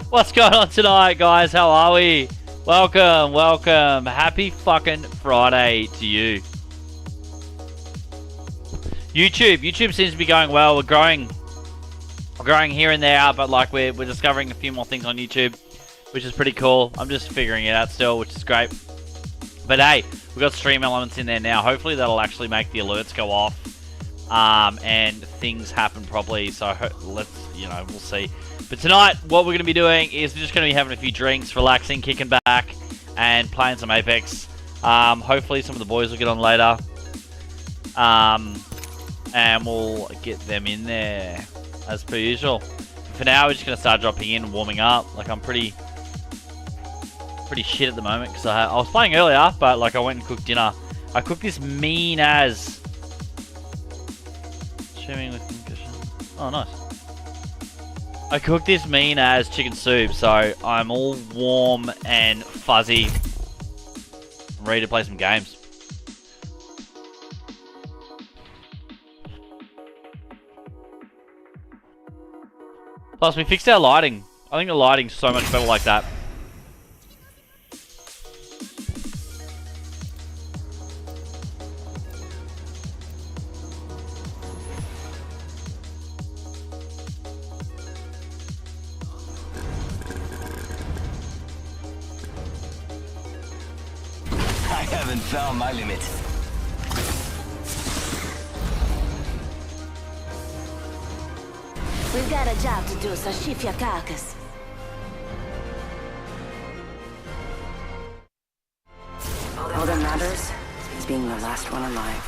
What's going on tonight, guys? How are we? Welcome, welcome. Happy fucking Friday to you. YouTube seems to be going well. We're growing here and there, but like we're discovering a few more things on YouTube, which is pretty cool. I'm just figuring it out still, which is great. But hey, we've got stream elements in there now. Hopefully that'll actually make the alerts go off, and things happen properly. So we'll see. But tonight, what we're going to be doing is we're just going to be having a few drinks, relaxing, kicking back, and playing some Apex. Hopefully some of the boys will get on later. And we'll get them in there, as per usual. For now, we're just going to start dropping in and warming up. Like, I'm pretty shit at the moment, because I was playing earlier, but like I went and cooked dinner. I cooked this mean-as... Streaming with concussion. Oh, nice. I cooked this mean-as chicken soup, so I'm all warm and fuzzy. I'm ready to play some games. Plus, we fixed our lighting. I think the lighting's so much better like that. I haven't found my limit. We've got a job to do, so shift your carcass. All that matters is being the last one alive.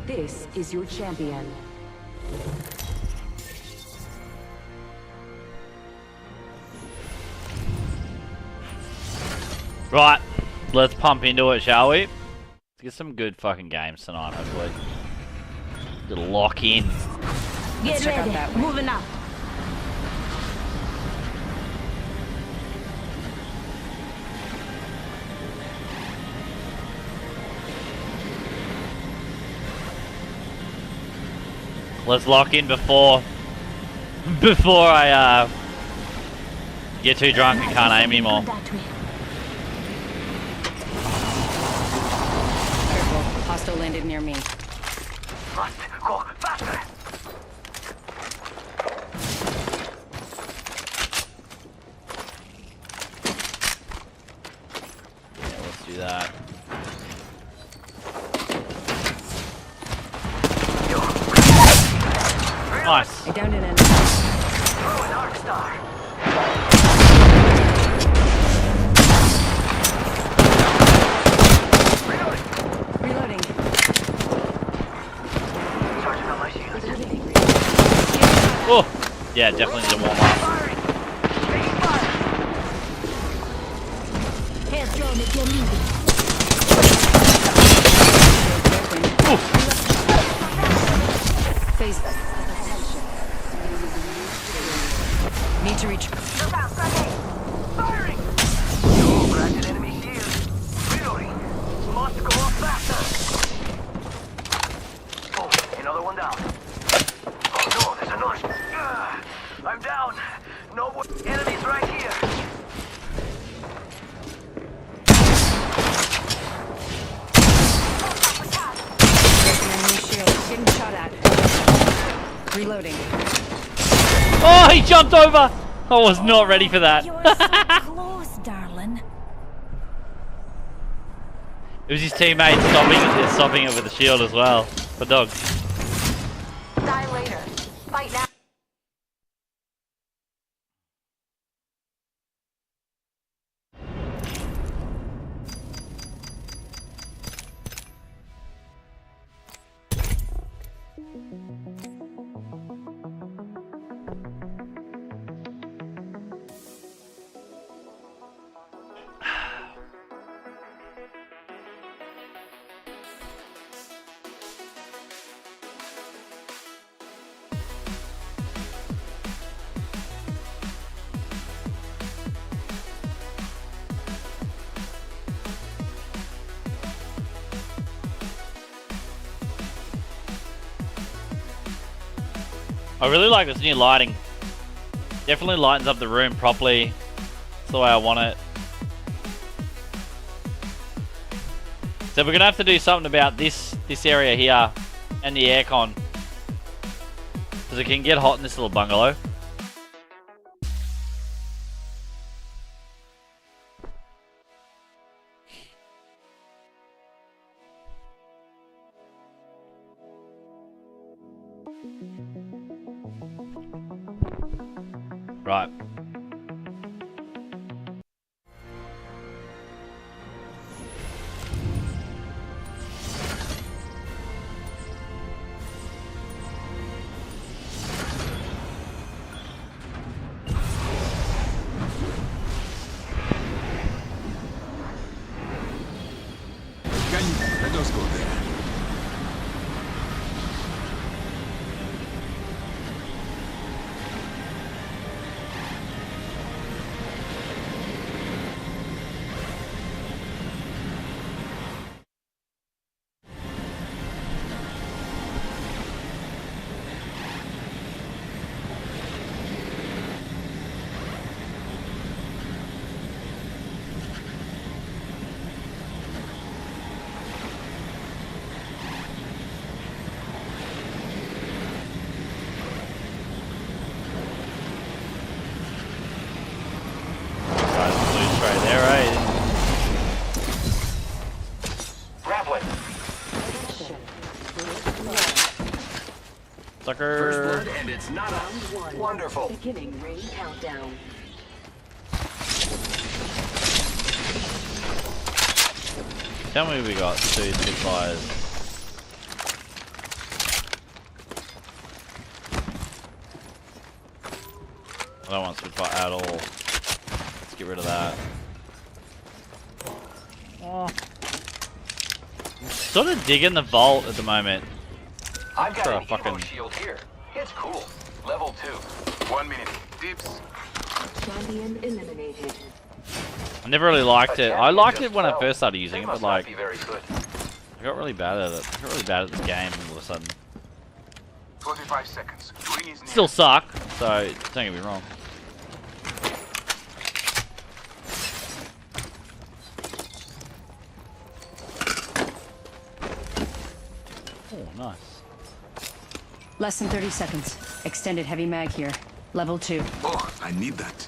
This is your champion. Right, let's pump into it, shall we? Let's get some good fucking games tonight, hopefully. Gonna lock in. Get ready. Moving up. Let's lock in before before I get too drunk and can't aim anymore. That way. Careful. Hostile landed near me. Must go faster. Yeah, let's do that. Nice. I downed an enemy. Throw an arc star. Reloading. Charging on my shield. Oh, yeah, definitely need to warm up. Firing. Taking fire. Hail drone if you're needed. Phase. Need to reach. Firing. No, cracked an enemy shield. Reloading. Must go faster. Oh, another one down. Oh no, there's another. I'm down. No more enemies right here. Enemy shield. Getting shot at. Reloading. Oh, he jumped over! I was not ready for that. You're so close, darling. It was his teammate stopping it with the shield as well. The dog. Die later. Fight now. I really like this new lighting. Definitely lightens up the room properly. It's the way I want it. So we're gonna have to do something about this area here and the aircon, because it can get hot in this little bungalow. Right. Let us go there. Right there, right? Grappling. Sucker. First blood, and it's not a wonderful. Beginning ring countdown. Tell me we got 2 Spitfires. I don't want Spitfire at all. Let's get rid of that. Oh. Sort of digging the vault at the moment. I've got For a an fucking- Evo shield here. It's cool. Level 2. 1 minute. Dips. Champion eliminated. I never really liked it. I liked it when I first started using They it, but must not like, be very good. I got really bad at it. I got really bad at this game all of a sudden. 45 seconds. Ring is near. Still suck. so don't get me wrong. Oh, nice. Less than 30 seconds. Extended heavy mag here. Level 2. Oh, I need that.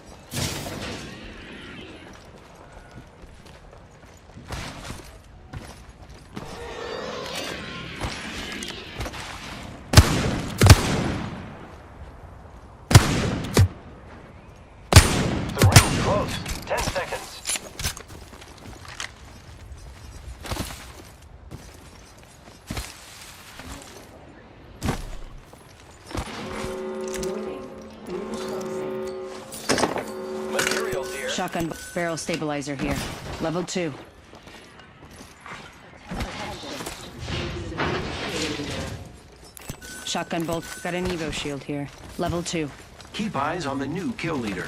The ring's close. 10 seconds. Warning. Ring closing. Materials here. Shotgun barrel stabilizer here. Level 2. Shotgun bolt. Got an Evo shield here. Level 2. Keep eyes on the new kill leader.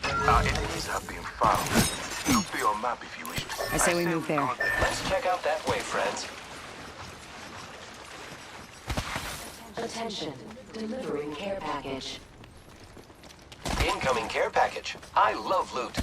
Our enemies have been found. Look for your map if you wish to. I say we move there. Let's check out that way, friends. Attention. Delivering care package. Incoming care package. I love loot.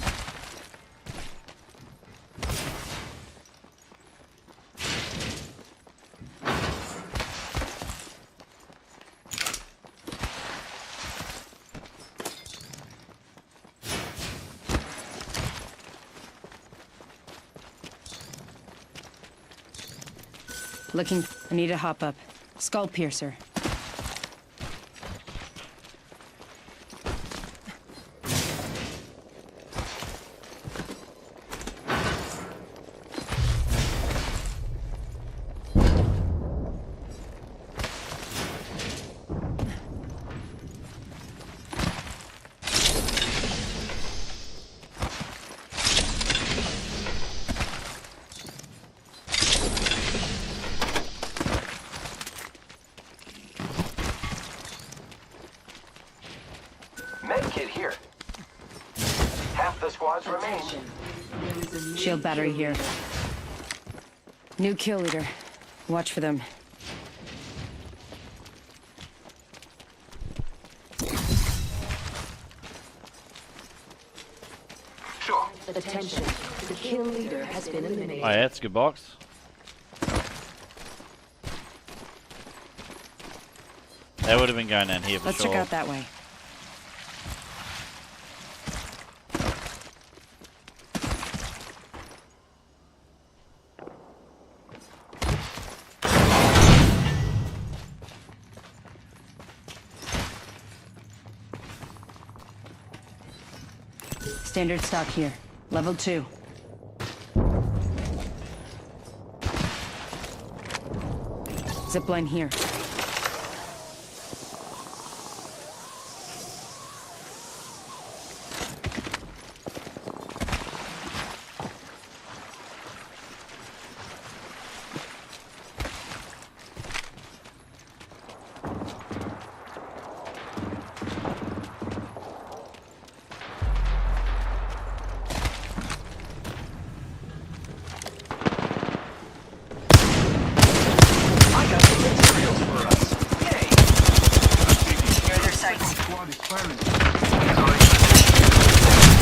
Looking. I need a hop up. Skull piercer. Medkit here. Half the squads remain. Attention. There is a new Shield battery kill here. leader. New kill leader. Watch for them. Sure. Attention. The kill leader has been eliminated. Oh yeah, it's a good box. They would have been going down here for Let's sure. check out that way. Standard stock here. Level 2. Zipline here. I got some materials for us. Yay! Near their sights. Squad is firing.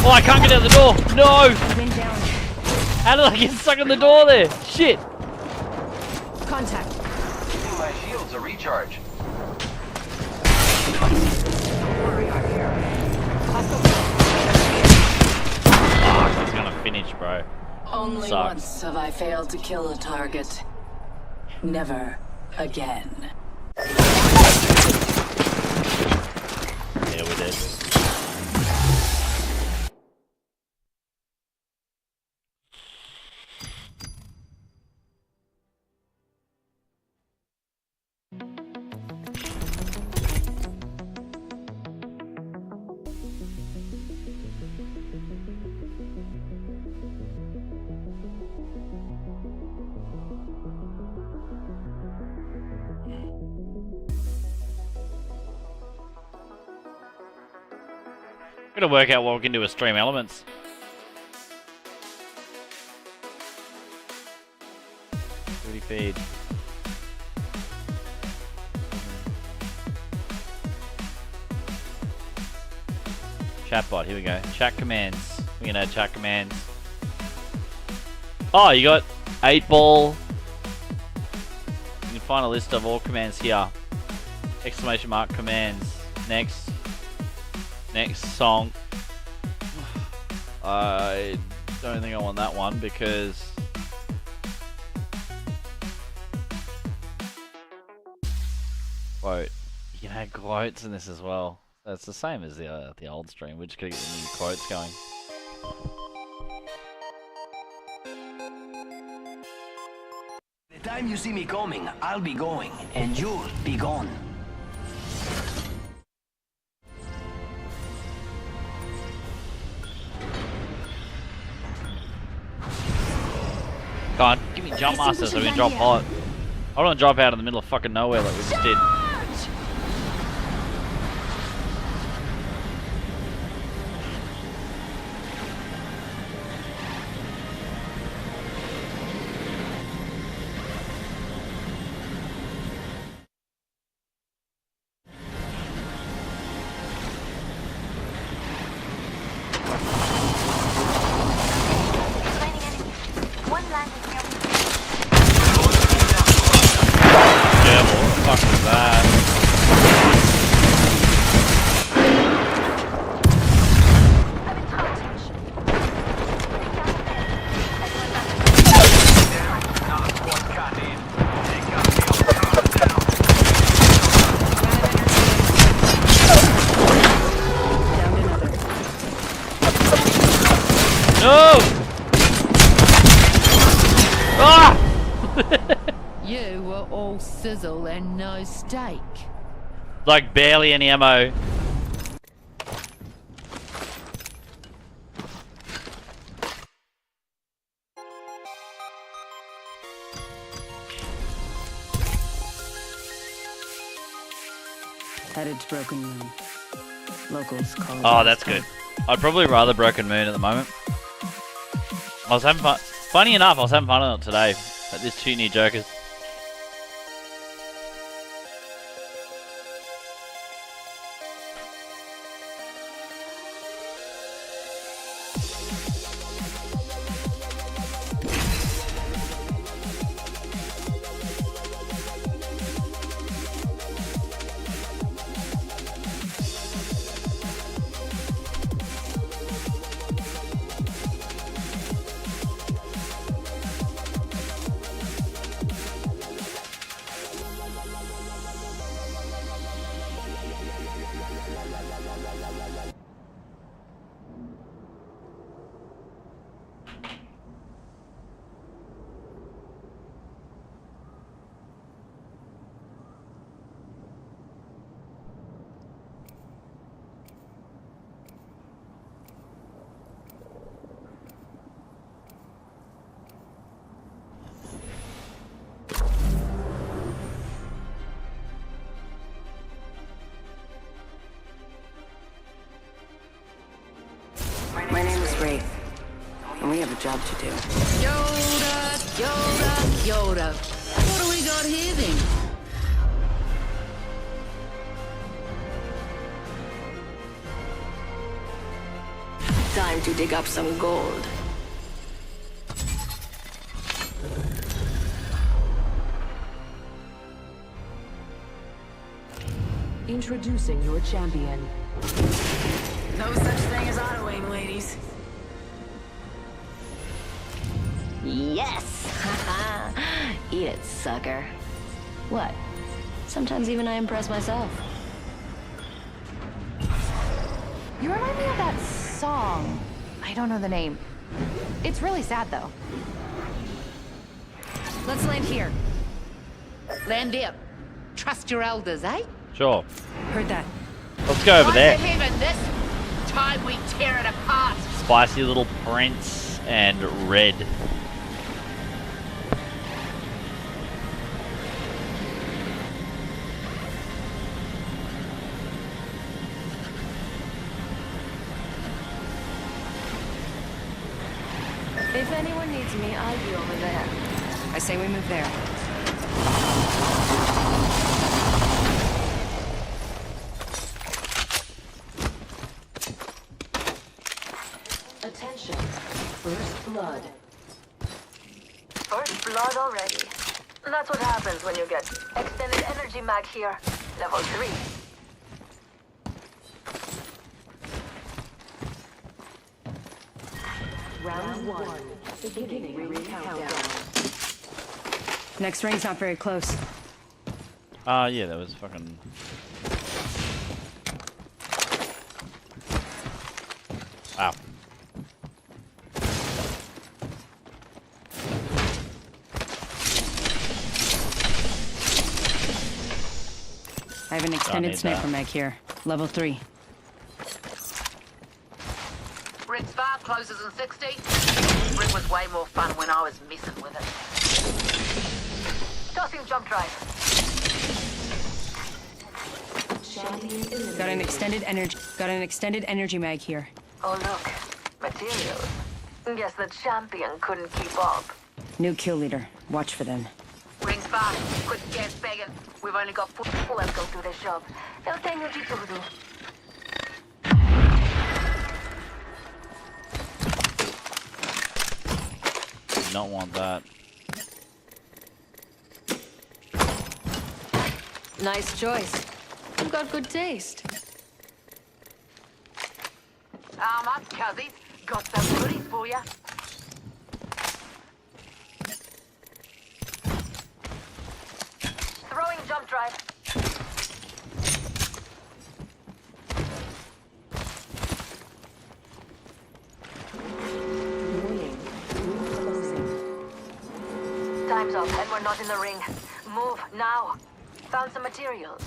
Oh, I can't get out the door. No! Wind down. How did I get stuck in the door there? Shit! Contact. Giving my shields a recharge. Oh, he's gonna finish, bro. Only Sucks. once have I failed to kill a target. Never again. Yeah, we did. Gotta work out what we can do with stream elements. Booty feed. Chatbot, here we go. Chat commands. We can add chat commands. Oh, you got 8-ball. You can find a list of all commands here. Exclamation mark commands. Next. Next song. I don't think I want that one because quote. You can add quotes in this as well. So it's the same as the old stream. We're just gonna get the new quotes going. The time you see me coming, I'll be going, and you'll be gone. Come on, give me jump master so we can drop hot. I don't want to drop out in the middle of fucking nowhere like we just did. One landing here. Yeah, what the fuck is that? I'm in transmission. Another squad cut in. They got me all down. Down another. No! Ah! You were all sizzle and no steak. Like barely any ammo. Headed to Broken Moon. Locals call it. Oh, that's good. I'd probably rather Broken Moon at the moment. I was having fun. Funny enough, I was having fun on it today. At these 2 new jokers. My name is Wraith, and we have a job to do. Yoda, Yoda, Yoda. What do we got here then? Time to dig up some gold. Introducing your champion. No such thing as auto aim, ladies. Yes! Haha. Eat it, sucker. What? Sometimes even I impress myself. You remind me of that song. I don't know the name. It's really sad though. Let's land here. Land here. Trust your elders, eh? Sure. Heard that. Let's go over there. To heaven, this time we tear it apart. Spicy little prince and red. If anyone needs me, I'll be over there. I say we move there. Attention. First blood. First blood already. That's what happens when you get extended energy mag here. Level 3. Round 1. Beginning ring countdown. Next ring's not very close. Yeah, that was fucking. Wow. I have an extended need sniper that. mag here. Level 3. Ring's 5 closes in 60. Ring was way more fun when I was messing with it. Tossing jump drive. Got an extended energy mag here. Oh look, materials. Guess the champion couldn't keep up. New kill leader. Watch for them. Ring's 5. Quick gas bagging. We've only got 4. Let's go to the shop. Eu tenho de tudo. Did not want that. Nice choice. You've got good taste. Arm up, cuzzies. Got some goodies for ya. Throwing jump drive. Warning. Ring closing. Time's up and we're not in the ring. Move now. Found some materials.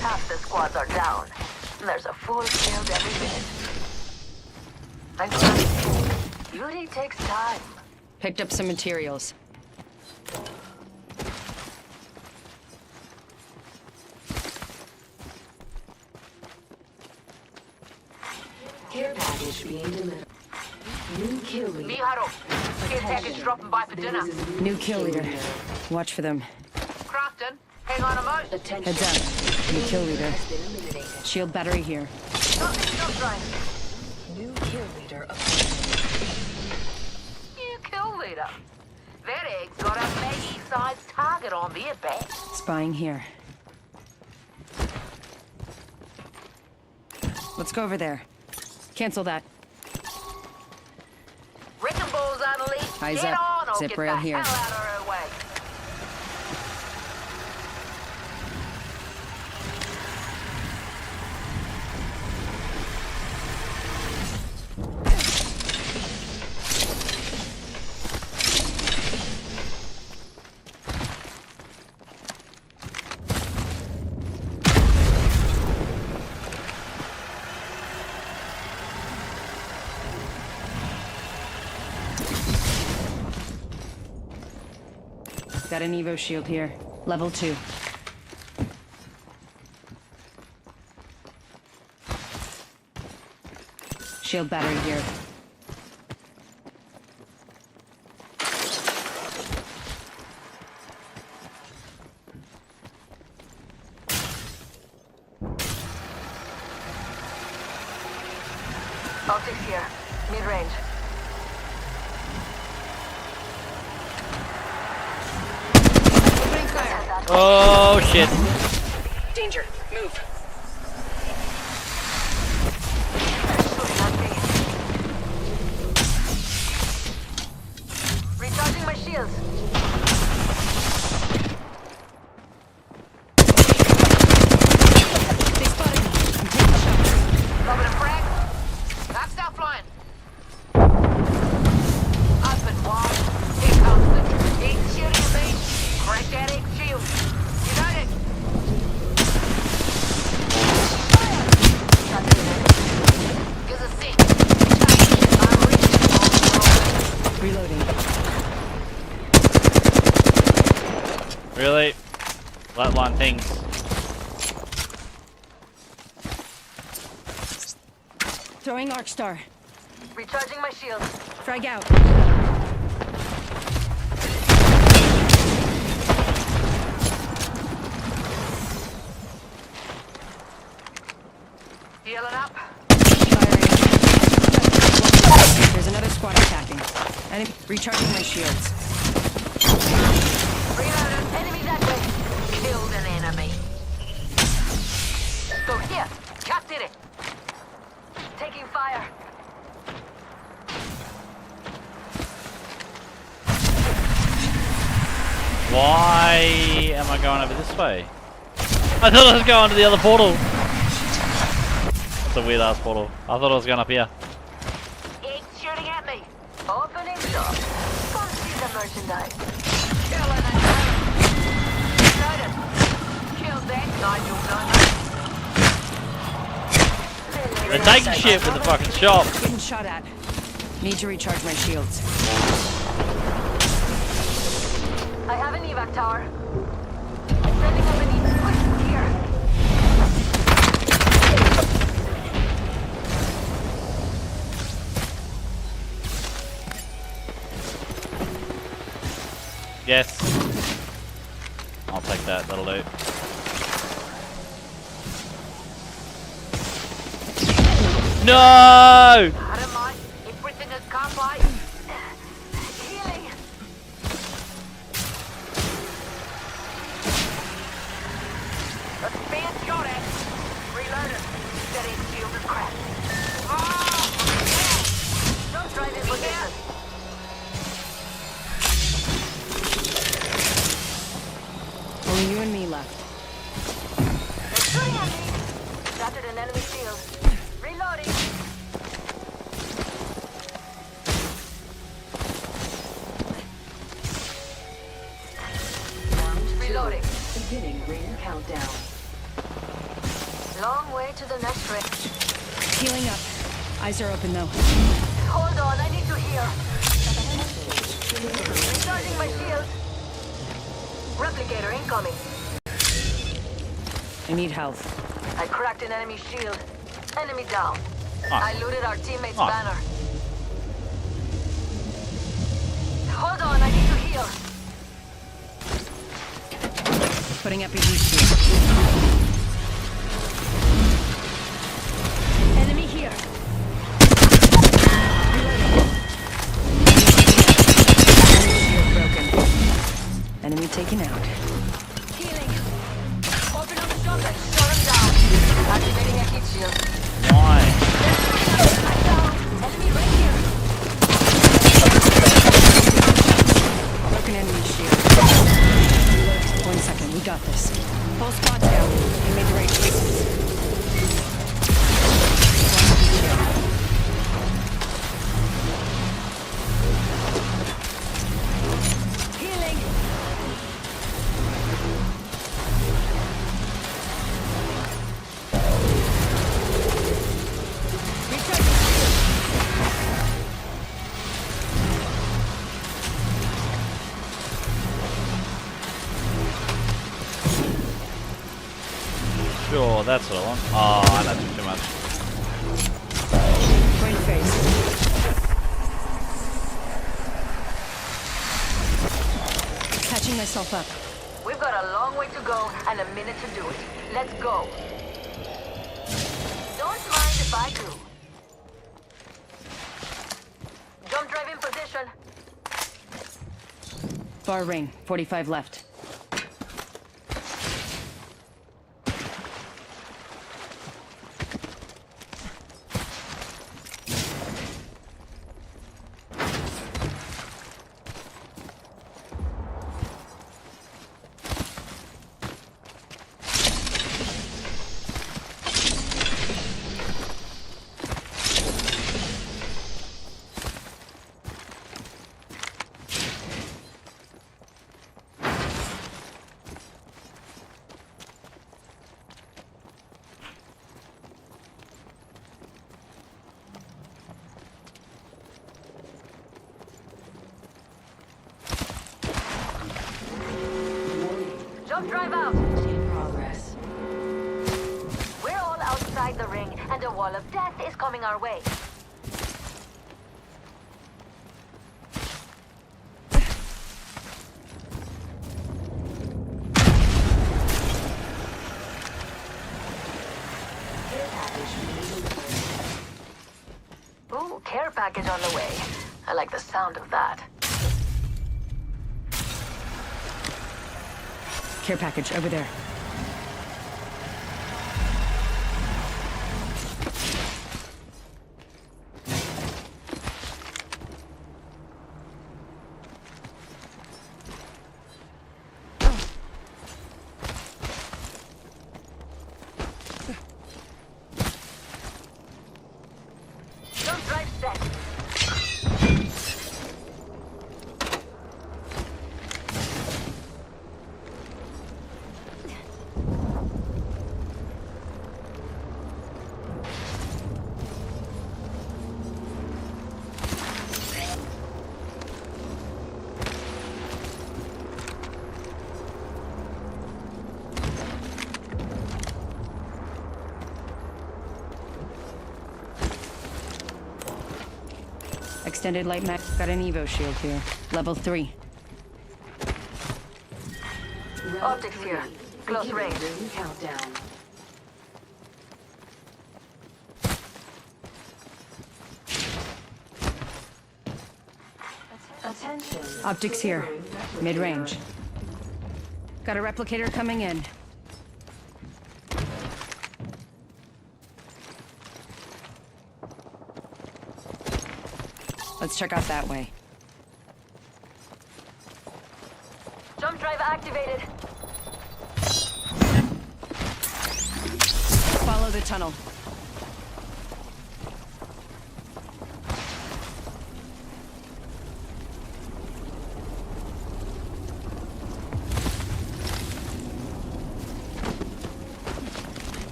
Half the squads are down. There's a full field every minute. I'm glad. Beauty takes time. Picked up some materials. Care package being delivered. New kill leader. Miharo. Care package dropping by for dinner. New kill leader. Watch for them. Crafton. Hang on a moment. Attention. Heads up. New kill leader. Has been eliminated. Shield battery here. Tossing jump drive. New kill leader appointed. You kill leader. That egg's got a Maggie-sized target on their back. Spying here. Let's go over there. Cancel that. Wrecking balls unleashed. Eyes Get up. on, or Zip get rail the here. hell out of her way. Got an Evo shield here. Level 2. Shield battery here. Optics here. Mid-range. Oh shit. Danger. Move. Recharging my shields. They spotted me. I'm taking shots. Lobbing a frag. I'm still flying. Open wide. Here comes the egg shooting at me. Crack that egg shield. You got it. Gives a six. I'm reaching. Reloading. Really? Flatline things. Throwing Arc Star. Recharging my shield. Frag out. Healing up. Firing. There's another squad attacking. Enemy recharging my shields. Reloaded. Enemy that way. Killed an enemy. Go here. Cat did it. Taking fire. Why am I going over this way? I thought I was going to the other portal. It's a weird ass portal. I thought I was going up here. It's shooting at me. Opening door. Come see the merchandise. Killing an enemy. Reloaded. Killed that Nigel. They're taking shit with the fucking shop. Getting shot at. Need to recharge my shields. I have an evac tower. Sending up an push here. Yes. I'll take that. That'll do. No! I don't mind. Everything is complete. Healing. That's being shot at. Reloaded. That end shield is cracked. Don't drive in position. Only you and me left. They're shooting at me. Shattered an enemy shield. Reloading. Reloading. Beginning ring countdown. Long way to the next ring. Healing up. Eyes are open though. Hold on, I need to heal. Recharging my shield. Replicator incoming. I need health. I cracked an enemy shield. Enemy down. Ah. I looted our teammate's Ah. banner. Hold on, I need to heal. Putting up a heat shield. Enemy here. Shield broken. Enemy taken out. Healing. Open up the shotgun. Shut him down. Activating a heat shield. Why? I'm down. Enemy right here. Broken enemy shield. 1 second, we got this. Whole squad's down. We made the right choices. Healing. Sure, that's what I want. Oh, that's too much. Point phase. Catching myself up. We've got a long way to go and a minute to do it. Let's go. Don't mind if I do. Jump drive in position. Far ring. 45 left. Jump drive out. In progress. We're all outside the ring and the water wall of death is coming our way. Ooh, care package on the way. I like the sound of that. Care package over there. Jump drive set. Extended light mag. Got an Evo shield here. Level 3. Optics here. Close range. Countdown. Attention. Optics here. Mid-range. Got a replicator coming in. Let's check out that way. Jump drive activated. Follow the tunnel.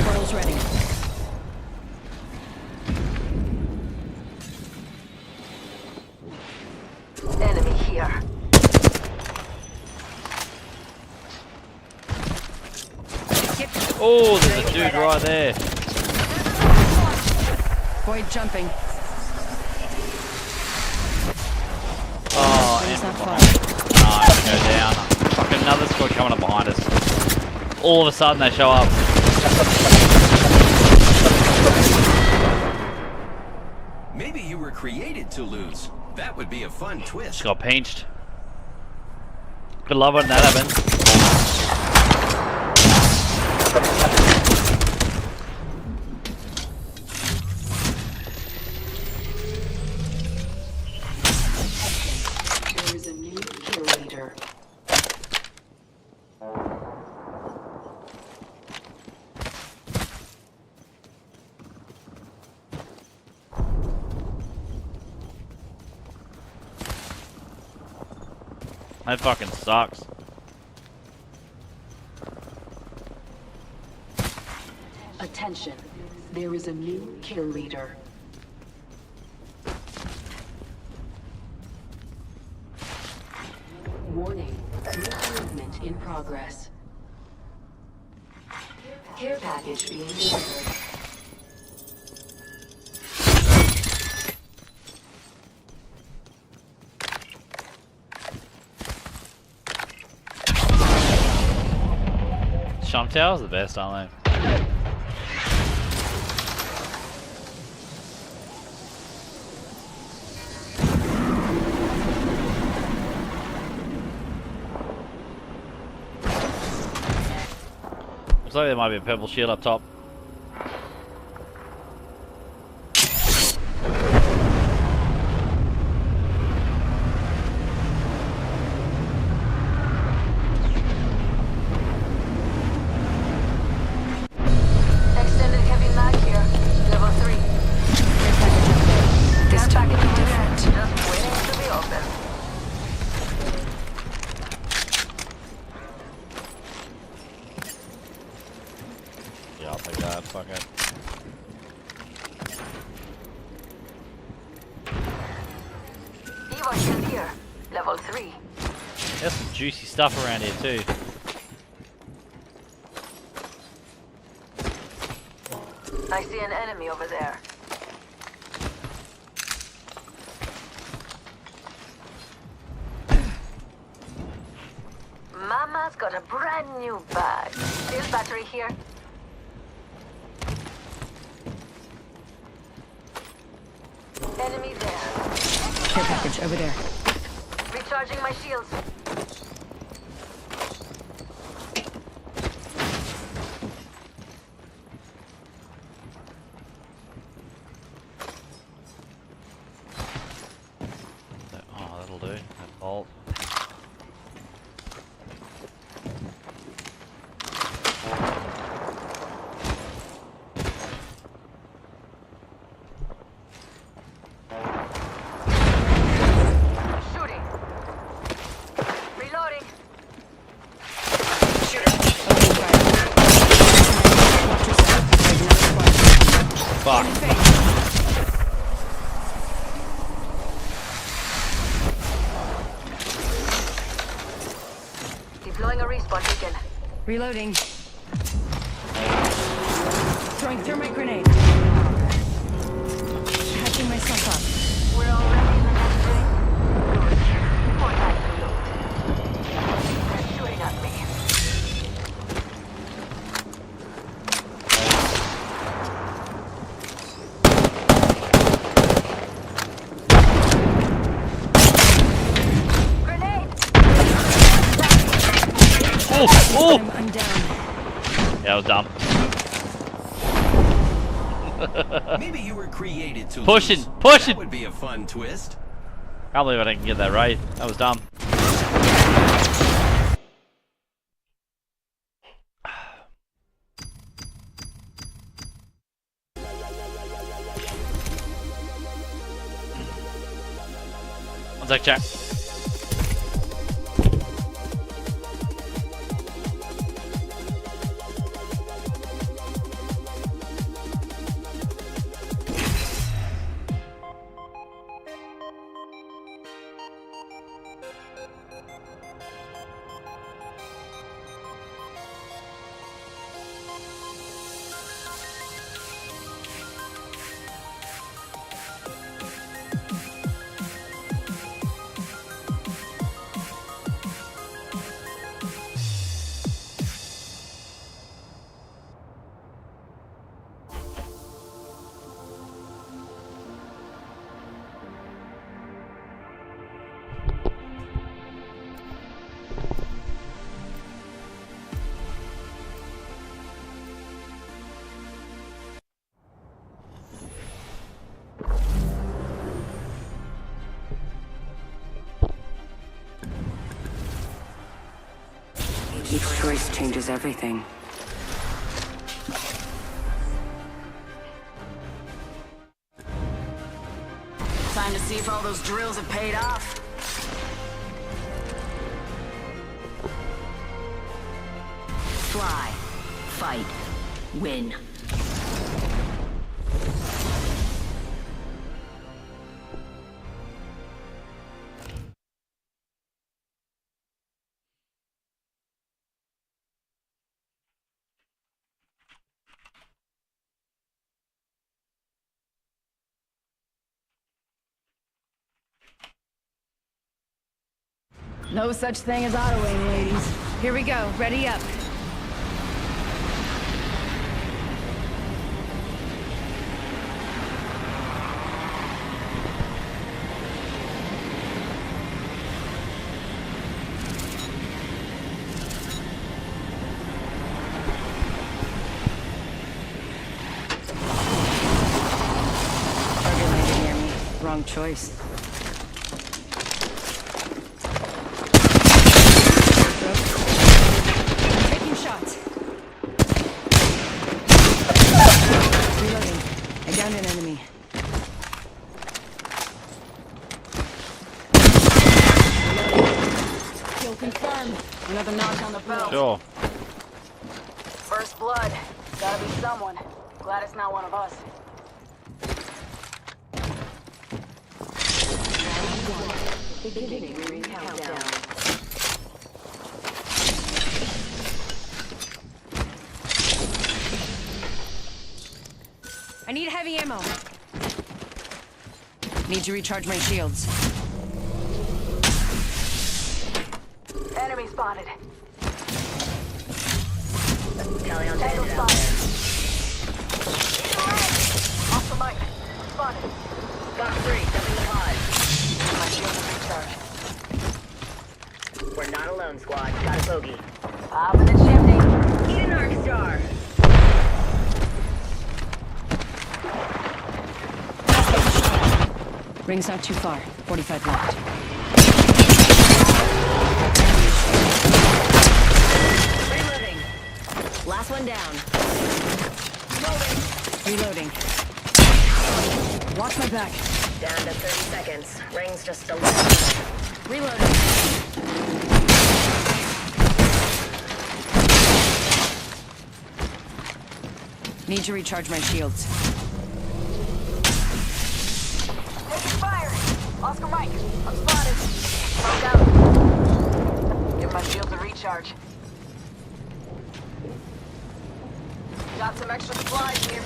Portal's ready. Enemy here. Oh, there's a dude right there. Void jumping. Oh, It's and not far. no, I have to go down. Fucking another squad coming up behind us. All of a sudden they show up. Maybe you were created to lose. That would be a fun twist. Just got pinched. Good love when that happens. There is a new kill leader. That fucking sucks. Attention. There is a new kill leader. Warning. New movement in progress. Care package being delivered. Shumtail's the best, aren't they? Looks like there might be a purple shield up top. Extended heavy mag here. Level 3. This Care time will package be over there. different. Just waiting to be open. Yeah, I'll take that. Fuck it. Evo shield here. Level 3. There's some juicy stuff around here too. I see an enemy over there. Mama's got a brand new bag. Still battery here? Enemy there. Care package over there. Recharging my shields. Oh, that'll do. That bolt. Shooting. Reloading. Opening fire. Watch yourself. There's another squad. Fuck. Deploying a respawn beacon. Reloading. Throwing thermite grenade. Patching myself up. We're already in the next ring. More time to loot. They're shooting at me. Grenade! Oh! I'm down. Yeah, that was dumb. Maybe you were created to Pushing, lose. pushing. That would be a fun twist. Can't believe I didn't get that right. That was dumb. One sec, Jack. Each choice changes everything. Time to see if all those drills have paid off. Fly, fight, win. No such thing as auto-aim, ladies. Here we go. Ready up. Target landed near me. Wrong choice. I'm taking shots. Reloading. I downed an enemy. Kill confirmed. Another knock on the bell. Sure. First blood. Gotta be someone. Glad it's not one of us. Beginning ring countdown. I need heavy ammo. Need to recharge my shields. Enemy spotted. Tally on Tango bandit out spotted. there. Off the mic. Spotted. Fox 3, dumping the pod. My shield is recharged. We're not alone, squad. Got a bogey. Pop in the chimney. Eat an arc star. Ring's not too far. 45 left. Reloading. Last one down. Reloading. Watch my back. Down to 30 seconds. Ring's just a little. Reloading. Need to recharge my shields. Taking fire. Oscar Mike. I'm spotted. Smoke out. Give my shields a recharge. Got some extra supplies here.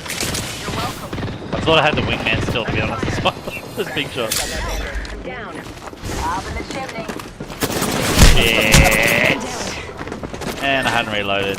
You're welcome. I thought I had the wingman still, to be honest. This big shot. I'm down. Pop in the chimney. Shit. And I hadn't reloaded.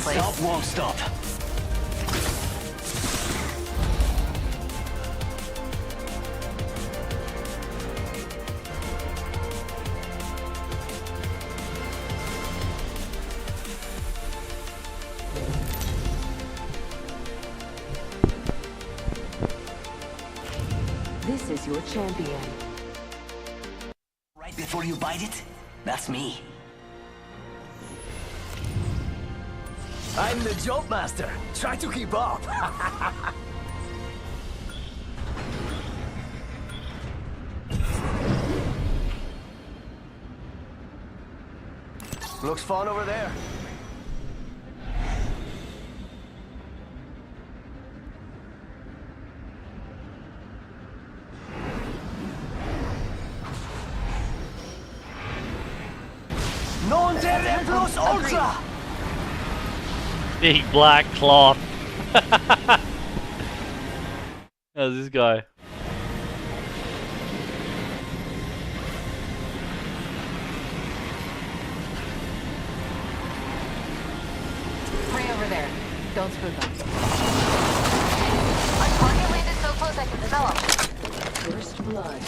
Stop won't stop. This is your champion. Right before you bite it? That's me. I'm the jump master. Try to keep up. Looks fun over there. Non terre plus ultra. Big black cloth. How's this guy? Right over there. Don't spook them. Our target landed so close I can develop. First blood.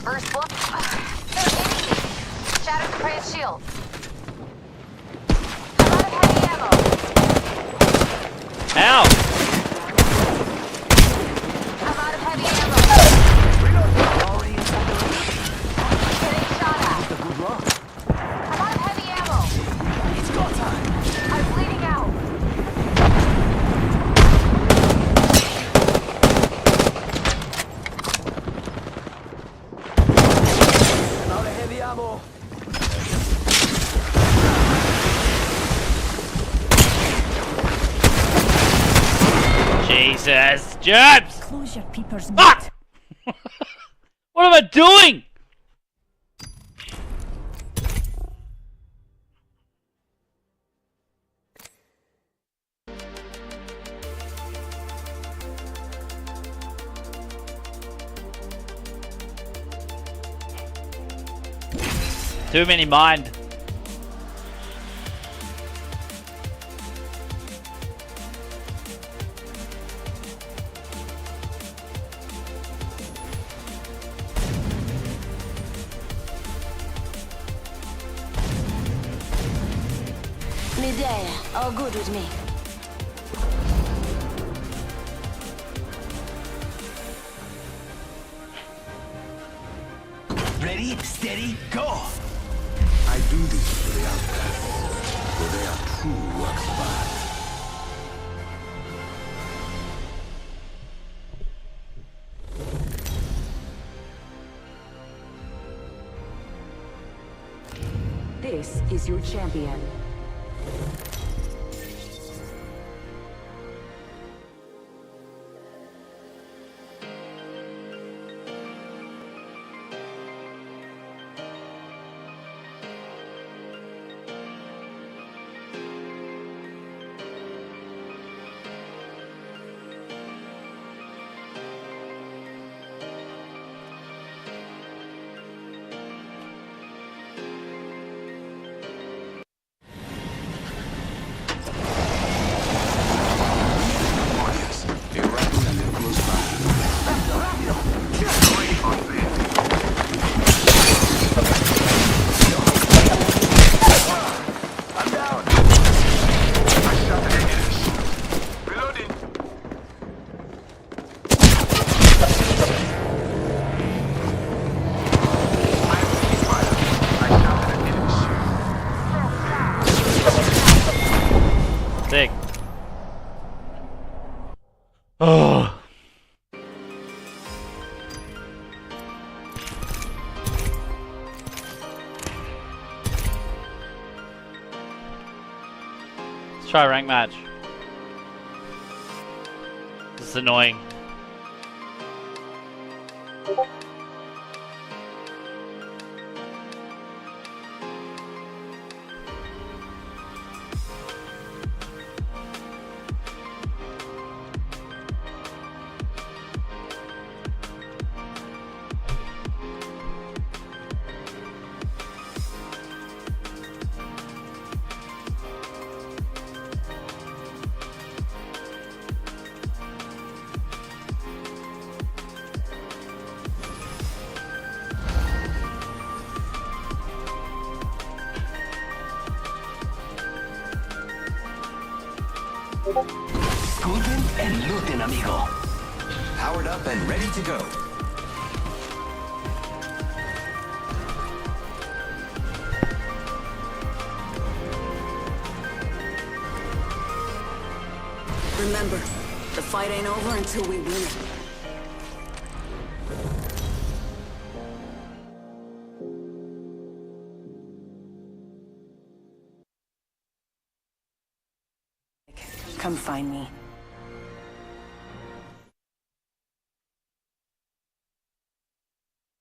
First blood. They're hitting me. Shattered the prey's shield. I'm out of heavy ammo. Ow! I'm out of heavy ammo. Getting shot at. Good luck. I'm out of heavy ammo. It's go time. I'm bleeding out. Out of heavy ammo. Jesus, germs! Close your peepers. Ah! What am I doing? Too many mind. Midday, all good with me. Ready, steady, go! I do this for the outcasts, for they are true works of art. This is your champion. Sick. Oh. Let's try a rank match. This is annoying. Scooting and looting, amigo. Powered up and ready to go. Remember, the fight ain't over until we win it. Come find me.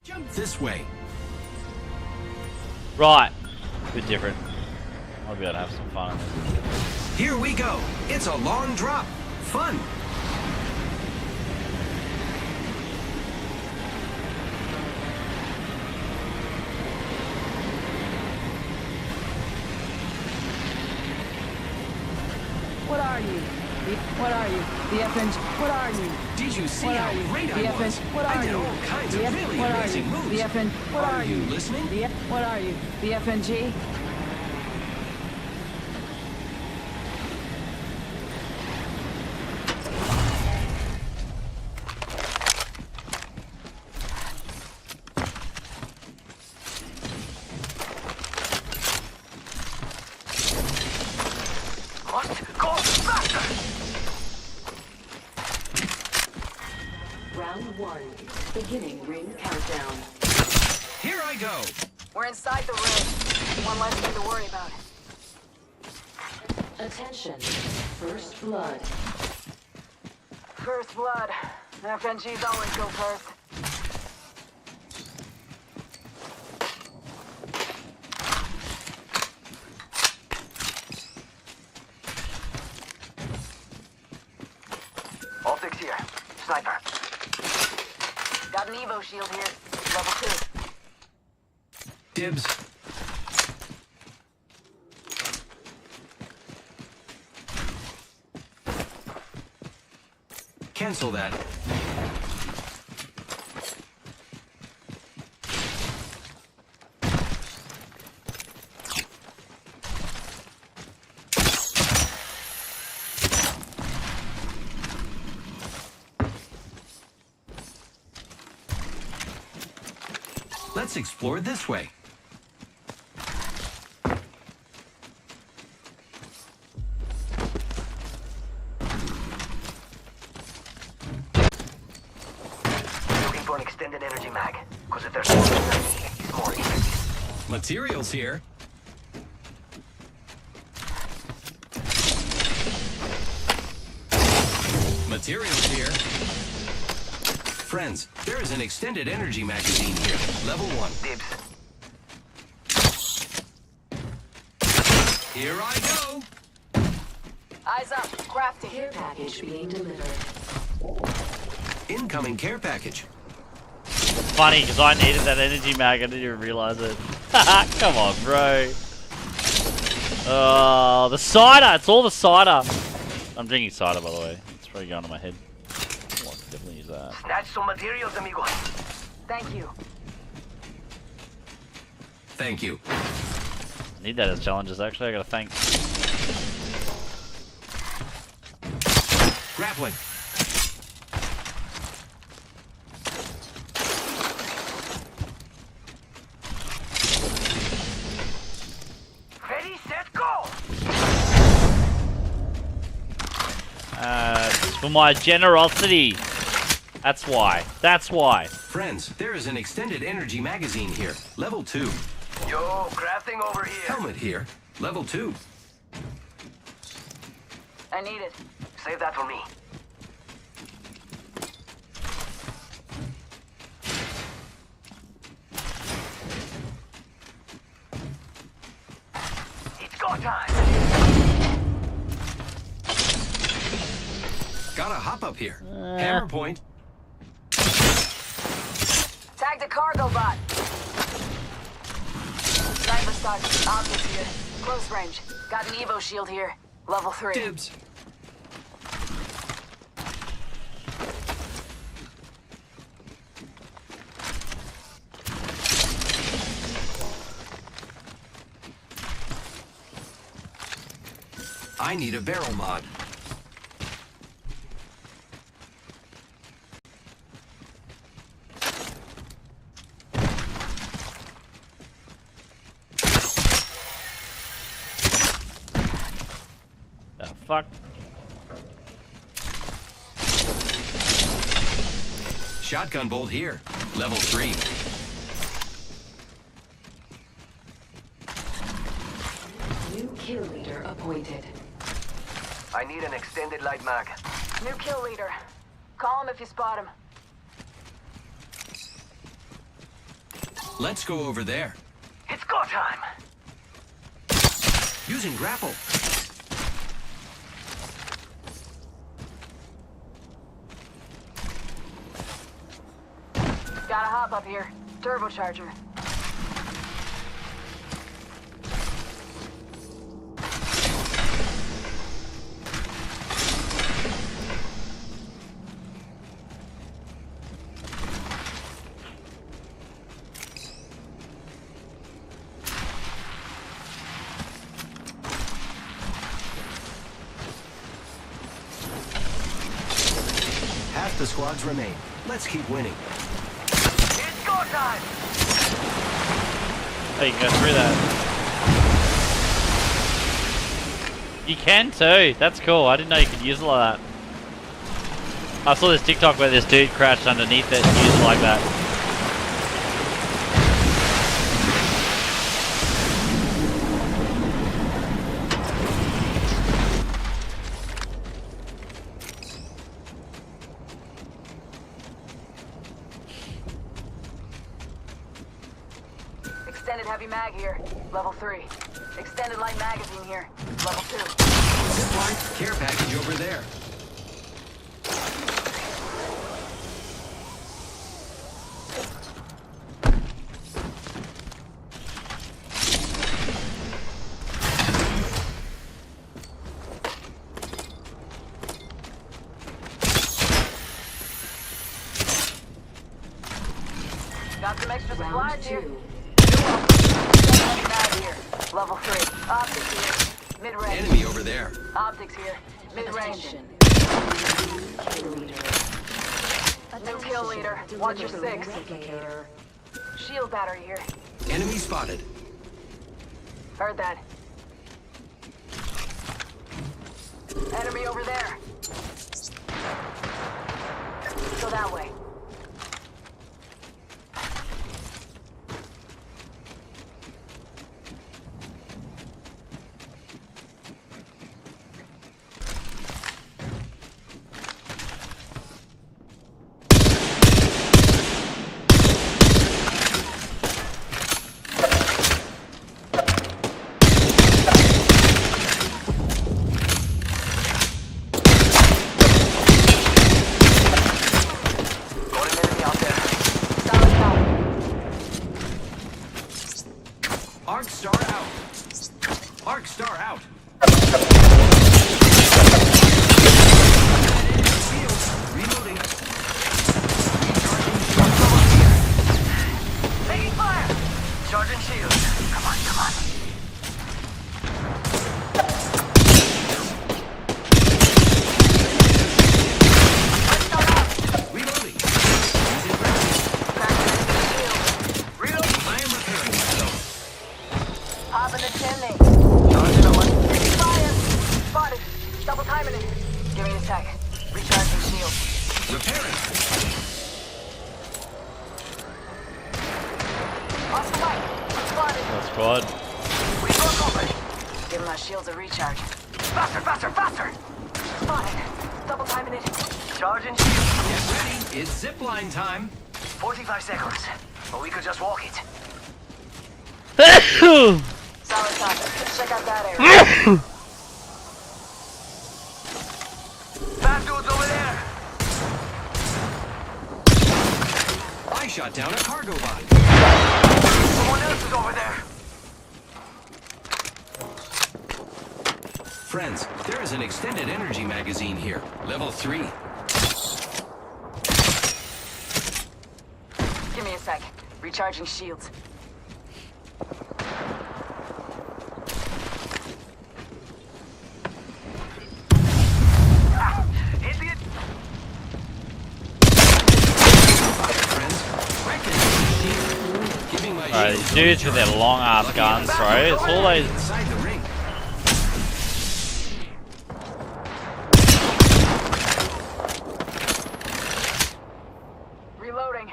Jump this way. Right. A bit different. I'll be able to have some fun. Here we go. It's a long drop. Fun. What are you? What are you? The FNG. What are you? Did you see What how are you? great The I FN. was? What I are did you? all kinds The of F- really what are amazing you? moves. The FN. What Are are you you? listening? The what are you? The FNG. Must go faster! Round 1. Beginning ring countdown. Here I go. We're inside the ring. One less thing to worry about. Attention. First blood. First blood. FNGs always go first. Optics here. Sniper. Got an Evo shield here. Level 2. Dibs. Cancel that. Let's Let's explore this way. Looking for an extended energy mag. Because if there's more than 90, it's more effective. Materials here. Materials here. Friends, there is an extended energy magazine here. Level 1. Dibs. Here I go. Eyes up. Crafting. Care package being delivered. Incoming care package. Funny, because I needed that energy mag. I didn't even realize it. Come on, bro. Oh, the cider. It's all the cider. I'm drinking cider, by the way. It's probably going to my head. Oh, I can definitely use that. Snatch some materials, amigos. Thank you. Thank you. I need that as challenges, actually. I gotta thank. Grappling. Ready, set, go! It's for my generosity. That's why. That's why. Friends, there is an extended energy magazine here. Level 2. Yo, crafting over here. Helmet here. Level 2. I need it. Save that for me. It's go time. Gotta hop up here. Hammer point. Tag the cargo bot. Sniper stock. Optics here. Close range. Got an Evo shield here. Level 3. Dibs. I need a barrel mod. The fuck? Shotgun bolt here. Level 3. New kill leader appointed. I need an extended light mag. New kill leader. Call him if you spot him. Let's go over there. It's go time. Using grapple. Gotta hop up here. Turbocharger. Half the squads remain. Let's keep winning. It's go time. Oh, you can go through that. You can too. That's cool. I didn't know you could use it like that. I saw this TikTok where this dude crashed underneath it and used it like that. Extended heavy mag here. Level 3. Extended light magazine here. Level 2. Zipline, care package over there. Got some extra Round supplies here. 2. Heavy mag here. Level 3. Optics here. Mid-range. Enemy over there. Optics here. Mid-range. Attention. Kill leader. New kill leader. Watch your 6. Replicator. shield battery here. Enemy spotted. Heard that. Enemy over there. Go that way. Arc Star out. Arc Star out. Reloading. Taking fire! Charging shield. Come on, come on. Reloading. Reload. I am repairing myself. Pop in the chimney. Charging on one. Taking fire. Spotted. Double timing it. Give me a sec. Recharging shield. Repairing. Off the way. Spotted. That's squad. We broke open. Give my shields a recharge. Faster, faster, faster! Spotted. Double timing it. Charging shield. Get ready. It's zipline time. 45 seconds. But we could just walk it. Solid copy. Let's check out that area. Bad dudes over there. I shot down a cargo bot. Someone else is over there. Friends, there is an extended energy magazine here. Level 3. Give me a sec. Recharging shields. Idiot. Friends, reckon shield. Giving my Alright, shield these dudes with their long ass Lucky guns, enough. bro. It's always. Inside the ring. Reloading.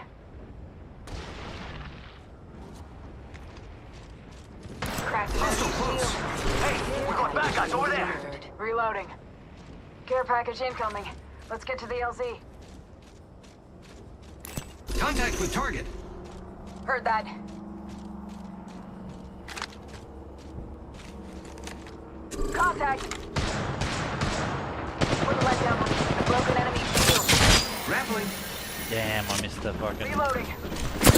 Cracked Hostile shield. close. Hey, we got bad guys over there. Reloading. Care package incoming. Let's get to the LZ. Contact with target. Heard that. Contact. Put the letdown. A broken enemy shield. Grappling. Damn, I missed the fucking. Reloading.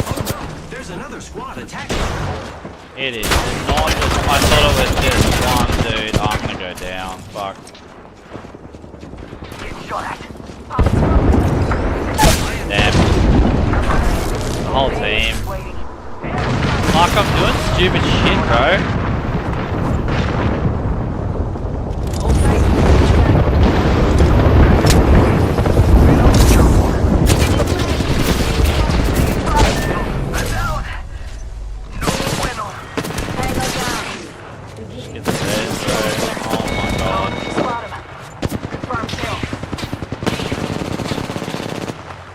Oh no, there's another squad attacking. It is not just. I thought it was just one dude. Oh, I'm gonna go down. Fuck. Getting shot at. Damn. The whole team. Waiting. Mark, I'm doing stupid shit, bro. Hold tight. I'm down. No bueno. Tango down. Just get the base, bro. Oh my god. Spot him. Confirm kill.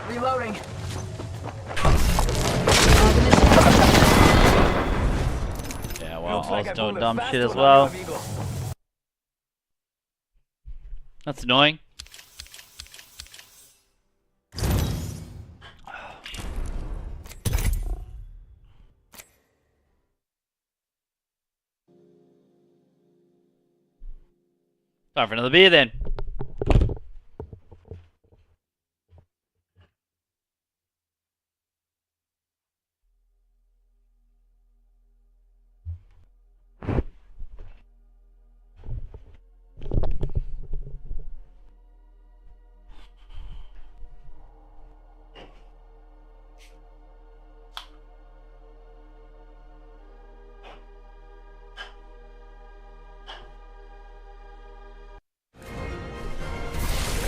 Reloading. Yeah, well, I was doing dumb shit as well. That's annoying. Time for another beer then.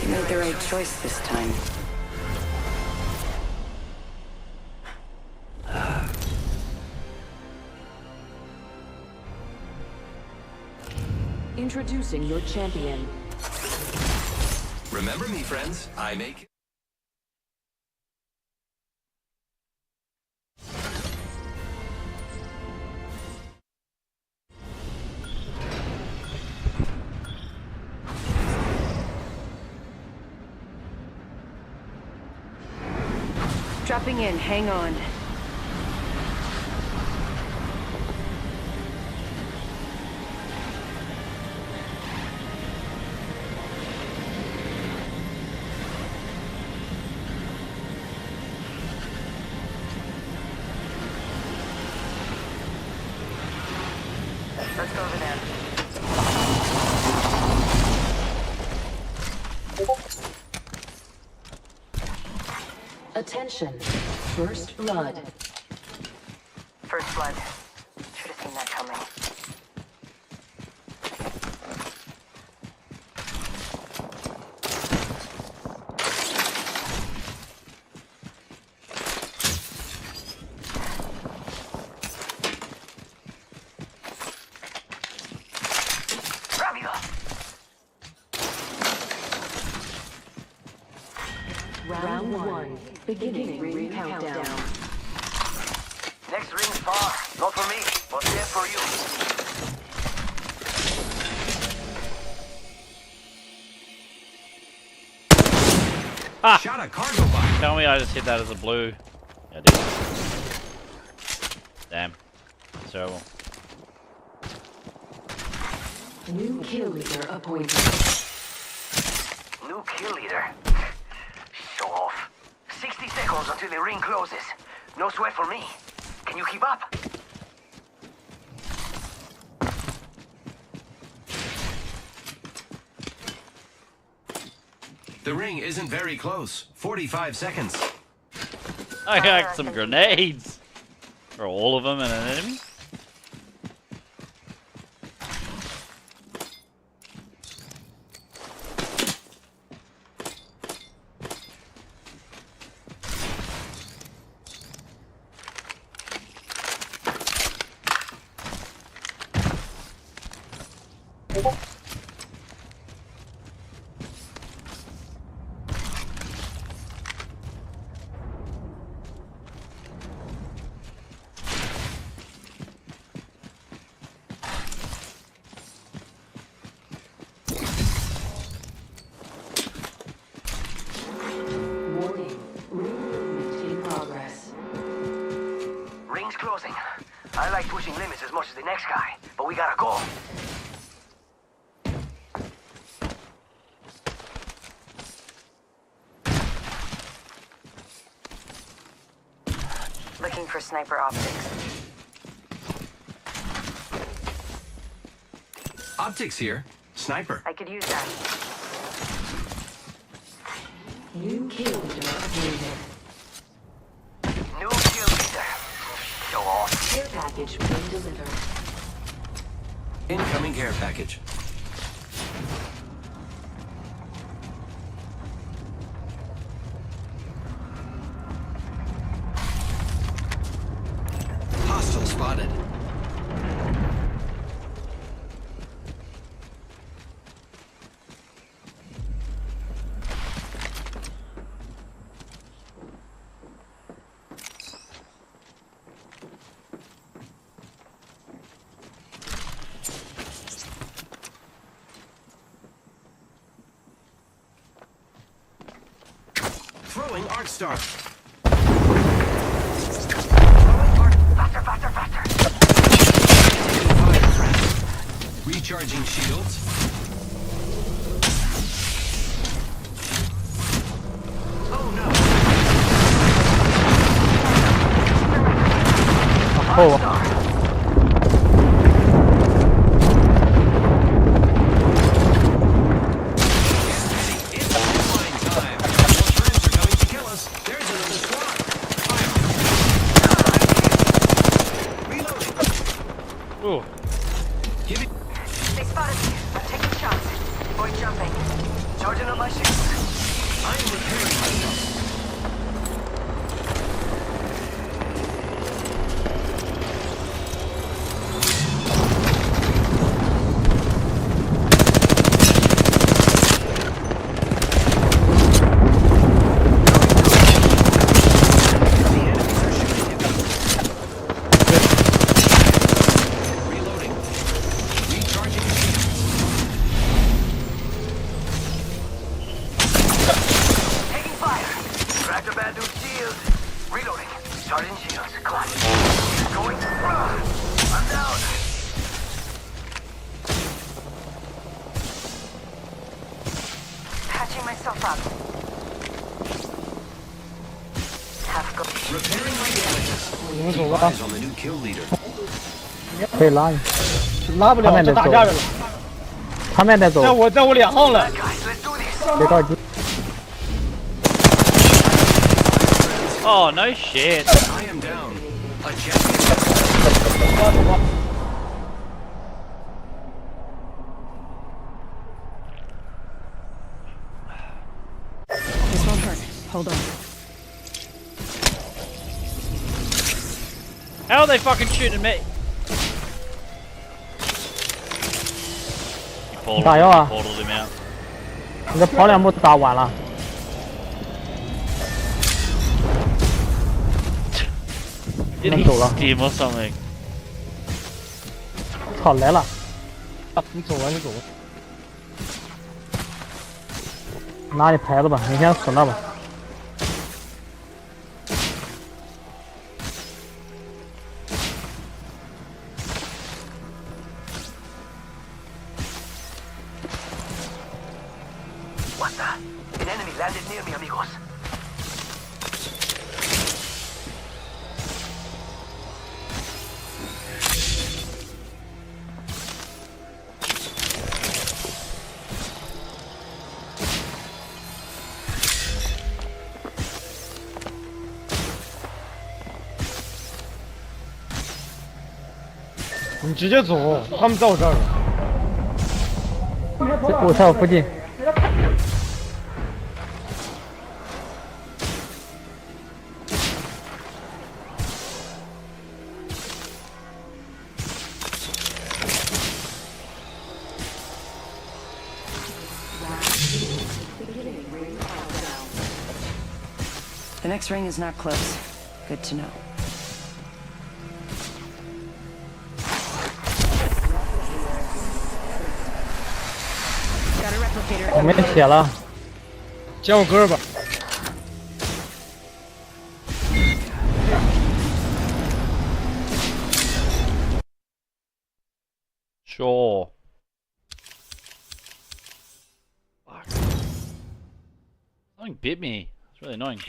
You made the right choice this time. Introducing your champion. Remember me, friends. I make... Dropping in, hang on. Let's go over there. Attention. First blood. First blood. Should have seen that coming. Round 1. Beginning ring countdown. Next ring's far. Not for me, but there for you. Ah! Shot a cargo box. Tell me I just hit that as a blue. Yeah, I did. Damn. Terrible. New kill leader appointed. New kill leader. Show off. 60 seconds until the ring closes. No sweat for me. Can you keep up? The ring isn't very close. 45 seconds. I got some grenades. For all of them and an enemy. Warning. Ring movement in progress. Ring's closing. I like pushing limits as much as the next guy, but we gotta go. Looking for sniper optics. Optics here. Sniper. I could use that. New kill leader appointed. New kill leader. Show off. Care package being delivered. Incoming care package. Hostile spotted. Throwing Arc Star. Faster, faster, faster. Recharging shields. Oh no. Oh. Ooh. They spotted me. I'm taking shots. Avoid jumping. Charging up my shields. I'm repairing myself. 可以拉你，拉不了，这打架去了。他们在走，在我2号了。别着急。 Oh no shit! I am down. A champion. This won't hurt. Hold on. How are they fucking shooting me? 打药啊！ Portaled him out. 你这跑2步打完了。 Did he steam or something? 操，来了！你走吧，你走吧。拿你牌子吧，你先死那吧。What's that? An enemy landed near me, amigos. You 你直接走，他们在我这儿呢。我在我附近。The next ring is not close. Good to know. Got a replicator. 我没血了，捡我歌吧。 Sure. Fuck. Something bit me. It's really annoying.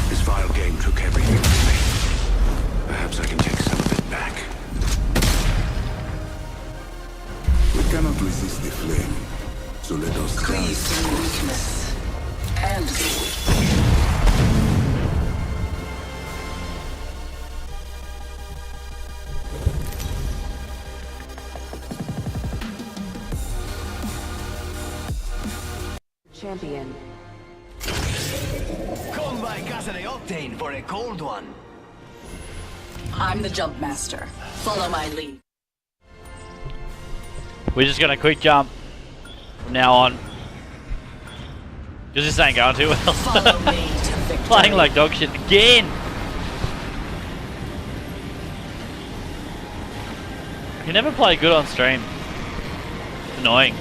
This vile game took everything from me. Perhaps I can take some of it back. We cannot resist the flame, so let us Please, weakness. And Champion. come by Casa de Octane for a cold one. I'm the jump master. Follow my lead. We're just gonna quick jump from now on. Because this ain't going too well. Follow me to victory. Playing like dog shit again! You never play good on stream. It's annoying.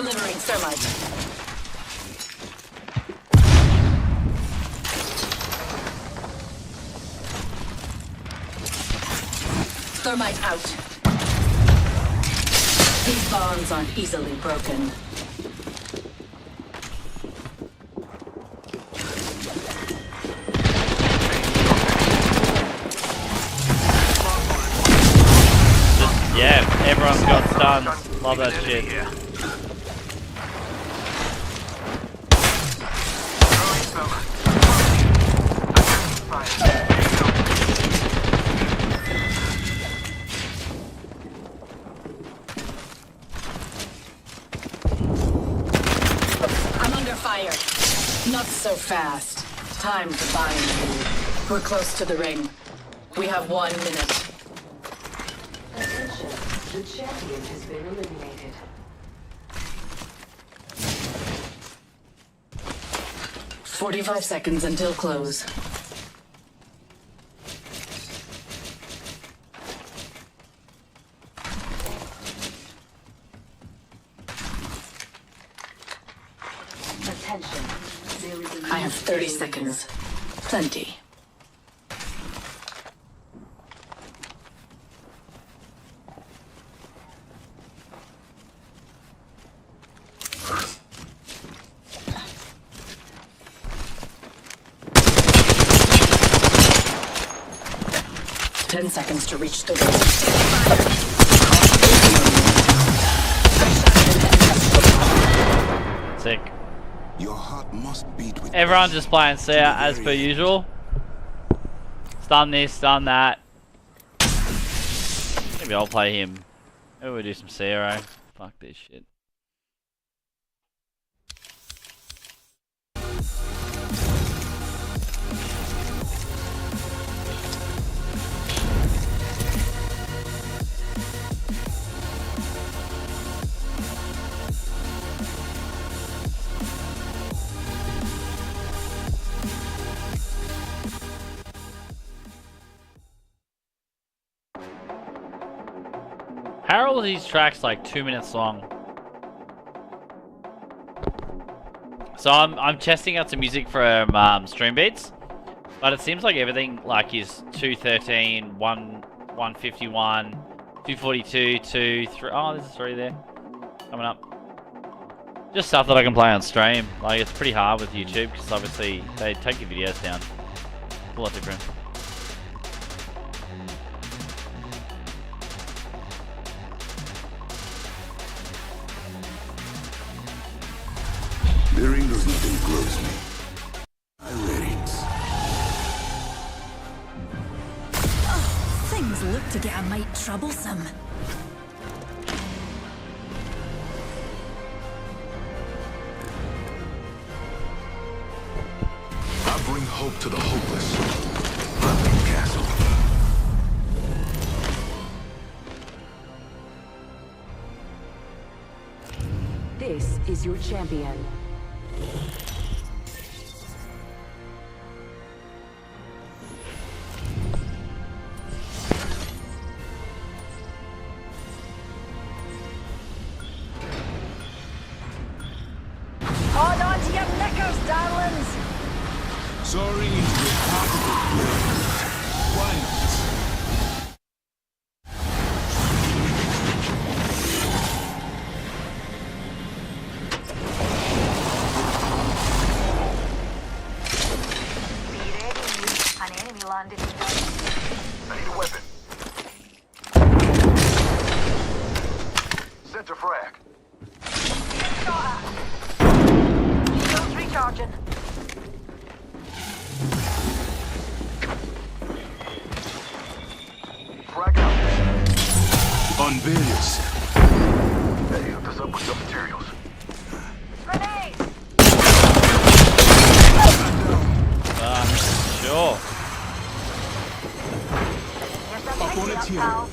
Delivering thermite. Thermite out. These bonds aren't easily broken. Yeah, everyone's got stuns. Love that shit. I'm under fire. Not so fast. Time to bind you. We're close to the ring. We have 1 minute. Attention, the champion has been eliminated. "45 seconds until close. Attention, there is a I have 30 seconds. Plenty. Ten seconds to reach the ring. Sick. Your heart must beat with Everyone's just playing Seer as per usual. Stun this, stun that. Maybe I'll play him. Maybe we'll do some Seer, eh? Fuck this shit. How are all these tracks like 2 minutes long? So I'm testing out some music from Stream Beats, but it seems like everything like is 213, 151, 242, 2, 3. Oh, there's a 3 there coming up. Just stuff that I can play on stream. Like it's pretty hard with YouTube because obviously they take your videos down. A lot different. The ring does not enclose me. I read it. Things look to get a mite troublesome. I bring hope to the hopeless. London Castle. This is your champion. Hold on to your knickers, darlings! Soaring into the heart of the world. Why not? An enemy landed. I need a weapon. Center frag. Shields recharging. Frag out. Unveil yourself. Hey, hook us up with some materials. Grenades! Sure. Here's some Up on safety it up, here. pal.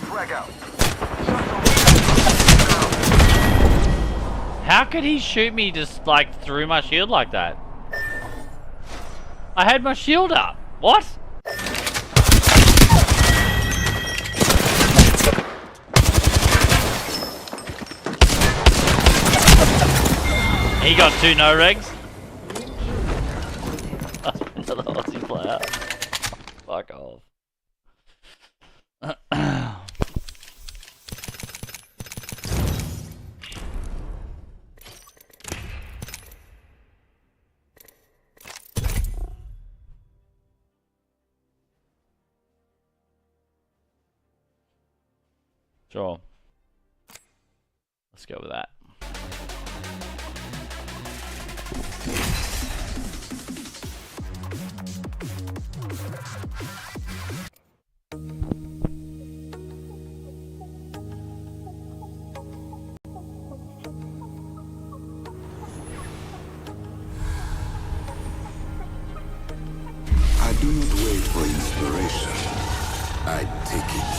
Frag out. How could he shoot me just like through my shield like that? I had my shield up. What? he got 2 no regs. Another Aussie player. Fuck off. Sure. Let's go with that. I do not wait for inspiration. I take it.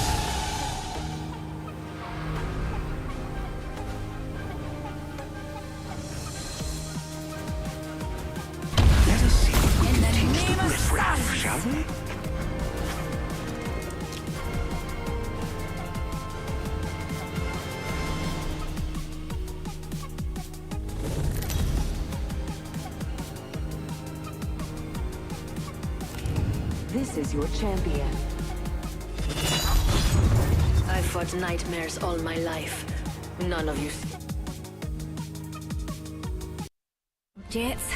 Let us see what we can teach the riffraff, shall we? This is your champion. I've fought nightmares all my life. None of you. Jets.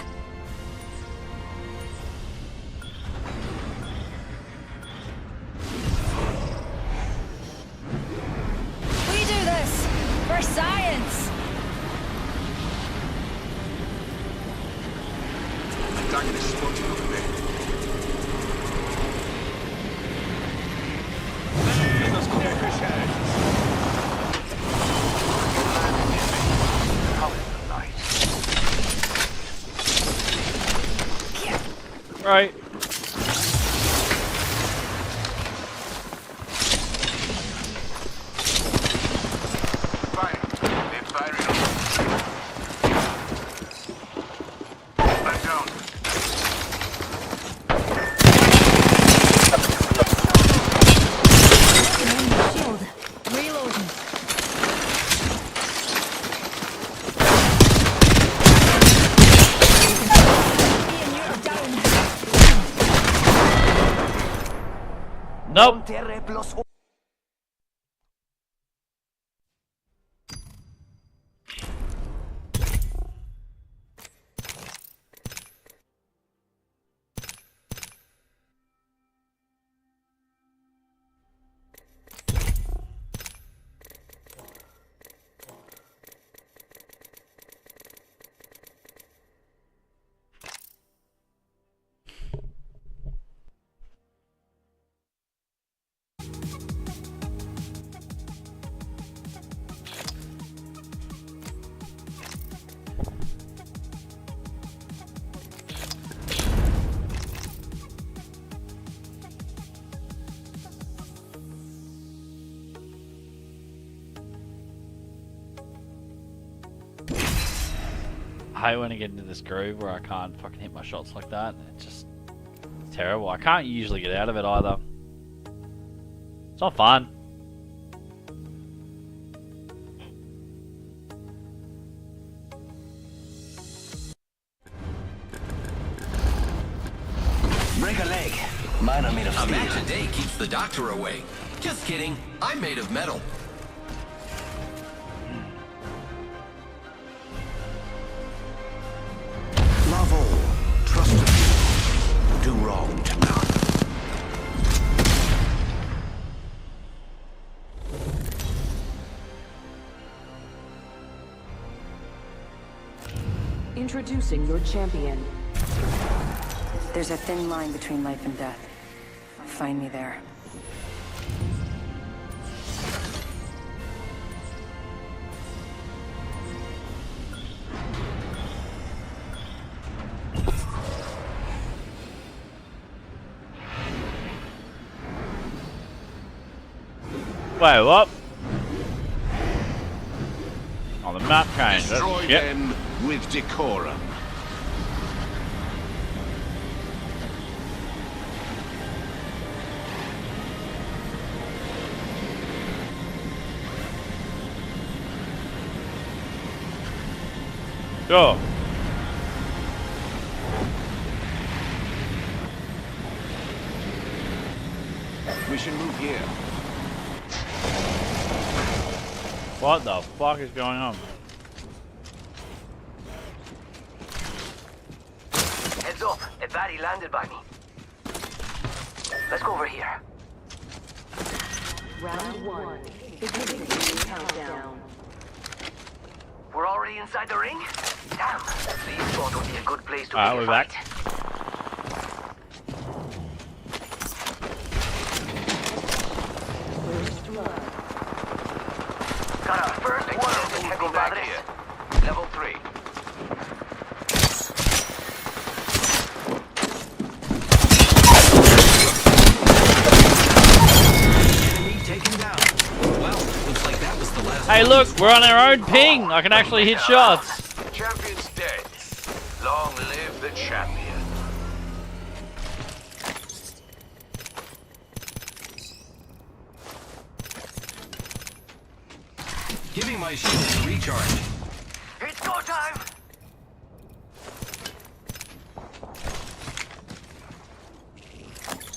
We do this for science. Antagonist spotted over there. Right. Nope. I want to get into this groove where I can't fucking hit my shots like that. It's just terrible. I can't usually get out of it either. It's not fun. Break a leg. Mine are made of steel. A match a day keeps the doctor away. Just kidding. I'm made of metal. Love all, trust a few, do wrong to none. Introducing your champion. There's a thin line between life and death. Find me there. Wait, what? On the map change. Destroy them with decorum. Sure. We should move here. What the fuck is going on? Heads up, a baddie landed by me. Let's go over here. Round 1. Beginning the countdown. We're already inside the ring? Damn, these spot would be a good place to Alright, we're back. Got our first one of the heavy back here. Level 3. Enemy taken down. Well, looks like that was the last. Hey, look, we're on our own ping. I can actually hit shots. Champion's dead. Long live the champion. Giving my shields a recharge. It's go time!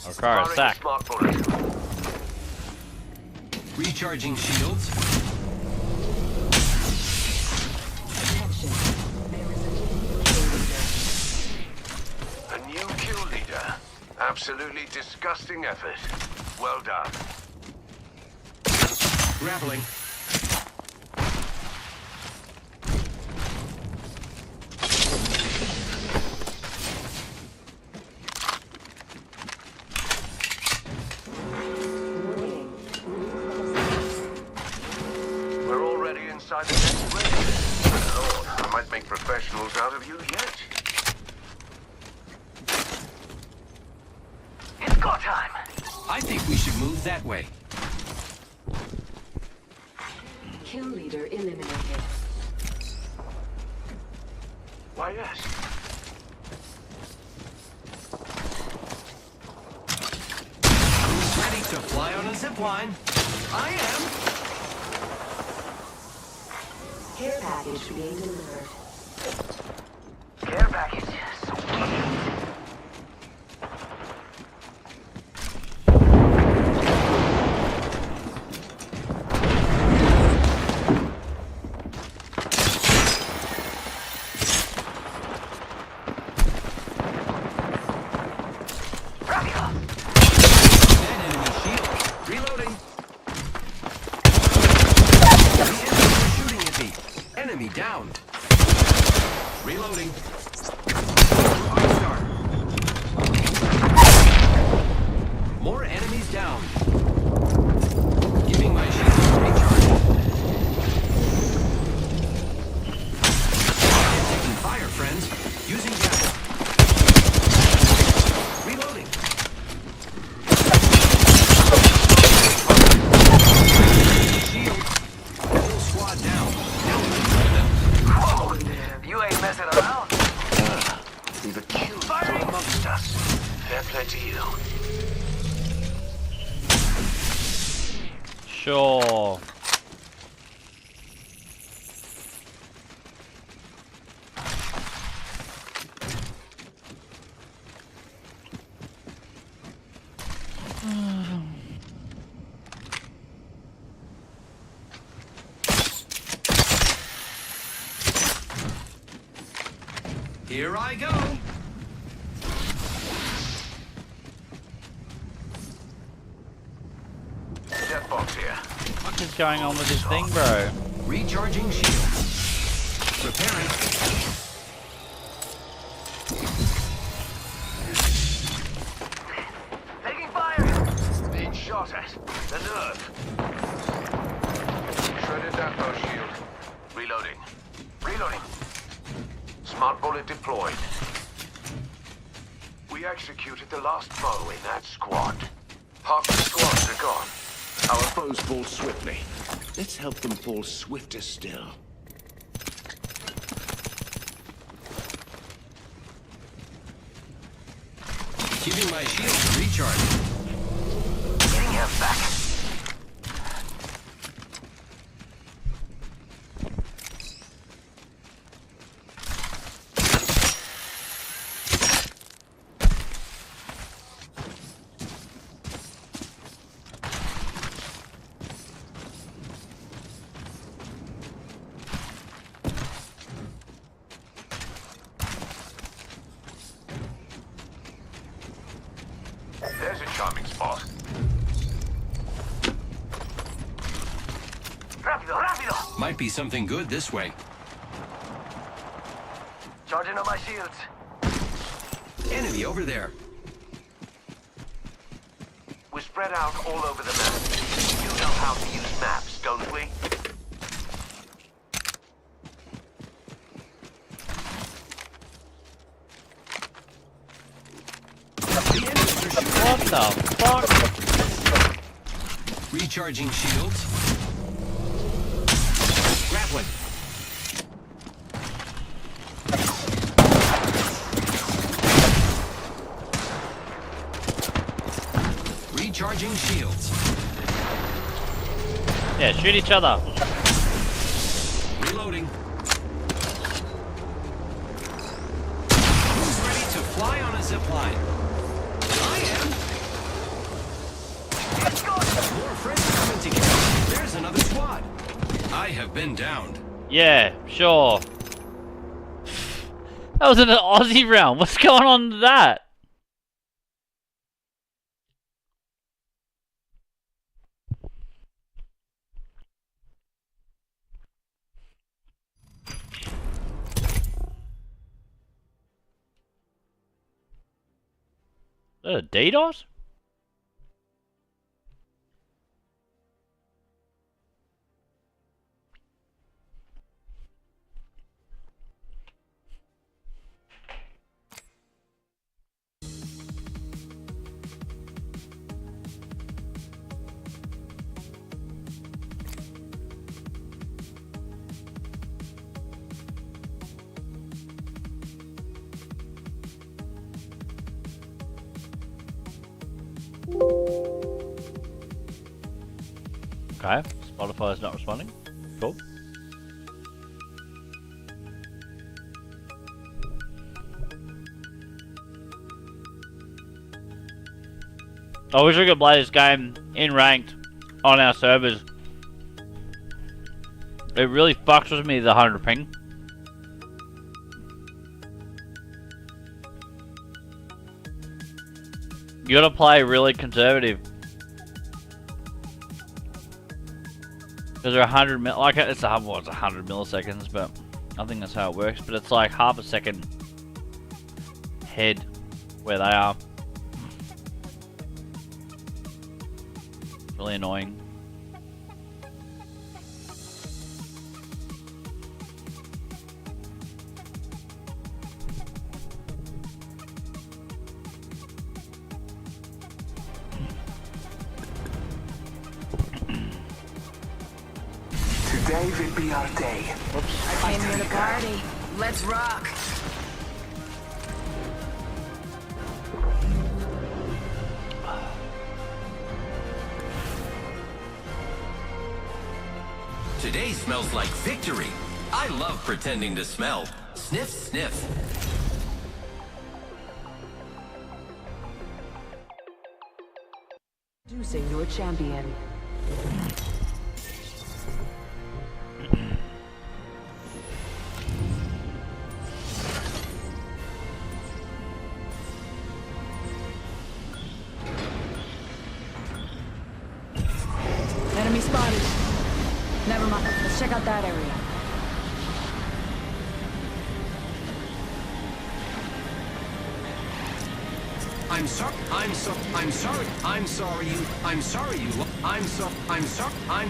Require a sack. Smart bullet. Recharging shields. A new kill leader. Absolutely disgusting effort. Well done. Grappling. We're already inside the next ring. Lord, I might make professionals out of you yet. It's go time! I think we should move that way. Kill leader eliminated. Why, yes. Who's ready to fly on a zipline? I am. Care package being delivered. Care package. So convenient. That enemy shield. Reloading. The enemies are shooting at me. Enemy down. Reloading. Rockstar. More enemies down. Giving my shield a recharge. Taking fire, friends. Using gas. Reloading. Shield. Whole squad down. Whoa! You ain't messing around. We've a kill from amongst us. Fair play to you. Sure. Here I go. Death box here. What is going on with this thing, bro? Recharging shields. Repairing. Taking fire! Being shot at. The nerve. Shredded Dapo shield. Reloading. Reloading. Smart bullet deployed. We executed the last foe in that squad. Half the squads are gone. Our foes fall swiftly. Let's help them fall swifter still. Giving my shield a recharge. Getting him back. charming spot. Rápido, rápido! Might be something good this way. Charging on my shields. Enemy over there. We're spread out all over the map. You know how to use maps, don't we? What the fuck? Recharging shields. Grappling. Recharging shields. Yeah, shoot each other. Reloading. Who's ready to fly on a zipline? I am. More friends coming together. There's another squad. I have been downed. Yeah, sure. That was an Aussie round. What's going on with that? DDoS? Okay, Spotify is not responding. Cool. I wish we could play this game in ranked on our servers. It really fucks with me, the 100 ping. You gotta play really conservative. Because they're 100 like it's 100 milliseconds, but I think that's how it works. But it's like half a second head where they are. Really annoying. Today will be our day. I came here to party. Let's rock. Today smells like victory. I love pretending to smell. Sniff, sniff. Introducing your champion. Enemy spotted. Never mind. Let's check out that area. I'm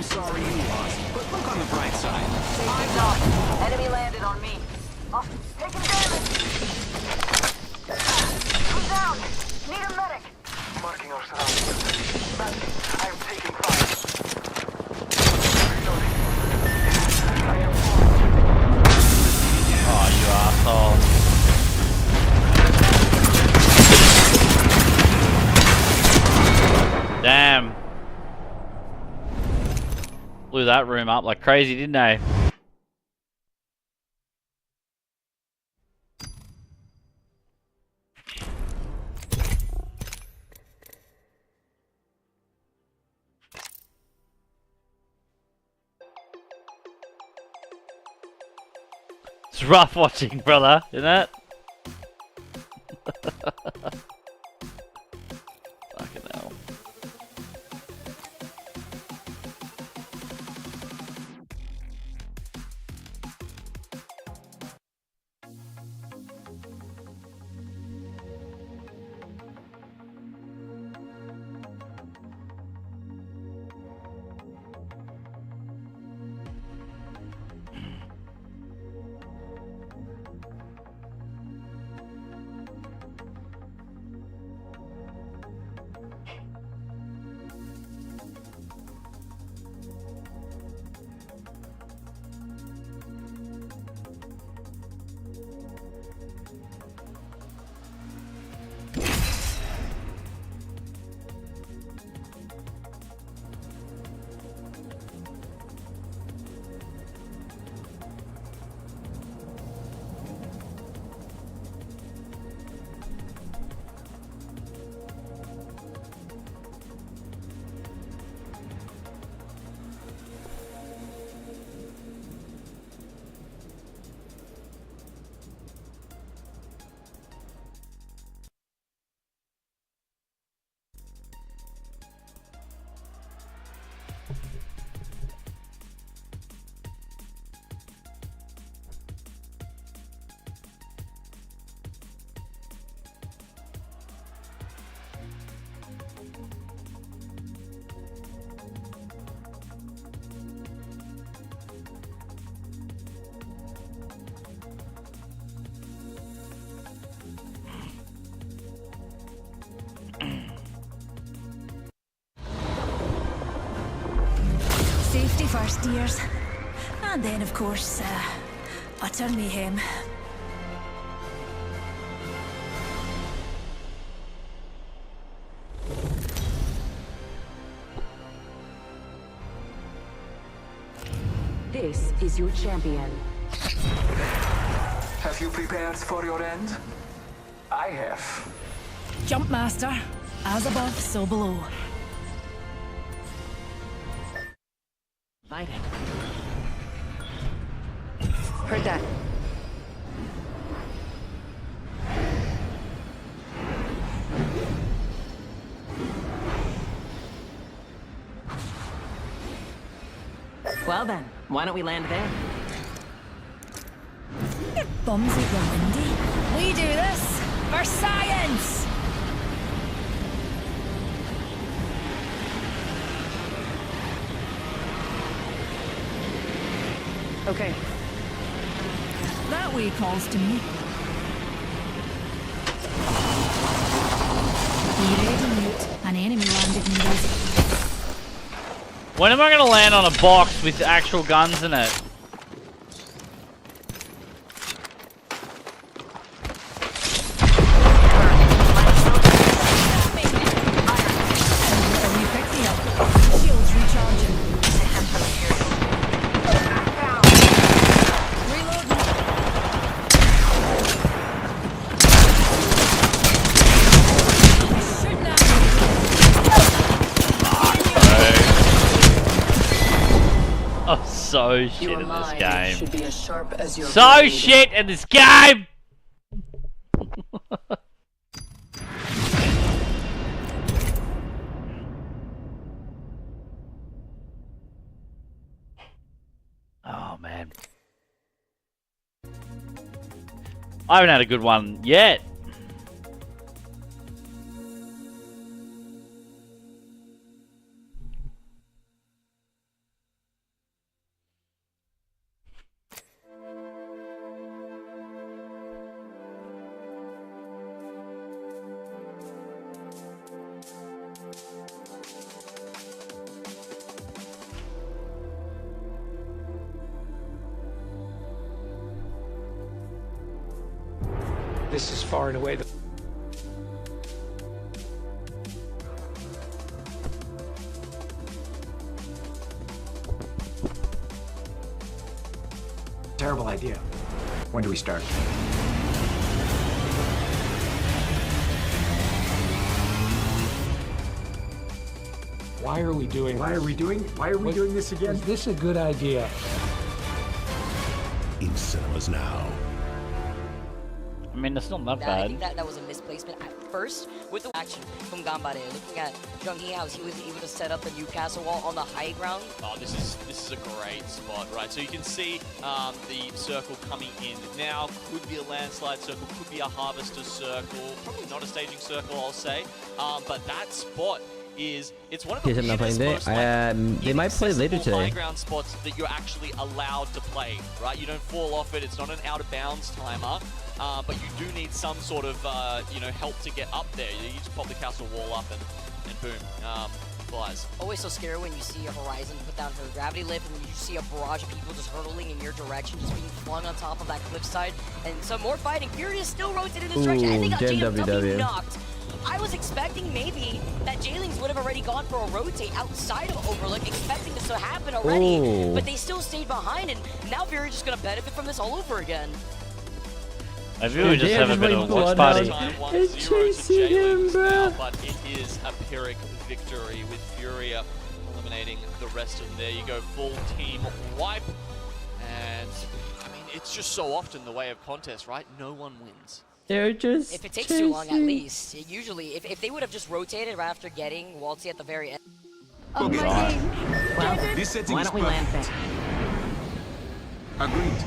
sorry you lost. But look on the bright side. I'm not. Enemy landed on me. Oh, taking damage. Who's down? Need a medic. Marking our surroundings. I am taking fire. Reloading. I am Oh, you asshole. Damn. Blew that room up like crazy, didn't they? It's rough watching, brother, isn't it? Fucking hell. first, dears. And then, of course, utter mayhem. This is your champion. Have you prepared for your end? I have. Jump master. As above, so below. Fighting. Heard that. Well then, why don't we land there? Your bums at your windy. We do this for science! Okay. That way calls to me. Be ready, mate. An enemy landed near us. When am I gonna land on a box with actual guns in it? Shields recharging. Oh, so shit in this game. Should be as sharp as your So blade. shit in this game! Oh, man. I haven't had a good one yet. This is far and away the terrible idea. When do we start? Why are we doing this again? Is this a good idea? In cinemas now. I mean, it's not that I bad. think that was a misplacement at first with the action from Ganbare. Looking at Zheng He, how he was able to set up the Newcastle wall on the high ground. Oh, this is a great spot, right? So you can see the circle coming in. Now could be a landslide circle, could be a harvester circle, probably not a staging circle, I'll say. But that spot it's one of the weirdest, they might play later today. high ground spots that you're actually allowed to play, right? You don't fall off it. It's not an out of bounds timer. But you do need some sort of, help to get up there. You just pop the castle wall up and boom, flies. Always so scary when you see a Horizon put down her gravity lift and you see a barrage of people just hurtling in your direction, just being flung on top of that cliffside. And some more fighting. Furious still rotated in this direction, and they got JWW knocked. I was expecting maybe that Jailings would have already gone for a rotate outside of Overlook, expecting this to happen already, but they still stayed behind, and now Fury's just going to benefit from this all over again. Maybe we just have a bit of a watch party. It's chasing him, bro. But it is a Pyrrhic victory with Furia eliminating the rest of them. There you go, full team wipe. And, I mean, it's just so often the way of contest, right? No one wins. They're just If it takes too long, at least. Usually, if they would have just rotated right after getting Waltzy at the very end. Oh my game. Well, This setting why is don't we land there? Agreed.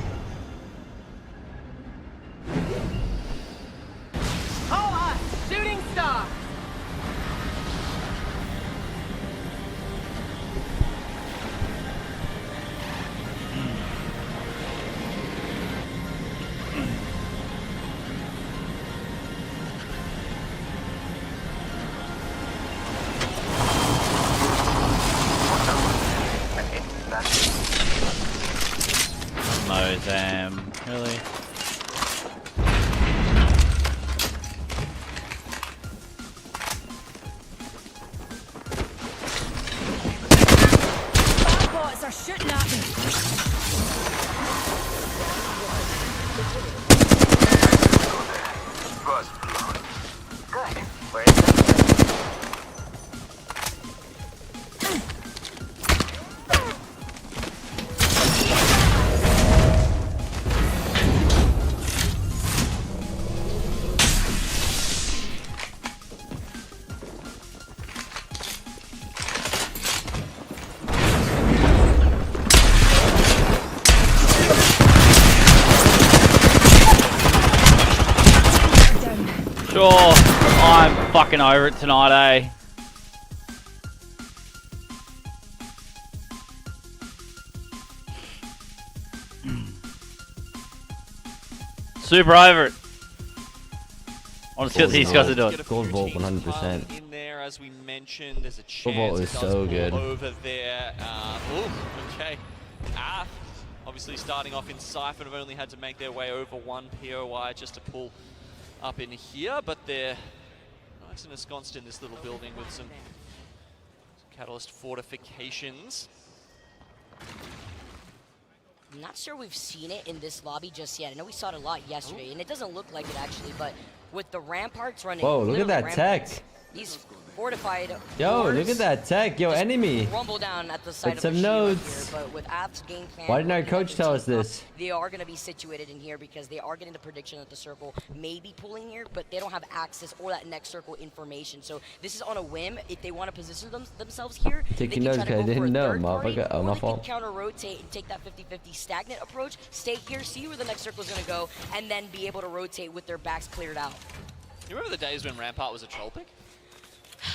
Call us shooting star. Zam. Really? Bots are shooting at me. First blood. Good. Where is it? Sure, I'm fucking over it tonight, eh? Super over it. I want to see what these guys are doing. Gold Vault 100%. In there, as we mentioned, there's a chance Vault it is does so fall good. over there. Okay. Obviously starting off in Siphon have only had to make their way over one POI just to pull up in here, but they're nice and ensconced in this little building with some Catalyst fortifications. I'm not sure we've seen it in this lobby just yet. I know we saw it a lot yesterday, and it doesn't look like it actually, but with the ramparts running... Whoa, look at that ramparts, tech. These fortified Yo, doors look at that tech. Yo, just enemy. rumble down at the side With of some Ashira notes. here, but with Apt's game plan, Why didn't our looking at coach their tell team us this? up, they are going to be situated in here because they are getting the prediction that the circle may be pulling here, but they don't have access or that next circle information. So this is on a whim. If they want to position themselves here, they Taking can notes, try to I go for a didn't know, third party, motherfucker. Oh, or my they fault. can counter-rotate and take that 50-50 stagnant approach, stay here, see where the next circle is going to go, and then be able to rotate with their backs cleared out. You remember the days when Rampart was a troll pick?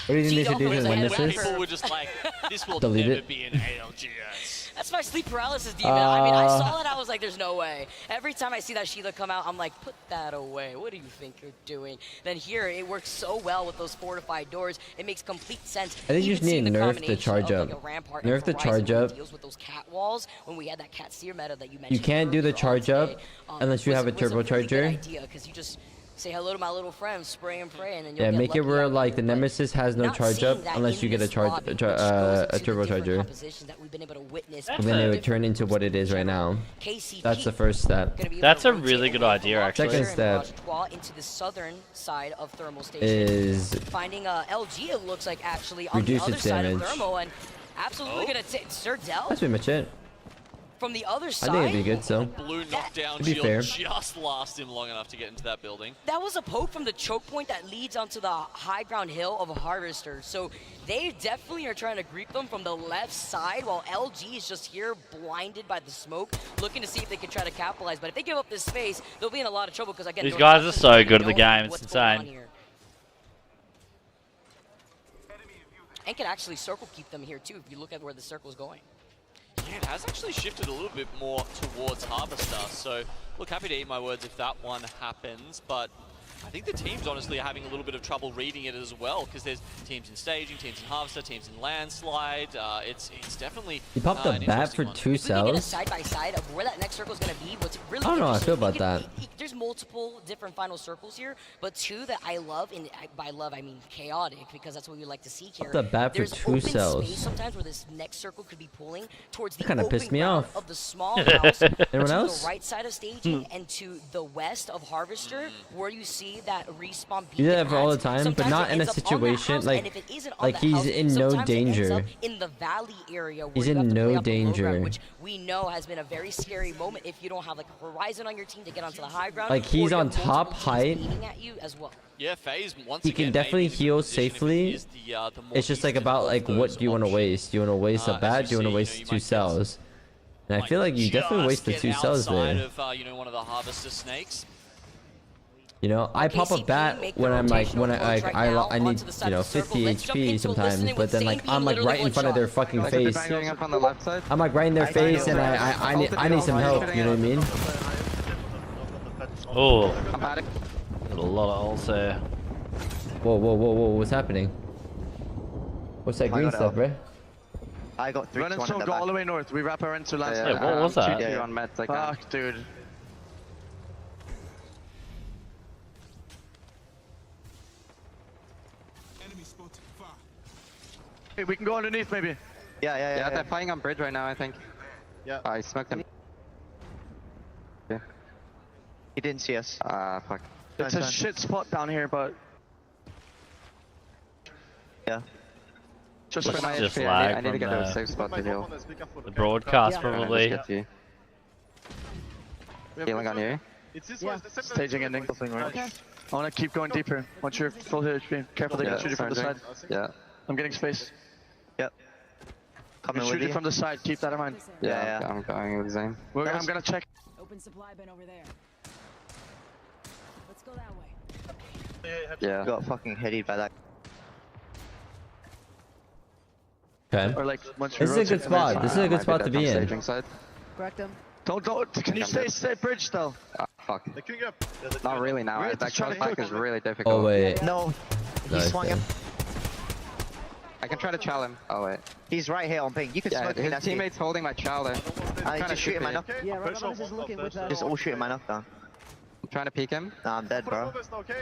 What do you think they should do When to win When this? people were just like, this will Delete never it. be an ALGS. That's my sleep paralysis demon. I mean, I saw that, I was like, there's no way. Every time I see that Sheila come out, I'm like, put that away. What do you think you're doing? Then here, it works so well with those fortified doors. It makes complete sense. I think you Even just need seeing to nerf the combination charge of, up. like, a Rampart and Nerf the Horizon charge when it up. deals with those cat walls, when we had that cat seer meta that you mentioned. You can't do the earlier on charge up today, unless you was- have a was really good turbocharger. idea, 'cause you just say hello to my little friend, spray and pray, and then you'll Yeah, get make it lucky where out like here. the But Nemesis has no not charge seeing up that unless in you get a this charge lobby, a which goes into the different turbocharger. compositions that we've been able to witness. That's Then it a- would turn into what it is right now. KCP That's the first step. gonna be able That's to a rotate really away good from idea, Rock actually. Second Shore step and Raj Dwal into the southern side of Thermal Station. is Finding LG, it looks like, actually on reduce the other its side damage. of Thermal, and absolutely gonna take Sir Del That's pretty much it. from the other I side. think it'd be good, so. Blue knockdown To be shield fair. just last him long enough to get into that building. That was a poke from the choke point that leads onto the high ground hill of Harvester. So they definitely are trying to greet them from the left side, while LG is just here blinded by the smoke, looking to see if they can try to capitalize. But if they give up this space, they'll be in a lot of trouble because, again, These North guys are Western's so really good at the knowing game, it's what's going on insane. here. And can actually circle keep them here too if you look at where the circle is going. Yeah, it has actually shifted a little bit more towards Harvester, so look, happy to eat my words if that one happens, but I think the teams honestly are having a little bit of trouble reading it as well, because there's teams in staging, teams in Harvester, teams in landslide. It's definitely He popped a an bat for interesting one. 2 If we can get a cells. side by side of where that next circle is going to be, what's really I don't know how I feel interesting, about there's multiple different final circles here, but two that I love, and by love I mean chaotic, because that's what we like to see here. The bat for There's 2 open cells. space sometimes where this next circle could be pulling towards the That kinda open pissed me ground off. of the small house to Anyone else? the right side of staging and to the west of Harvester, where you see that respawn You do beacon that for all the at. time, but Sometimes not it in a ends up on that situation house, like and if it isn't on like that he's house, in no sometimes it ends danger. up in the valley area where He's you have in to no play out the low ground, danger. which we know has been a very scary moment if you don't have like a Horizon on your team to get onto the high ground. Like, he's or you on have multiple top teams height. aiming at you as well. Yeah, FaZe once He again can definitely maybe in a heal position if he safely. is the more It's just like eastern about of like what those do you want to options. waste? Do you want to waste a As bat? you Do you want to see, waste you 2 might cells? And I feel like you definitely Just waste the get 2 cells outside there. of, one of the Harvester snakes. You know, I pop a KCP bat make the when I'm like rotational when approach right now I need onto the side of the 50 circle. Let's jump HP into sometimes, listening but with then Zane like being I'm like literally right in one front of their shot. fucking Like, if face. they're banging up on the left side. I'm like right in their face, and I need some help. You know what I mean? Oh, I'm batting. got a lot of holes there. Whoa, whoa, whoa, whoa! What's happening? What's that I green got stuff, out. bro? I got 3 Run and to 1 stone, in the go back. all the way north. We wrap our into last Yeah, night. what was that? Yeah. On meds, fuck, dude. Hey, we can go underneath maybe. Yeah, they're fighting on bridge right now, I think. Yeah. I smoked him. Yeah. He didn't see us. Ah, fuck. It's a shit spot down here, but yeah. Just Let's for now. just I lag need to from get to a safe spot to the heal. broadcast, probably. Get you. Healing on you. Staging ending. I want to keep going deeper. Once you're full HP, careful they can shoot you from the side. Yeah. I'm getting space. Yep. Coming shoot you from the side. Keep that in mind. Yeah, I'm going with Zane. I'm gonna check. Open supply bin over there. Let's go that way. Yeah. Got fucking headed by that. Okay. Or like once This is a good spot. This is a good spot to be in. Correct him. Don't. Can you stay bridge still? Fuck. Not really now. We're That trying to crossback is really difficult. Oh wait. No. He Nice, swung him. I can try to chow him. Oh wait. He's right here on ping. You can Yeah, smoke him. his That's teammate's holding my chow there. just shoot him, man. Yeah, Ragavan is looking with Just all shoot him, man. Down. I'm trying to peek him. Nah, I'm dead, bro.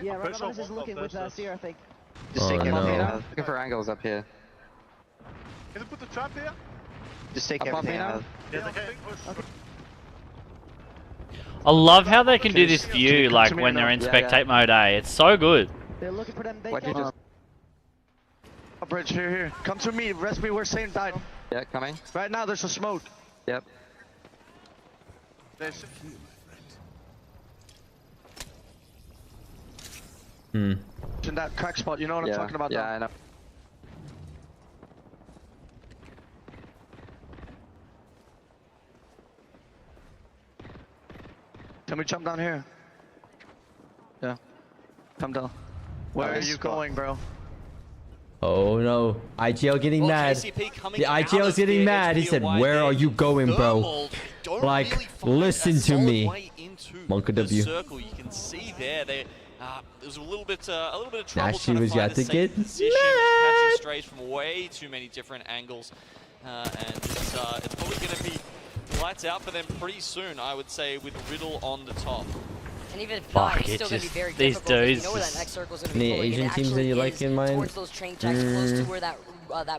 Yeah, Ragavan is looking with Seer, I think. Just take Oh, everything no. out. Looking for angles up here. Can you put the trap here? Just take Up off everything me now? out. Yes, okay. I love how they can do this view, like come when here they're now. in Yeah, spectate mode, eh? It's so good. They're looking for them. They What'd you can't. just... Bridge here. Come to me. Rest me where Sane died. Yeah, coming. Right now there's a smoke. Yep. In that crack spot, you know what I'm Yeah, talking about? yeah, now? I know. Can we jump down here? Yeah. Come down. Where are you going, bro? Oh no. IGL getting Well, mad. KCP coming The out IGL's of getting their mad. He HPO said, wide where there. are you going, bro? Thermal don't Like, really find listen a to solid me. way into Monka the W. circle. You can see there, there's a little bit of trouble Now she trying was to find got a to safe get position, catching strays from way too many different angles, and it's probably going to be lights out for them pretty soon, I would say, with Riddle on the top. And even if Fuck, not, it's it's still going to just be very these difficult. 'Cause dudes you know where that just- next circle's going to Any be pulling, and Asian it teams that actually you like is in mind? towards those train tracks, close to where that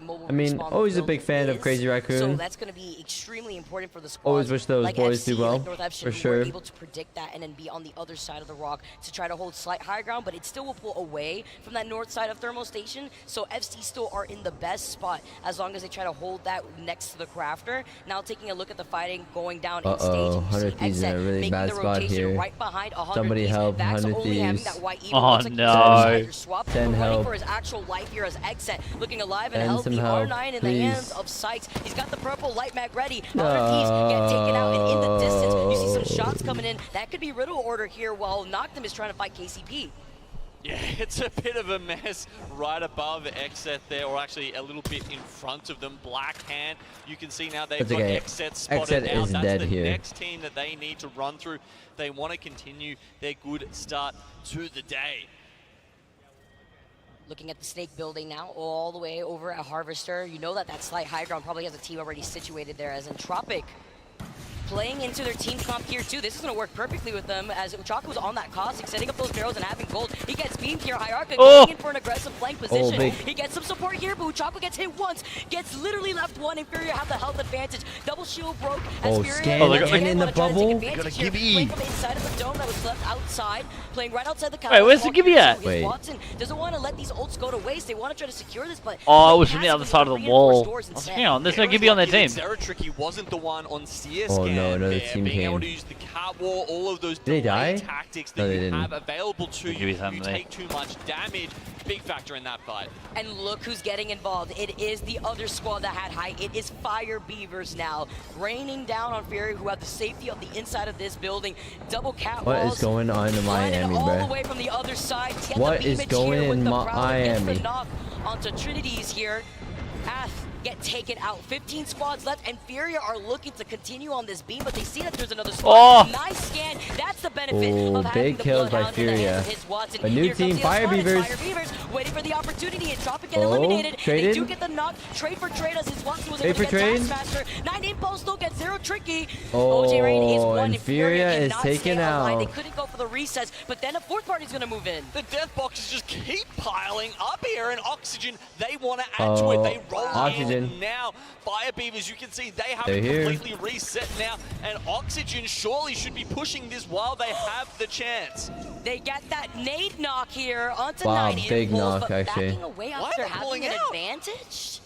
mobile I mean, respawn always a building big fan of is. Crazy Raccoon. So that's going to be extremely important for the squad. Always wish those like boys FC, do well, like North FC, for who sure. were able to predict that and then be on the other side of the rock to try to hold slight higher ground, but it still will pull away from that north side of Thermal Station. So FC still are in the best spot as long as they try to hold that next to the crafter. Now taking a look at the fighting going down in stage. Uh-oh, You see 100 Thieves in a Exec really making bad the spot rotation here. right behind 100 Somebody Thieves. help Vax 100 only having Thieves. that white evil. Oh, Looks like he's no. on the swap. Send Running help. for his actual life here as Exec looking alive and Send healthy. some help, R9 in the please. hands of Sykes. He's got the purple light mag ready. 100 Thieves get taken out, and in the distance you see some shots coming in. That could be Riddle order here while Noctem is trying to fight KCP. Yeah, it's a bit of a mess right above Exet there, or actually a little bit in front of them. Black Hand, you can see now they've That's got okay. Exet spotted Exet out. is That's dead the here. next team that they need to run through. They want to continue their good start to the day. Looking at the Snake building now, all the way over at Harvester. You know that slight high ground probably has a team already situated there, as Entropic playing into their team comp here too. This is going to work perfectly with them as Uchaka was on that Caustic, setting up those barrels and having gold. He gets beamed here. Hierarcha going in for an aggressive flank position. big. He gets some support here, but Uchaka gets hit once, gets literally left one. Inferior have the health advantage. Double shield broke. As Furia Scan Oh, they got- in the bubble. Gonna give me. Playing from inside of the dome that was left outside, playing right outside the Wait, where's the Gibby at? Wait. Wait. Watson doesn't want to let these ults go to waste. They want to try to secure this, but Oh, it was from the other side of the wall. Hang on, there's no Gibby on their team. Zeratricky wasn't the one on CS Oh, scan no, another there, team being able came. to use the cat wall, all of those Did they delay die? tactics No, that they you didn't. have available to you. Gibby's You underneath. take too much damage. Big factor in that fight. And look who's getting involved. It is the other squad that had height. It is Fire Beavers now, raining down on Fury, who have the safety of the inside of this building. Double cat What walls. is going on in Miami, all the bro? way from the other side. Get What the is beamage going here with in the Prowler. Gets the Miami? knock onto Trinity's here. Ath get taken out. 15 squads left, and Furia are looking to continue on this beam, but they see that there's another squad. Oh. Nice scan. That's the benefit of having Big the kills by Bloodhound in the hands Furia. of his Watson. A new Here team, comes the other Fire squad. It's Beavers. Fire Beavers waiting for the opportunity, and Tropic get Oh, eliminated. They traded. do get the knock. Trade for trade as his Watson was Trade able to for get trade. tasked faster. 9 impulse still gets 0 tricky. Oh, OJ Rain is one, and Furia is cannot taken stay alive. out. They couldn't go for the recess, but then a fourth party's gonna move in. The death boxes just keep piling up here, and Oxygen, they want to add to it. They roll Oxygen. in now. Fire Beavers, you can see they have They're it here. completely reset now, and Oxygen surely should be pushing this while they have the chance. They get that nade knock here onto Wow, 9 big impulse, knock, but actually. backing away Why are after they pulling having an out? advantage?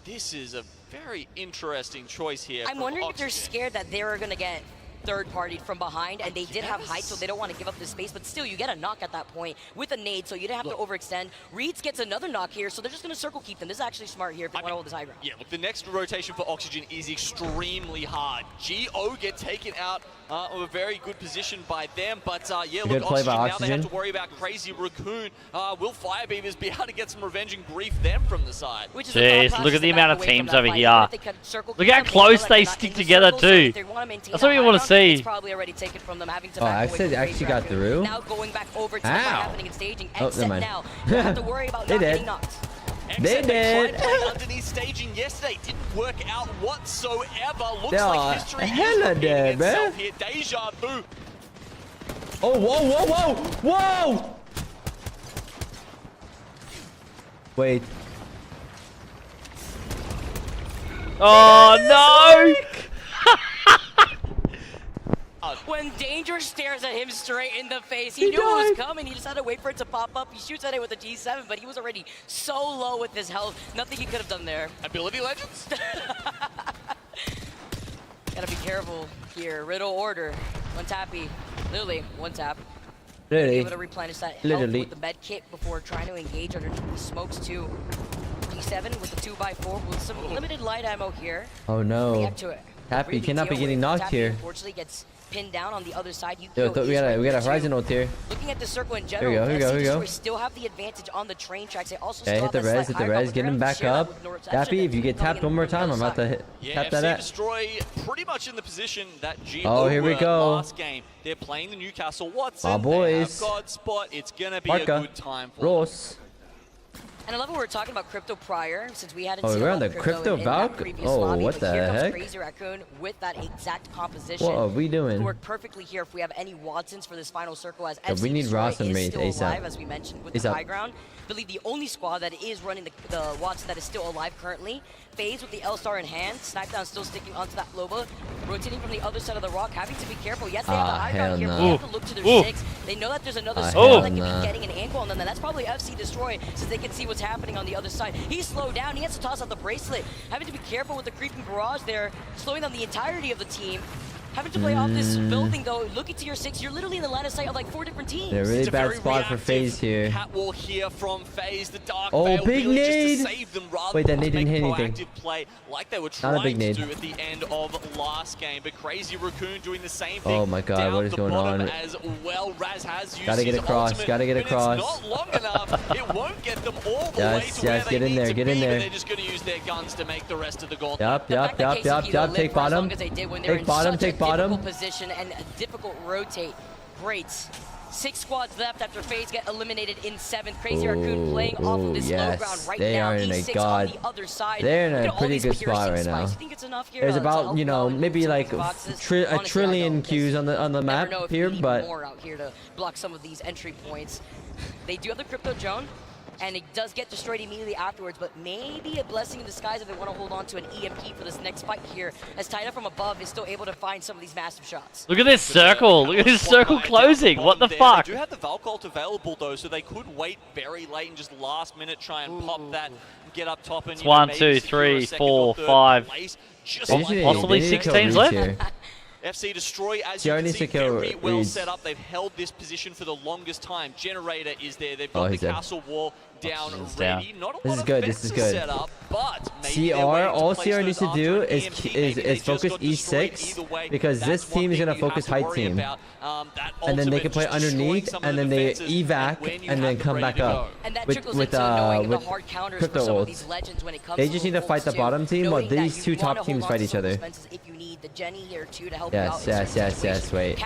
This is a very interesting choice here. I'm from wondering if Oxygen. they're scared that they're gonna get third-partied from behind, and they did have height, so they don't want to give up the space, but still, you get a knock at that point with a nade, so you didn't have to overextend. Reeds gets another knock here, so they're just going to circle keep them. This is actually smart here if they want to hold this high ground. Yeah, look, the next rotation for Oxygen is extremely hard. GO get taken out of a very good position by them, but yeah, Good look, play by Oxygen, now they Oxygen. have to worry about Crazy Raccoon. Will Fire Beavers be able to get some revenge and grief them from the side? Which is Jeez, look at the amount of teams over here. Look how close they stick together too. That's what we want to see. Probably already taken from them, having to Oh, back I away said from actually Crazy got Raccoon. through. Now going back over to what's happening in staging. Oh, And set never mind. now. You don't have to worry about They not did. getting knocked. They Except did. tried playing underneath staging yesterday. Didn't work out whatsoever. Looks Yeah, like history is hella repeating dead, itself man. here. Deja vu. Oh, whoa, whoa, whoa, whoa! Wait. Oh no! When Danger stares at him straight in the face, he knew it was coming. He just had to wait for it to pop up. He shoots at it with a G7, but he was already so low with his health. Nothing he could have done there. Ability Legends? Gotta be careful here. Riddle order. One tappy. Literally, one tap. Literally. Be able to replenish that health Literally. with the med kit before trying to engage underneath the smokes too. G7 with the 2x4 with some limited light ammo here. Oh no. React to it. Happy, Really cannot be deal getting with. knocked Tappy, here. Unfortunately, gets pinned down on the other side. Yo, we got a Horizon ult here. Looking at the circle in Here we general, go, here we go, here we go. FC still have the advantage on the train tracks. They also Okay, still hit the have that res, slight hit the high ground res, with get him Graham. back Share that up. with Norwich. Dappy, if you get Coming tapped in one more from the time, I'm other about to side. hit, Yeah, tap FC that out. Destroy pretty much in the position that GO Oh, here we were go. last game. They're playing the Newcastle Watson. My boys. They have God Spot. It's going to be Barca. a good time for them. Ross. And I love what we were talking about crypto prior, since we hadn't Oh, seen we're a on lot the of crypto in that Valk? previous Oh, lobby, what but the here comes heck? Crazy Raccoon with that exact composition. What are we doing? Could work perfectly here if we have any Watsons for this final circle, as Yeah, FC we need Destroy Ross and is Wraith still ASAP. alive, as we mentioned, with the ASAP. high ground. I believe the only squad that is running the Watson that is still alive currently. FaZe with the L-Star in hand. Snipedown still sticking onto that Loba. Rotating from the other side of the rock, having to be careful. Yes, they have the high ground here, but they have to look to their six. They know that there's another squad that can be getting an angle on them, and that's probably FC Destroy, since they can see what's happening on the other side. He's slowed down. He has to toss out the bracelet. Having to be careful with the creeping barrage there, slowing down the entirety of the team. Having to play off this building, though. Looking to your six, you're literally in the line of sight of like 4 different teams. Yeah, really It's a bad very spot for FaZe here. Catwalk here from FaZe. The Dark Oh, Veil big really nade! just to save them rather Wait, that than nade to make didn't a hit anything. proactive play like they were Not a trying big to nade. do at the end of last game. But Crazy Raccoon doing the same thing. Oh my god, down what is the going bottom on? As well. Raz has used Gotta get his across, ultimate, gotta get but across. It's not long enough. It won't get them all the Yes, way to yes, where get they in need there, to get in be, there. But they're just going to use their guns to make the rest of the goal. Yup, take bottom. Take bottom, take bottom. Position and a difficult rotate. Great. 6 squads left after FaZe get eliminated in 7th. Crazy Raccoon playing off of this low ground right they now. are in a E6 god. on the other side. They're in Look a at all pretty these good spot piercing right spikes. now. You think it's enough here? There's to about, help you know, out maybe some of like these boxes? a Honestly, I trillion don't, queues on the never map know if here, we need but more out here to block some of these entry points. They do have the crypto drone, and it does get destroyed immediately afterwards, but maybe a blessing in disguise if they want to hold on to an EMP for this next fight here, as Taida from above is still able to find some of these massive shots. Look at this circle. Look at this circle closing. What the fuck? They do have the Valk ult available though, so they could wait very late and just last minute try and pop that, get up top and It's you know, 1, maybe 2, secure a 3, second 4, or third 5. place, just They like need- Possibly they need to 6 kill teams Reese left? here. FC Destroy, as He you already can see, needs to kill very well Reeds. set up. They've held this position for the longest time. Generator is there. They've Oh, got the he's dead. castle wall down Oxygen's ready. down. Not a This lot is of good, this is fences good. set up, but CR, all CR needs to do is focus E6 because this team is gonna focus high team, and then they can play underneath, and then they evac, and then come back up with crypto ults. They just need to fight the bottom team while these two top teams fight each other. Yes. Wait.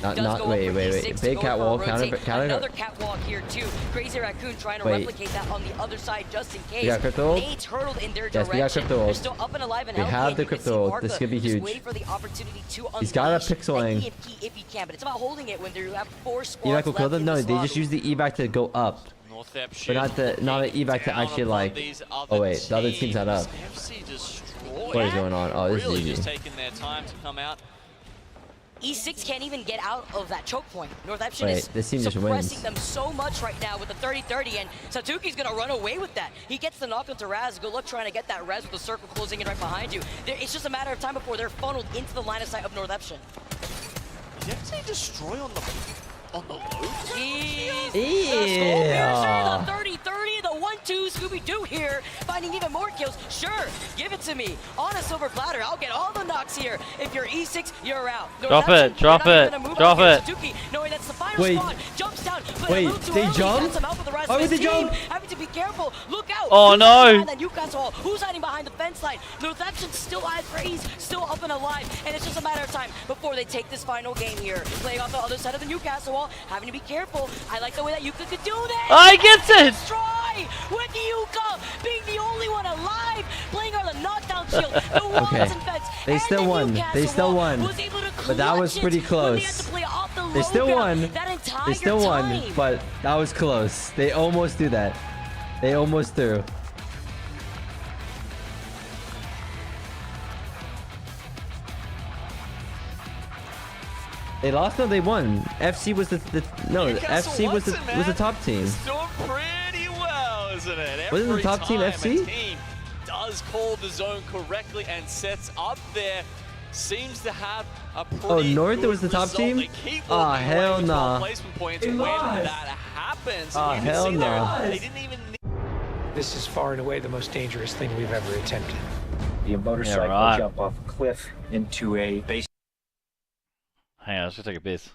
Not wait. Big catwall counter. Another catwalk here too. Crazy Raccoon trying to replicate that on the other side just in case. We got crypto ult. Nate's hurtled in their Yes, we got direction. crypto They're ult. still up and alive and We healthy, have and the you can see crypto ult. Martha This could be just huge. wait for the opportunity to He's got a unleash pixel that aim. EMP if he can, but it's about holding it when you have 4 squads Evac will kill left them? in No, this they lobby. just use the evac to go up. But not an evac to actually like. Oh wait, the other team's not up. What is going on? Oh, this is Really just easy. taking their time to come out. E6 can't even get out of that choke point. Northampton Wait, is this team just suppressing wins. them so much right now with the 30-30, and Satuki's gonna run away with that. He gets the knock onto Raz. Good luck trying to get that Raz with the circle closing in right behind you. It's just a matter of time before they're funneled into the line of sight of Northampton. Did FC destroy on the low? Yeah. The 30-30, the 1-2 Scooby-Doo here, finding even more kills. Sure, give it to me. On a silver platter, I'll get all the knocks here. If you're E6, you're out. Drop it, drop it, drop it. Satuki, knowing that's the final Wait. squad, jumps down, but Wait, a little too they early. jumped? That's enough for the rest Why of would his they team. jump? Having to be careful. Look out. Oh, Who's no. hiding behind that Newcastle? Who's hiding behind the fence line? Northampton still has Raze, still up and alive, and it's just a matter of time before they take this final game here. Playing off the other side of the Newcastle wall, having to be careful. I like the way that Yuka could do this. I gets it. Destroy with Yuka being the only one alive, playing on the knockdown shield. The walls Okay. and fence, They and still the won. Newcastle They still wall won. was able to But that was clutch pretty it when they had close. to play off the They still low won. ground that entire They still won, time. but that was close. They almost do that. They almost threw. They lost? No, they won. FC was the no. Newcastle FC was wants the it, top team. It's doing pretty well, isn't it? Wasn't the top team Every FC? time a team does call the zone correctly and sets up there, seems to have a pretty Oh, North good was the top result. team? They keep Ah, walking hell away with nah. 12 placement points when that happens. Ah, you can hell see there, nah. they didn't even This is far and away the most dangerous thing we've ever attempted. The motorcycle right. jump off a cliff into a base. Hang on, let's just take a piss.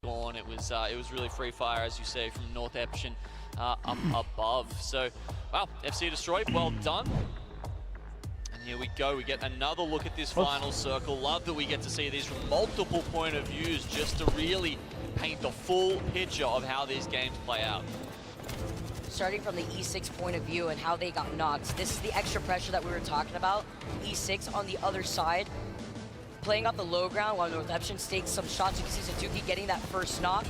gone. It was really free fire, as you say, from Northampton up above. So, wow, FC destroyed. Well done. And here we go. We get another look at this final circle. Love that we get to see these from multiple point of views just to really paint the full picture of how these games play out. Starting from the E6 point of view and how they got knocked, this is the extra pressure that we were talking about. E6 on the other side, playing up the low ground while Northampton takes some shots. You can see Satuki getting that first knock.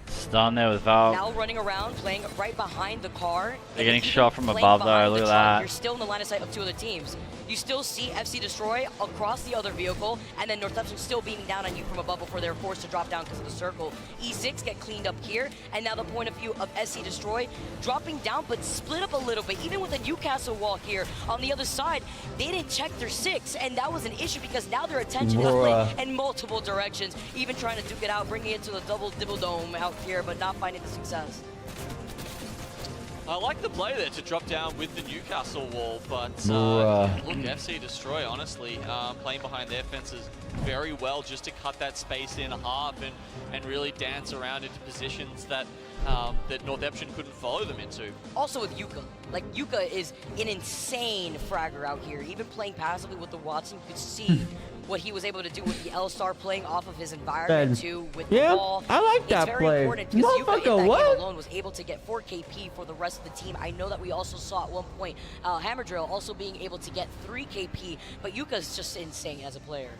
Stun there with Valve. Now running around, playing right behind the car. They're getting Even shot from playing above though, behind look the at truck. that. You're still in the line of sight of two other teams. You still see FC Destroy across the other vehicle, and then Northampton still beating down on you from above before they're forced to drop down because of the circle. E6 get cleaned up here, and now the point of view of SC Destroy dropping down, but split up a little bit. Even with the Newcastle wall here on the other side, they didn't check their 6, and that was an issue because now their attention is playing in multiple directions, even trying to duke it out, bringing it to the double dibble dome out here, but not finding the success. I like the play there to drop down with the Newcastle wall, but look, FC Destroy, honestly, playing behind their fences very well just to cut that space in half and really dance around into positions that that Northampton couldn't follow them into. Also with Yuka. Like, Yuka is an insane fragger out here. Even playing passively with the Watson, you could see what he was able to do with the L-Star, playing off of his environment too with the ball. I like that it's play. very important because Yuka in that game alone was able to get 4 KP for the rest of the team. I know that we also saw at one point Hammer Drill also being able to get 3 KP, but Yuka's just insane as a player.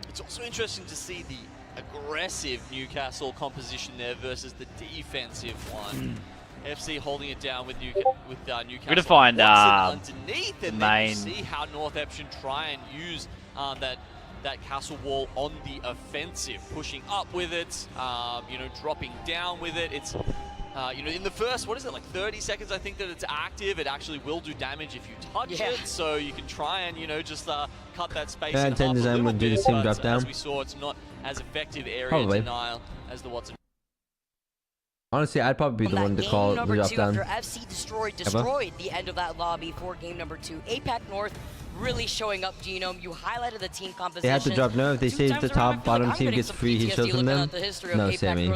It's also interesting to see the aggressive Newcastle composition there versus the defensive one. FC holding it down with Newcastle. We're gonna find underneath, and main. then you see how Northampton try and use that castle wall on the offensive, pushing up with it, you know, dropping down with it. It's you know, in the first, what is it, like 30 seconds, I think that it's active. It actually will do damage if you touch it, so you can try and, you know, just cut that space in half a little would do the bit, same but drop down. as we saw, it's not as effective area denial as the Watson. Honestly, I'd probably be the one to call the drop down. After FC destroyed the end of that lobby for game number 2. APAC North really showing up, Genome. You highlighted the team composition. They have to drop. No, if they say the top bottom team gets free heat shields from them. No, Sammy.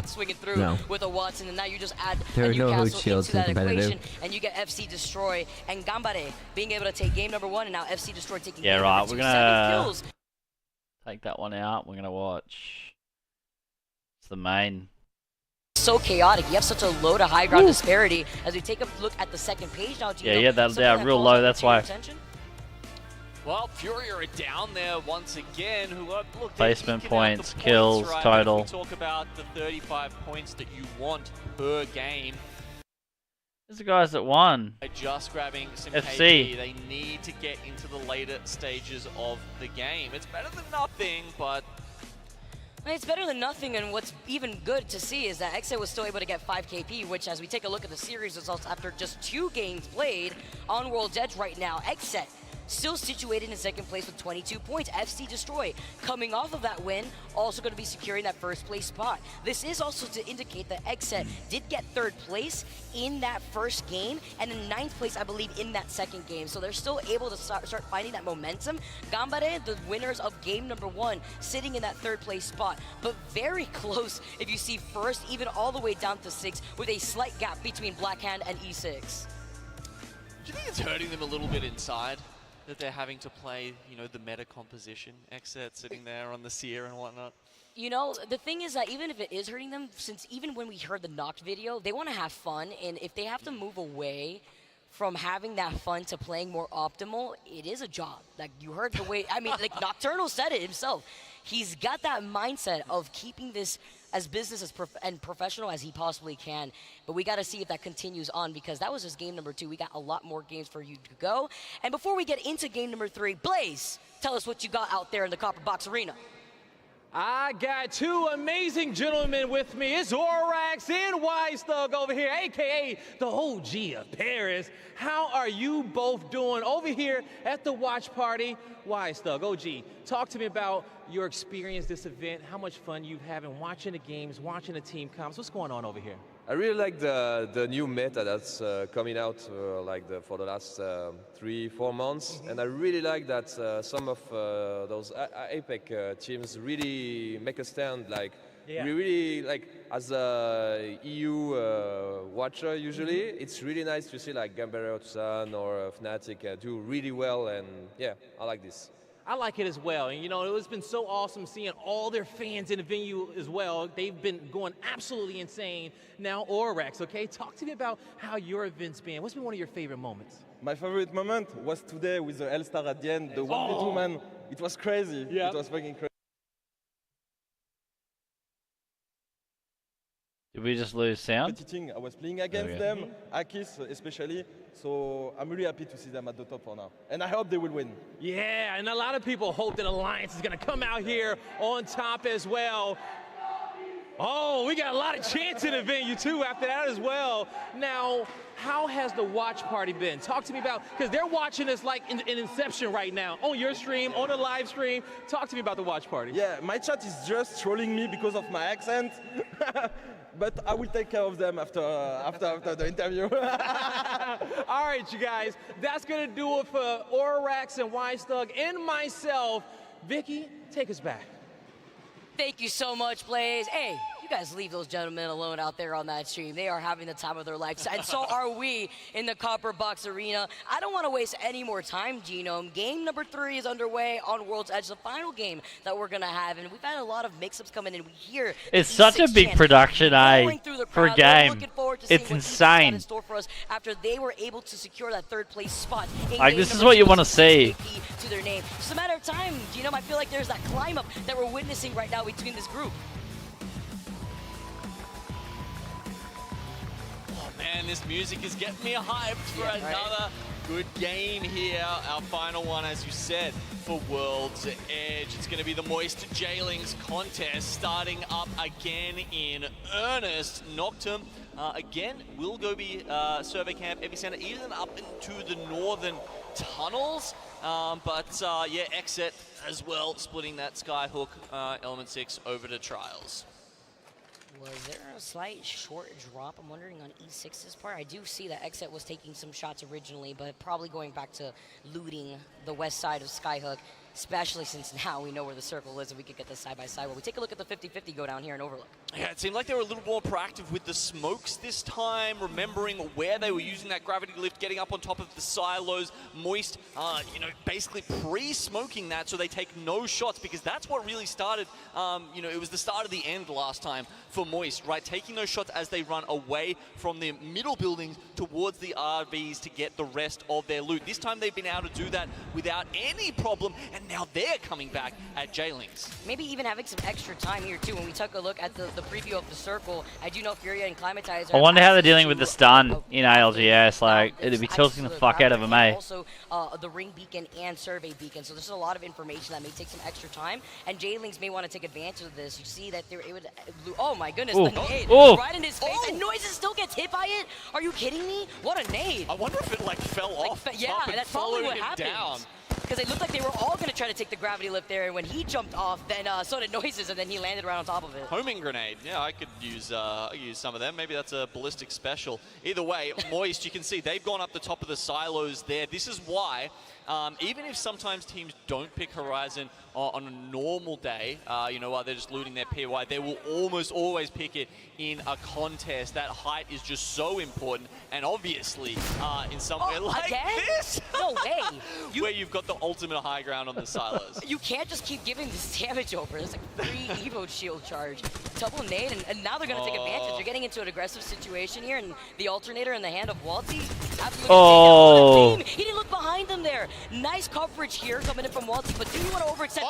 No. With a Watson, and now you just add there are no hood Newcastle shields into that in competitive. equation, and you get FC Destroy and Gambare being able to take game number 1, and now FC Destroy taking game number 2. We're gonna 7 kills. take that one out. We're gonna watch. It's the main. So chaotic. You have such a low to high ground disparity. As we take a look at the second page now, Gino, they're real low. That's why. Well, Fury are down there once again. Who look, placement points, kills, right? total. We talk about the 35 points that you want per game. There's the guys that won. Just grabbing some FC. KP. They need to get into the later stages of the game. It's better than nothing, but it's better than nothing, and what's even good to see is that XSET was still able to get 5 KP, which, as we take a look at the series results after just 2 games played on World's Edge right now, XSET still situated in second place with 22 points. FC Destroy coming off of that win, also going to be securing that first place spot. This is also to indicate that XSET did get 3rd place in that first game, and in 9th place, I believe, in that second game. So they're still able to start finding that momentum. Gambare, the winners of game number 1, sitting in that 3rd place spot, but very close if you see first, even all the way down to 6, with a slight gap between Blackhand and E6. Do you think it's hurting them a little bit inside? That they're having to play, you know, the meta composition, XSET sitting there on the Seer and whatnot. You know, the thing is that even if it is hurting them, since even when we heard the Noct video, they want to have fun, and if they have to move away from having that fun to playing more optimal, it is a job. Like, you heard the way, I mean, like, Nocturnal said it himself. He's got that mindset of keeping this as business and professional as he possibly can. But we got to see if that continues on, because that was just game number 2. We got a lot more games for you to go. And before we get into game number 3, Blaze, tell us what you got out there in the Copper Box Arena. I got 2 amazing gentlemen with me. It's Orax and Wise Thug over here, a.k.a. the OG of Paris. How are you both doing over here at the watch party? Wise Thug, OG, talk to me about your experience this event, how much fun you've had in watching the games, watching the team comps. What's going on over here? I really like the new meta that's coming out for the last 3-4 months, and I really like that some of those APEC teams really make a stand. Like, we really, like, as a EU watcher usually, it's really nice to see like Gambare, Tucson or Fnatic do really well, and yeah, I like this. I like it as well, and you know, it's been so awesome seeing all their fans in the venue as well. They've been going absolutely insane. Now, Orax, okay, talk to me about how your event's been. What's been one of your favorite moments? My favorite moment was today with the L-Star at the end, the 1v2 man. It was crazy. Yeah. It was fucking crazy. Did we just lose sound? I was playing against them, Akis especially, so I'm really happy to see them at the top for now. And I hope they will win. Yeah, and a lot of people hope that Alliance is going to come out here on top as well. Oh, we got a lot of chants in the venue too after that as well. Now, how has the watch party been? Talk to me about, because they're watching us like in Inception right now, on your stream, on the live stream. Talk to me about the watch party. Yeah, my chat is just trolling me because of my accent. But I will take care of them after the interview. All right, you guys, that's gonna do it for Orax and Ystug and myself. Vicky, take us back. Thank you so much, Blaze. Hey, you guys leave those gentlemen alone out there on that stream. They are having the time of their lives, and so are we in the Copper Box Arena. I don't want to waste any more time, Genome. Game number 3 is underway on World's Edge, the final game that we're going to have, and we've had a lot of mix-ups coming in. We hear it's such a big production, for a game. It's insane. For us after they were able to secure that 3rd place spot. Like, this is what you want to see. To their name. It's a matter of time, Genome. I feel like there's that climb up that we're witnessing right now between this group. Man, this music is getting me hyped for another good game here. Our final one, as you said, for World's Edge. It's going to be the Moist Jailings contest starting up again in earnest. Noctum, again, will go be survey camp epicenter, even up into the northern tunnels. Yeah, Exit as well, splitting that Skyhook Element 6 over to Trials. Was there a slight short drop, I'm wondering, on E6's part? I do see that Exit was taking some shots originally, but probably going back to looting the west side of Skyhook, especially since now we know where the circle is and we could get this side-by-side. Well, we take a look at the 50-50 go down here in Overlook. Yeah, it seemed like they were a little more proactive with the smokes this time, remembering where they were using that gravity lift, getting up on top of the silos. Moist, you know, basically pre-smoking that so they take no shots, because that's what really started, you know, it was the start of the end last time for Moist, right? Taking those shots as they run away from the middle buildings towards the RVs to get the rest of their loot. This time they've been able to do that without any problem, and now they're coming back at Jailings. Maybe even having some extra time here too. When we took a look at the preview of the circle, I do know Furia and Climatizer. I wonder how they're dealing with the stun in ALGS. Like, it'd be tilting the fuck out of them, eh? Also, the ring beacon and survey beacon. So there's a lot of information that may take some extra time, and Jailings may want to take advantage of this. You see that they're able to. Oh my goodness, the nade right in his face, and Noises still gets hit by it. Are you kidding me? What a nade! I wonder if it like fell off. Yeah, that's probably what happened. Because it looked like they were all going to try to take the gravity lift there, and when he jumped off, then so did Noises, and then he landed right on top of it. Homing grenade. Yeah, I could use some of them. Maybe that's a ballistic special. Either way, Moist, you can see they've gone up the top of the silos there. This is why, even if sometimes teams don't pick Horizon on a normal day, you know, while they're just looting their PY, they will almost always pick it in a contest. That height is just so important, and obviously, in somewhere like this, no way, where you've got the ultimate high ground on the silos. You can't just keep giving this damage over. There's like 3 Evo shield charge, double nade, and now they're going to take advantage. They're getting into an aggressive situation here, and the alternator in the hand of Walty. He didn't look behind them there. Nice coverage here coming in from Walty, but do you want to overextend?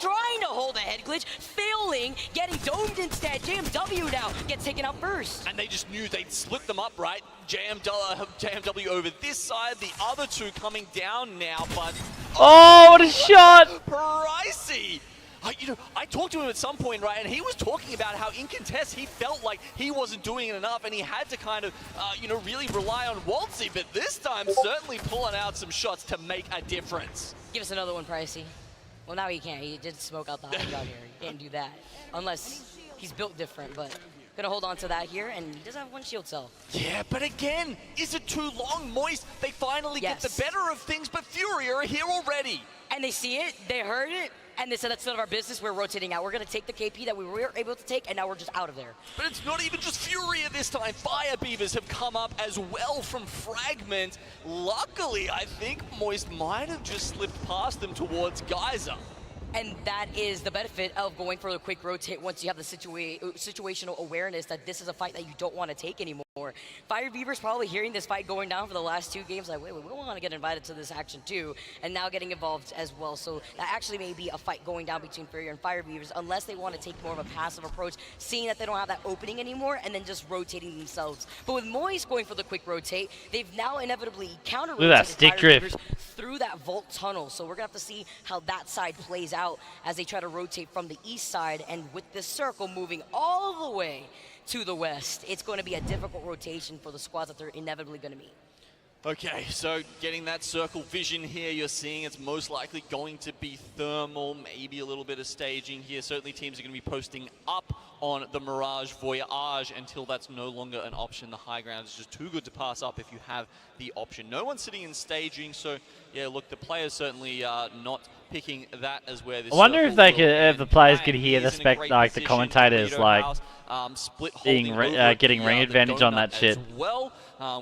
Trying to hold a head glitch, failing, getting domed instead. JMW now gets taken out first. And they just knew they'd split them up, right? JMW over this side, the other two coming down now, but... Oh, what a shot! Pricey! You know, I talked to him at some point, right, and he was talking about how in contest he felt like he wasn't doing it enough, and he had to kind of, you know, really rely on Waltzy, but this time certainly pulling out some shots to make a difference. Give us another one, Pricey. Well, now he can't. He did smoke out the high ground here. He can't do that unless he's built different, but gonna hold on to that here, and he does have 1 shield cell. Yeah, but again, is it too long, Moist? They finally get the better of things, but Fury are here already. And they see it, they heard it, and they said that's none of our business, we're rotating out. We're gonna take the KP that we were able to take, and now we're just out of there. But it's not even just Furia this time. Fire Beavers have come up as well from Fragment. Luckily, I think Moist might have just slipped past them towards Geyser. And that is the benefit of going for a quick rotate once you have the situational awareness that this is a fight that you don't want to take anymore. more. Fire Beaver's probably hearing this fight going down for the last 2 games, like, wait, we want to get invited to this action too, and now getting involved as well. So that actually may be a fight going down between Furia and Fire Beavers, unless they want to take more of a passive approach, seeing that they don't have that opening anymore, and then just rotating themselves. But with Moist going for the quick rotate, they've now inevitably counter-rotated stick Fire drift Beavers through that vault tunnel. So we're going to have to see how that side plays out as they try to rotate from the east side, and with this circle moving all the way to the west, it's going to be a difficult rotation for the squads that they're inevitably going to meet. Okay, so getting that circle vision here, you're seeing it's most likely going to be thermal, maybe a little bit of staging here. Certainly teams are going to be posting up on the Mirage Voyage until that's no longer an option. The high ground is just too good to pass up if you have the option. No one's sitting in staging, so yeah, look, the players certainly not picking that as where this. I wonder if they could, if the players could hear the the commentators like being getting ring advantage on that shit. Well,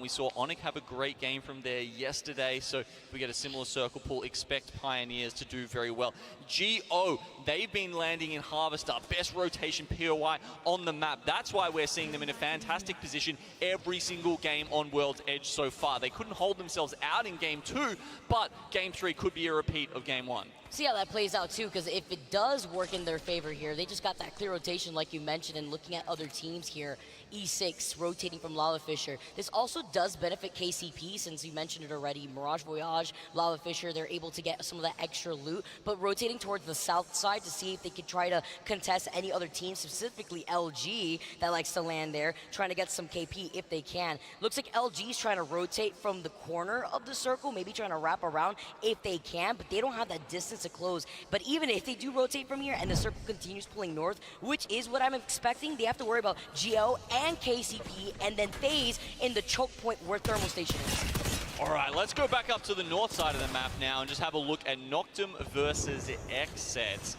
we saw Onyx have a great game from there yesterday, so if we get a similar circle pull, expect Pioneers to do very well. GO, they've been landing in Harvester, best rotation POI on the map. That's why we're seeing them in a fantastic position every single game on World's Edge so far. They couldn't hold themselves out in Game 2, but Game 3 could be a repeat of Game 1. See how that plays out too, because if it does work in their favor here, they just got that clear rotation like you mentioned, and looking at other teams here, E6 rotating from Lava Fisher. This also does benefit KCP, since you mentioned it already. Mirage Voyage, Lava Fisher, they're able to get some of that extra loot, but rotating towards the south side to see if they could try to contest any other team, specifically LG, that likes to land there, trying to get some KP if they can. Looks like LG's trying to rotate from the corner of the circle, maybe trying to wrap around if they can, but they don't have that distance to close. But even if they do rotate from here and the circle continues pulling north, which is what I'm expecting, they have to worry about GO and KCP, and then FaZe in the choke point where Thermal Station is. All right, let's go back up to the north side of the map now and just have a look at Noctum versus Xset.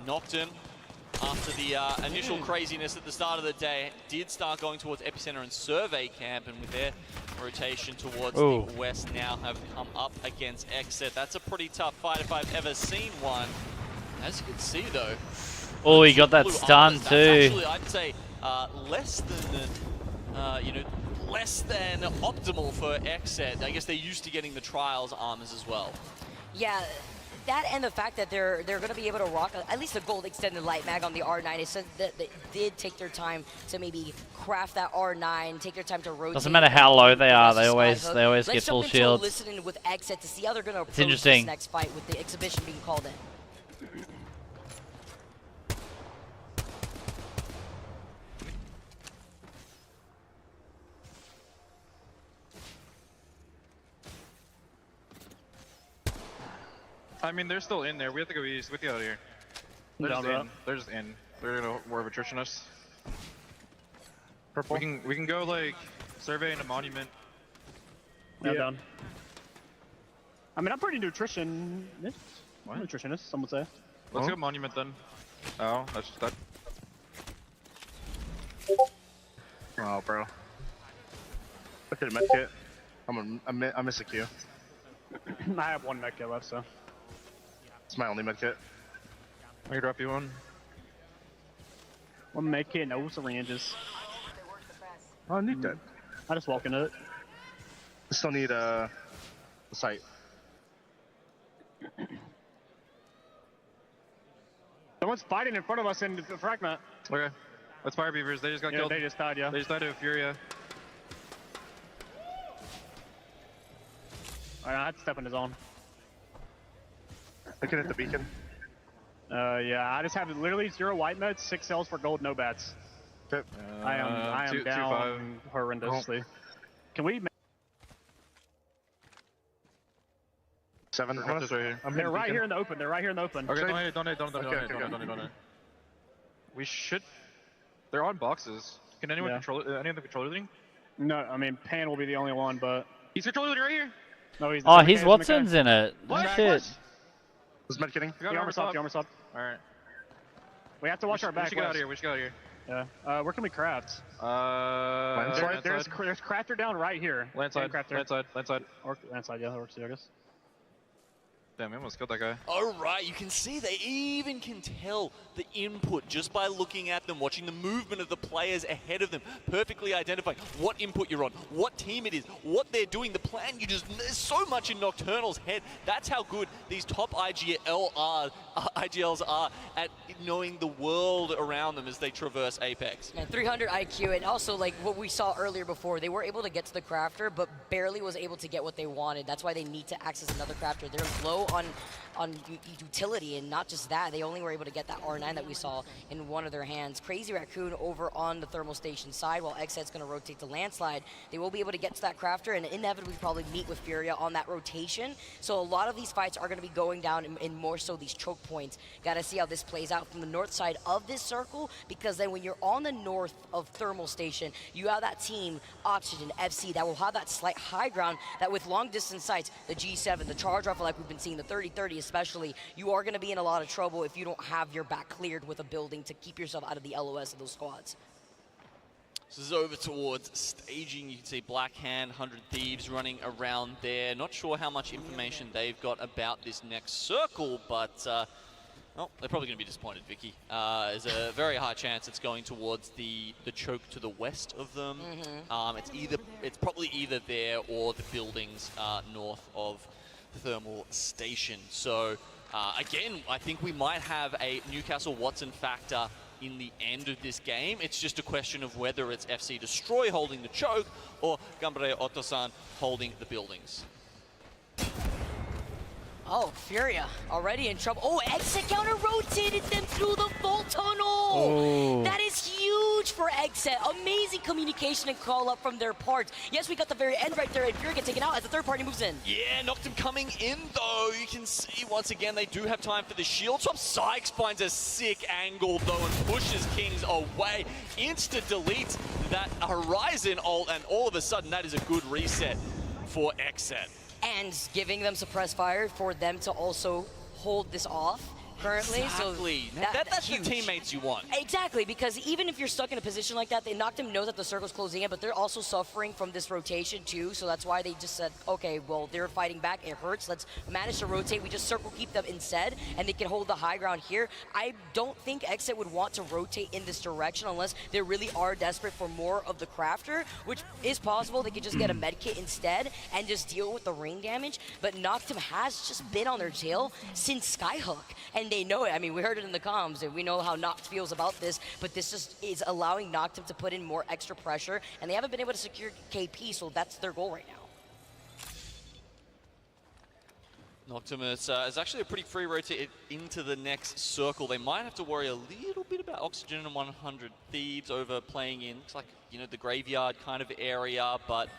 Noctum, after the initial craziness at the start of the day, did start going towards Epicenter and Survey Camp, and with their rotation towards the west now have come up against Xset. That's a pretty tough fight if I've ever seen one. As you can see though. Oh, he got that stun too. Actually, I'd say less than, you know, less than optimal for Xset. I guess they're used to getting the Trials armors as well. Yeah, that and the fact that they're going to be able to rock at least a gold extended light mag on the R9. It said that they did take their time to maybe craft that R9, take their time to rotate. Doesn't matter how low they are, they always get full shields. Let's jump into listening with Xset to see how they're going to approach interesting. This next fight with the exhibition being called in. I mean, they're still in there. We have to go east. We have to get out of here. They're just in. They're just in. They're gonna war of attrition us. Purple. We can go like survey and a monument. Yeah, down. I mean, I'm pretty nutritionist. What? Nutritionist, some would say. Let's go monument then. Oh, that's just that. Oh, bro. Look at the medkit. I miss a Q. I have one medkit left, so. It's my only medkit. I can drop you one. One medkit, no syringes. Oh, I need that. I just walk into it. I still need the site. Someone's fighting in front of us in the fragment. Okay. Let's Fire Beavers. They just got killed. They just died, yeah. They just died to a Furia. Alright, I had to step in his own. Looking at the beacon. Yeah, I just have literally 0 white meds, 6 cells for gold, no bats. Okay. I am down horrendously. Can we? 7 right here. They're right here in the open. They're right here in the open. Okay, don't. We should. They're on boxes. Can anyone control it? Any of the controller leading? No, I mean Pan will be the only one, but he's controller leading right here. No, he's. Oh, he's Watson's in it. What? Shit. Was medkitting? The armor sub. Alright. We have to watch our back. We should get out of here. We should get out of here. Yeah. Where can we craft? There's crafter down right here. Landside. Landside. Landside. Or landside. Yeah, that works too, I guess. Damn, we almost killed that guy. Oh, right. You can see they even can tell the input just by looking at them, watching the movement of the players ahead of them, perfectly identifying what input you're on, what team it is, what they're doing, the plan. There's so much in Nocturnal's head. That's how good these top IGLs are at knowing the world around them as they traverse Apex. And 300 IQ, and also like what we saw earlier before, they were able to get to the crafter, but barely was able to get what they wanted. That's why they need to access another crafter. They're low on utility, and not just that, they only were able to get that R9 that we saw in one of their hands. Crazy Raccoon over on the thermal station side, while Xset's going to rotate to Landslide. They will be able to get to that crafter and inevitably probably meet with Furia on that rotation. So a lot of these fights are going to be going down in more so these choke points. Got to see how this plays out from the north side of this circle, because then when you're on the north of thermal station, you have that team Oxygen, FC, that will have that slight high ground that with long distance sights, the G7, the charge rifle like we've been seeing, the 30-30 especially, you are going to be in a lot of trouble if you don't have your back cleared with a building to keep yourself out of the LOS of those squads. So this is over towards staging. You can see Black Hand, 100 Thieves running around there. Not sure how much information they've got about this next circle, but well, they're probably going to be disappointed, Vicky. There's a very high chance it's going towards the choke to the west of them. It's probably either there or the buildings north of the thermal station. So again, I think we might have a Newcastle Watson factor in the end of this game. It's just a question of whether it's FC Destroy holding the choke or Gambare Otosan holding the buildings. Oh, Furia already in trouble. Oh, Xset counter rotated them through the vault tunnel. Oh. That is huge for Xset. Amazing communication and call up from their parts. Yes, we got the very end right there, and Furia gets taken out as the third party moves in. Yeah, Noctum coming in though. You can see once again they do have time for the shield swap. Sykes finds a sick angle though and pushes Kings away. Insta deletes that Horizon ult, and all of a sudden that is a good reset for Xset. And giving them suppressed fire for them to also hold this off currently. Exactly. So that's the teammates you want. Exactly, because even if you're stuck in a position like that, they Noctum knows that the circle's closing in, but they're also suffering from this rotation too, so that's why they just said, okay, well, they're fighting back, it hurts, let's manage to rotate, we just circle keep them instead, and they can hold the high ground here. I don't think Xset would want to rotate in this direction unless they really are desperate for more of the crafter, which is possible. They could just get a medkit instead and just deal with the rain damage, but Noctum has just been on their tail since Skyhook, and they know it. I mean, we heard it in the comms, and we know how Noct feels about this, but this just is allowing Noctum to put in more extra pressure, and they haven't been able to secure KP, so that's their goal right now. Noctum is actually a pretty free rotate into the next circle. They might have to worry a little bit about Oxygen and 100 Thieves over playing in, looks like, you know, the graveyard kind of area, but,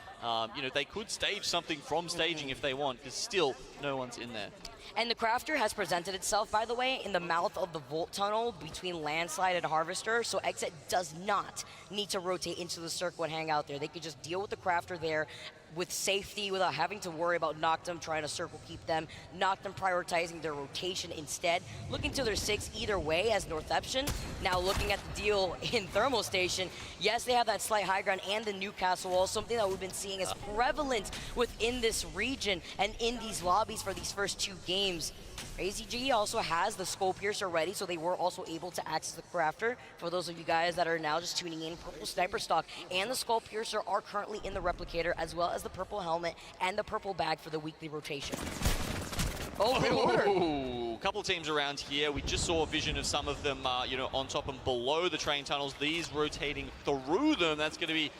you know, they could stage something from staging if they want, because still no one's in there. And the crafter has presented itself, by the way, in the mouth of the Volt Tunnel between Landslide and Harvester, so Xset does not need to rotate into the circle and hang out there. They could just deal with the crafter there with safety without having to worry about Noctum trying to circle keep them. Noctum prioritizing their rotation instead, looking to their 6 either way as Northeption. Now looking at the deal in Thermal Station, yes, they have that slight high ground and the Newcastle wall, something that we've been seeing as prevalent within this region and in these lobbies for these first 2 games. AZG also has the Skull Piercer ready, so they were also able to access the crafter. For those of you guys that are now just tuning in, Purple Sniper Stock and the Skull Piercer are currently in the Replicator, as well as the Purple Helmet and the Purple Bag for the weekly rotation. Oh, good order. A couple of teams around here. We just saw a vision of some of them, you know, on top and below the train tunnels. These rotating through them. That's going to be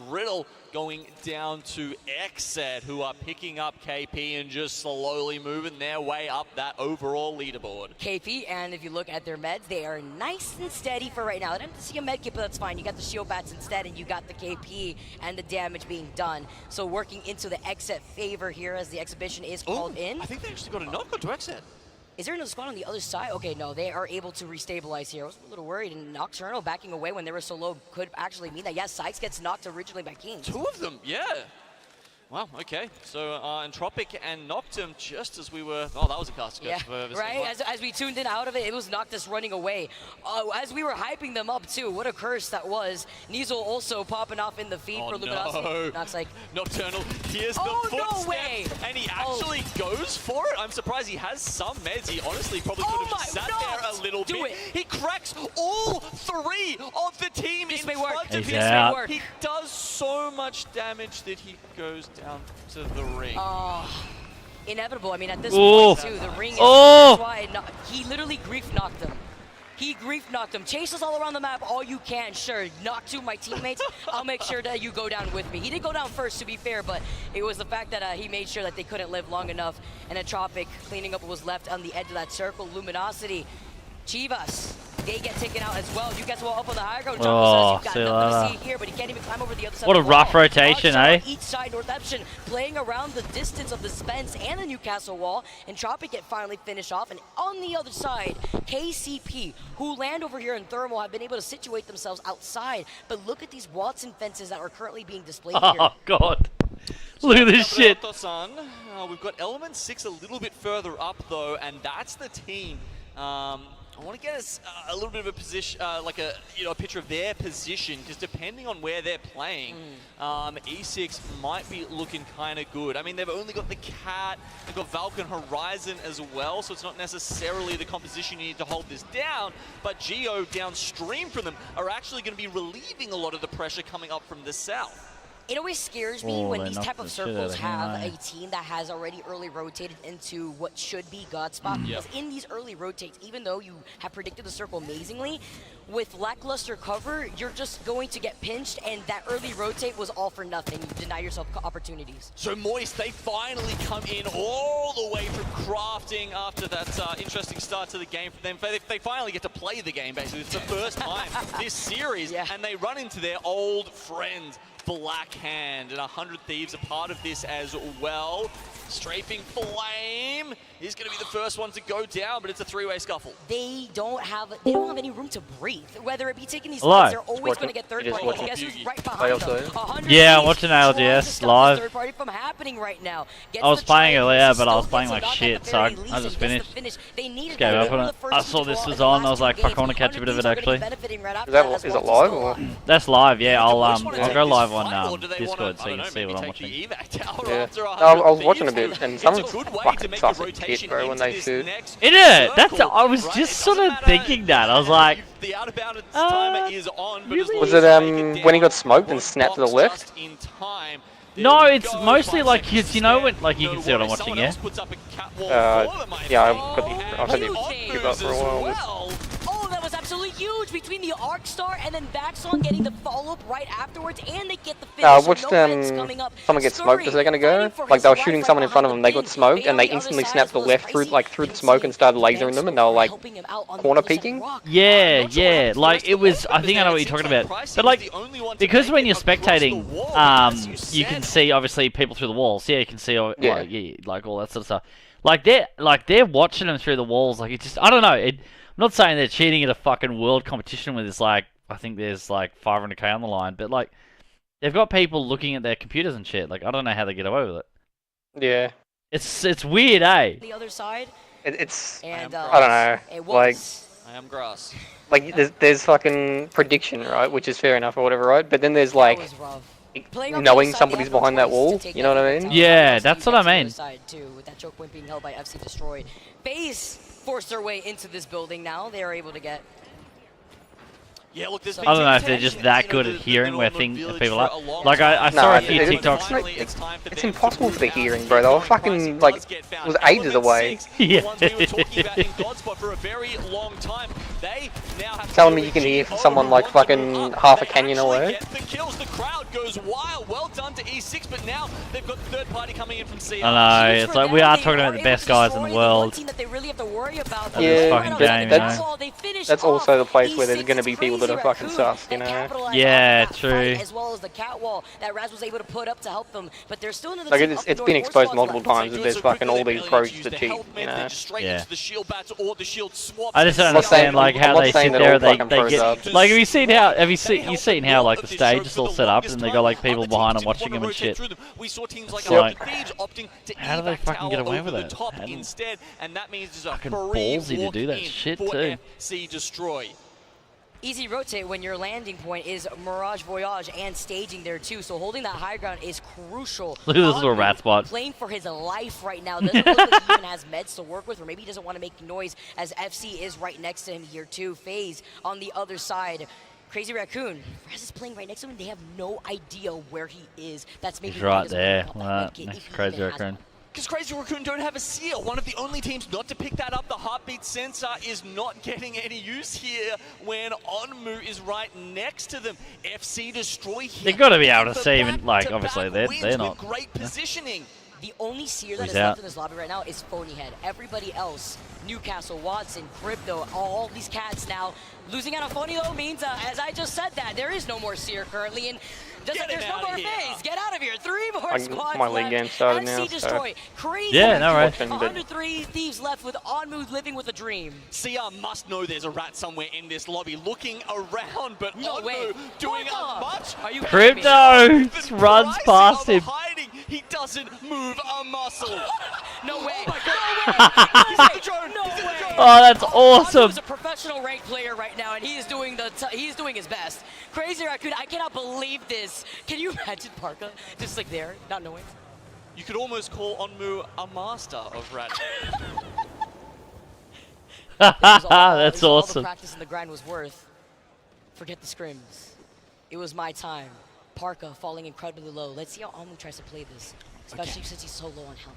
Riddle going down to Xset, who are picking up KP and just slowly moving their way up that overall leaderboard. KP, and if you look at their meds, they are nice and steady for right now. I didn't see a med kit, but that's fine. You got the shield bats instead, and you got the KP and the damage being done. So working into the Xset favor here as the exhibition is called in. I think they actually got a knock onto Xset. Is there another squad on the other side? Okay, no, they are able to restabilize here. I was a little worried, and Nocturnal backing away when they were so low could actually mean that, yes, Sykes gets knocked originally by Kings. 2 of them, yeah. Wow, okay. So Entropic and Noctum, just as we were... Oh, that was a cast. Yeah, right? As we tuned in out of it, it was Noctis running away. As we were hyping them up, too, what a curse that was. Nizel also popping off in the feed for Luminosity. No. Nox like... Nocturnal, here's the no footstep, way. and he actually goes for it. I'm surprised he has some meds. He honestly probably could have just sat there a little bit. He cracks all 3 of the team in front of him. He does so much damage that he goes down to the ring. Inevitable. I mean, at this point, too, the ring is... That's why he literally grief knocked him. He grief knocked him. Chase us all around the map all you can. Sure, knock 2 of my teammates. I'll make sure that you go down with me. He did go down first, to be fair, but it was the fact that he made sure that they couldn't live long enough. And Atropic cleaning up what was left on the edge of that circle. Luminosity, Chivas, they get taken out as well. You guys will up on the higher ground. Chopper says, you've got nothing to see here, but he can't even climb over the other side. What a rough rotation, eh? Each side, Northemption playing around the distance of the Spence and the Newcastle wall, and Tropic get finally finished off. And on the other side, KCP, who land over here in Thermal, have been able to situate themselves outside. But look at these Watson fences that are currently being displayed here. Oh, God. Look at this shit. We've got Element 6 a little bit further up, though, and that's the team. I want to get us a little bit of a position, like a picture of their position, because depending on where they're playing, E6 might be looking kind of good. I mean, they've only got the Cat, they've got Vulcan Horizon as well, so it's not necessarily the composition you need to hold this down, but Geo downstream from them are actually going to be relieving a lot of the pressure coming up from the south. It always scares me when these type of circles have a team that has already early rotated into what should be Godspot. Because in these early rotates, even though you have predicted the circle amazingly, with lackluster cover, you're just going to get pinched, and that early rotate was all for nothing. You deny yourself opportunities. So Moist, they finally come in all the way from crafting after that interesting start to the game for them. They finally get to play the game, basically. It's the first time this series, and they run into their old friend, Black Hand, and 100 Thieves are part of this as well. Strafing Flame is going to be the first one to go down, but it's a 3-way scuffle. They don't have any room to breathe. Whether it be taking these fights, they're always going to get third party. Guess who's right behind them? Yeah, I'm watching LGS live. Third party from happening right now. I was playing earlier, but I was playing like shit, so I just finished. Just gave up on it. I saw this was on. I was like, fuck, I want to catch a bit of it actually. Is it live or? That's live. Yeah, I'll go live on Discord so you can see what I'm watching. Yeah, I was watching a bit, and someone's fucking sucks at kit, bro, when they shoot. I was just sort of thinking that. I was like, was it when he got smoked and snapped to the left? No, it's mostly like you know when you can see what I'm watching, yeah. Yeah, I've had to give up for a while. Absolutely huge between the Arcstar and then Vaxon getting the follow-up right afterwards, and they get the finish. I watched someone get smoked a second ago. Like they were shooting someone in front of them, they got smoked, and they instantly snapped to the left through the smoke and started lasering them, and they were like corner peeking. Yeah, like it was. I think I know what you're talking about. But like, because when you're spectating, you can see obviously people through the walls. Yeah, you can see like all that sort of stuff. Like they're watching them through the walls. Like it just, I don't know. I'm not saying they're cheating at a fucking world competition with this, like, I think there's like 500k on the line, but like, they've got people looking at their computers and shit. Like, I don't know how they get away with it. Yeah. It's weird, eh? The other side. It's I don't know. Like, I am grass. Like, there's fucking prediction, right, which is fair enough or whatever, right? But then there's like knowing somebody's behind that wall. You know what I mean? Yeah, that's what I mean. Side too, with that choke point being held by FC Destroyed. FaZe forced their way into this building now. They are able to get... Yeah, look, I don't know if they're just that good at hearing where people are. Like, I saw a few TikToks. It's impossible for the hearing, bro. They were fucking, like, it was ages away. Yeah. Telling me you can hear someone, like, fucking half a canyon away. Goes wild. Well done to E6, but now they've got third party coming in from CR. I know, it's like we are talking about the best guys in the world. Yeah, that's also the place where there's going to be people that are fucking sus, you know? Yeah, true. As well as the cat wall that Raz was able to put up to help them, but there's still another. Like it's been exposed multiple times that there's fucking all these pros to cheat, you know? Yeah. I just don't understand like how they sit there and they get like have you seen how like the stage is all set up and they got like people behind them watching them and shit. It's like, how do they fucking get away with it? Instead, and that means there's a fucking ballsy to do that shit too. FC Destroy. Easy rotate when your landing point is Mirage Voyage and staging there too. So holding that high ground is crucial. Look at this little rat spot. Playing for his life right now. Doesn't look like he even has meds to work with, or maybe he doesn't want to make noise as FC is right next to him here too. FaZe on the other side. Crazy Raccoon. Raz is playing right next to him. They have no idea where he is. That's maybe He's right there. Next Crazy Raccoon. Because Crazy Raccoon don't have a seal. One of the only teams not to pick that up. The heartbeat sensor is not getting any use here when Onmu is right next to them. FC Destroy here. They've got to be able to see him, like, obviously they're not. Great positioning. The only seer that is left in this lobby right now is Phonyhead. Everybody else, Newcastle, Watson, Crypto, all these cats now. Losing out on Phony though means, as I just said that, there is no more seer currently, and just like there's no more FaZe. Get out of here. 3 more squads my left. league game started now, Destroy. Crazy. Yeah, no right. 103 thieves left with Onmu living with a dream. CR must know there's a rat somewhere in this lobby looking around, but no way. Doing much. Are you Crypto just runs past him. Hiding, he doesn't move a muscle. No way. Oh my God. No way. Oh, that's awesome. He's a professional ranked player right now, and he's doing his best. Crazy Raccoon, I cannot believe this. Can you imagine Parka just like there, not knowing? You could almost call Onmu a master of rat. That's awesome. All the practice and the grind was worth. Forget the scrims. It was my time. Parka falling incredibly low. Let's see how Onmu tries to play this, especially since he's so low on health.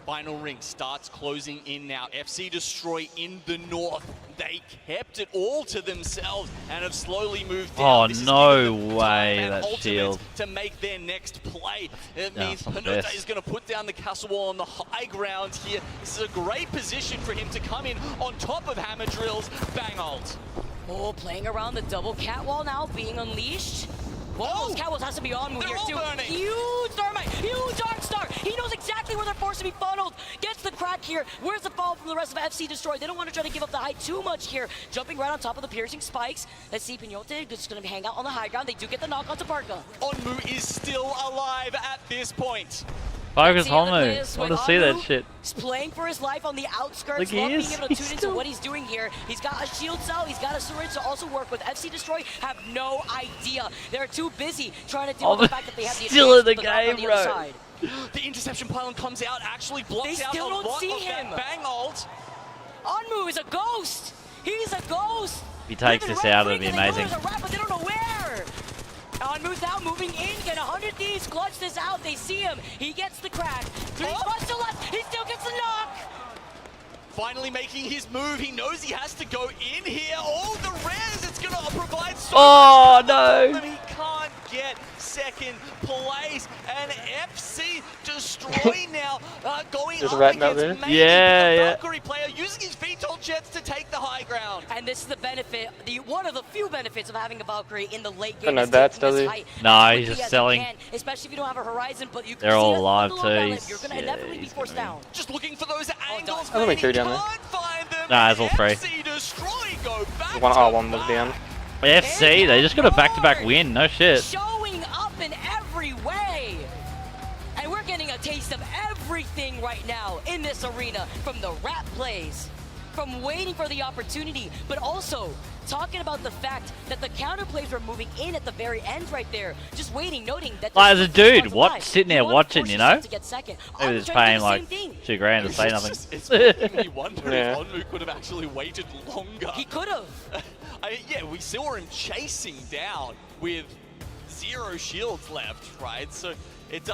Final ring starts closing in now. FC Destroy in the north. They kept it all to themselves and have slowly moved down. Oh, no way, that shield. To make their next play. It means Panota is going to put down the castle wall on the high ground here. This is a great position for him to come in on top of Hammer Drill's bang ult. Oh, playing around the double cat wall now, being unleashed. One of those catwalls has to be on here too. Burning. Huge Thermite, huge Dark Star. He knows exactly where they're forced to be funneled. Gets the crack here. Where's the fall from the rest of FC Destroy? They don't want to try to give up the height too much here. Jumping right on top of the piercing spikes. Let's see, Pinote just going to hang out on the high ground. They do get the knock onto Parka. Onmu is still alive at this point. Focus Onmu. I want to see that shit. He's playing for his life on the outskirts. Look, Love being able to tune into what he's doing here. He's got a shield cell. He's got a syringe to also work with. FC Destroy have no idea. They're too busy trying to deal with the fact that they have the still in the game, bro. The interception pylon comes out, actually blocks out a lot of that bang ult. Onmu is a ghost. He's a ghost. If he takes this out, it'll be amazing. But they don't know where. Onmu's out, moving in. Can 100 Thieves clutch this out? They see him. He gets the crack. 3 spots to left. He still gets the knock. Finally making his move. He knows he has to go in here. Oh, the res. It's going to provide so much. No. But he can't get second place. And FC Destroy now going up against the Valkyrie player using his VTOL jets to take the high ground. And this is the benefit, one of the few benefits of having a Valkyrie in the late game. No, that's no, he's just selling. Especially if you don't have a horizon, but you can They're all alive too. You're going to inevitably be forced down. Just looking for those angles. There's only 2 down there. Nah, it's all 3. One was down. FC, they just got a back-to-back win. No shit. Showing up in every way. And we're getting a taste of everything right now in this arena, from the rap plays, from waiting for the opportunity, but also talking about the fact that the counter plays were moving in at the very end right there, just waiting, noting that as a dude, what, sitting there watching, you know? To get second. Maybe he's paying like $2 grand to say nothing. It's making me wonder if Onmu could have actually waited longer. He could have. Yeah, we saw him chasing down with 0 shields left, right? So it's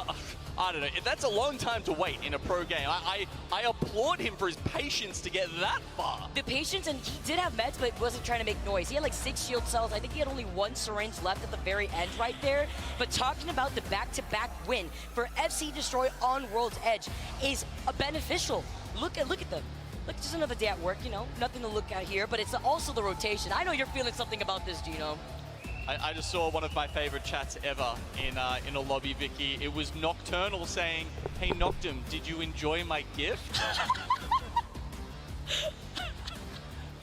I don't know. That's a long time to wait in a pro game. I applaud him for his patience to get that far. The patience, and he did have meds, but wasn't trying to make noise. He had like 6 shield cells. I think he had only 1 syringe left at the very end right there. But talking about the back-to-back win for FC Destroy on World's Edge is beneficial. Look at them. Look, just another day at work, you know, nothing to look at here, but it's also the rotation. I know you're feeling something about this, Gino. I just saw one of my favorite chats ever in a lobby, Vicky. It was Nocturnal saying, "Hey Noctum, did you enjoy my gift?"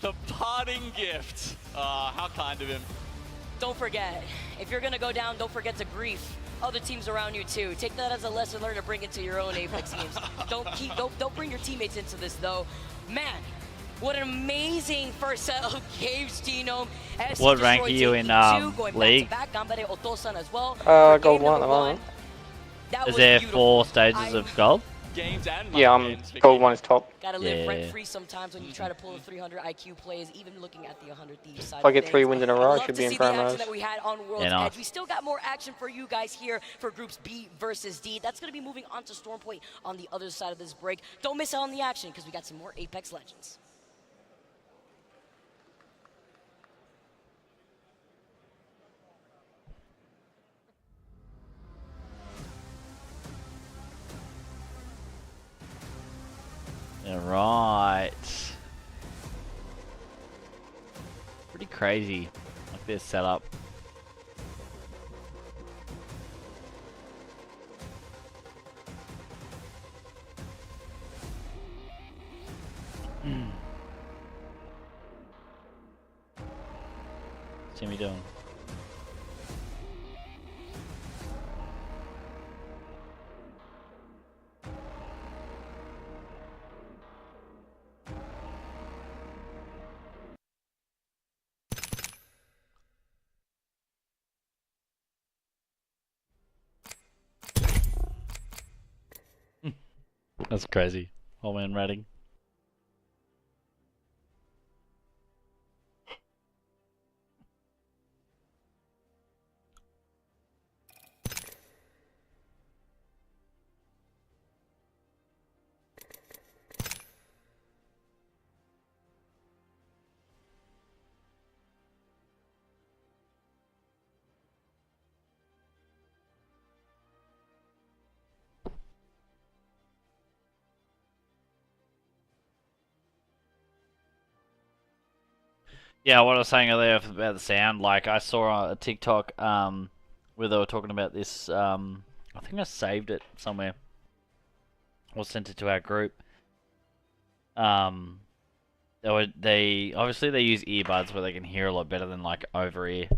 The parting gift. How kind of him. Don't forget, if you're gonna go down, don't forget to grief other teams around you too. Take that as a lesson learned to bring into your own Apex games. Don't bring your teammates into this though. Man, What an amazing first set of games, Genome. What rank are you in League? Gold 1 at the moment. Is there 4 stages of gold? Yeah, gold 1 is top. Gotta live rent-free sometimes when you try to pull a 300 IQ plays, even looking at the 100 Thieves side. If I get 3 wins in a row, I should be in promos. That we had on World's Edge. We still got more action for you guys here for groups B versus D. That's going to be moving on to Stormpoint on the other side of this break. Don't miss out on the action because we got some more Apex Legends. Right. Pretty crazy, like this setup. What's Timmy doing? That's crazy. Whole man ratting. Yeah, what I was saying earlier about the sound, like I saw a TikTok where they were talking about this. I think I saved it somewhere or sent it to our group. They obviously they use earbuds where they can hear a lot better than like over ear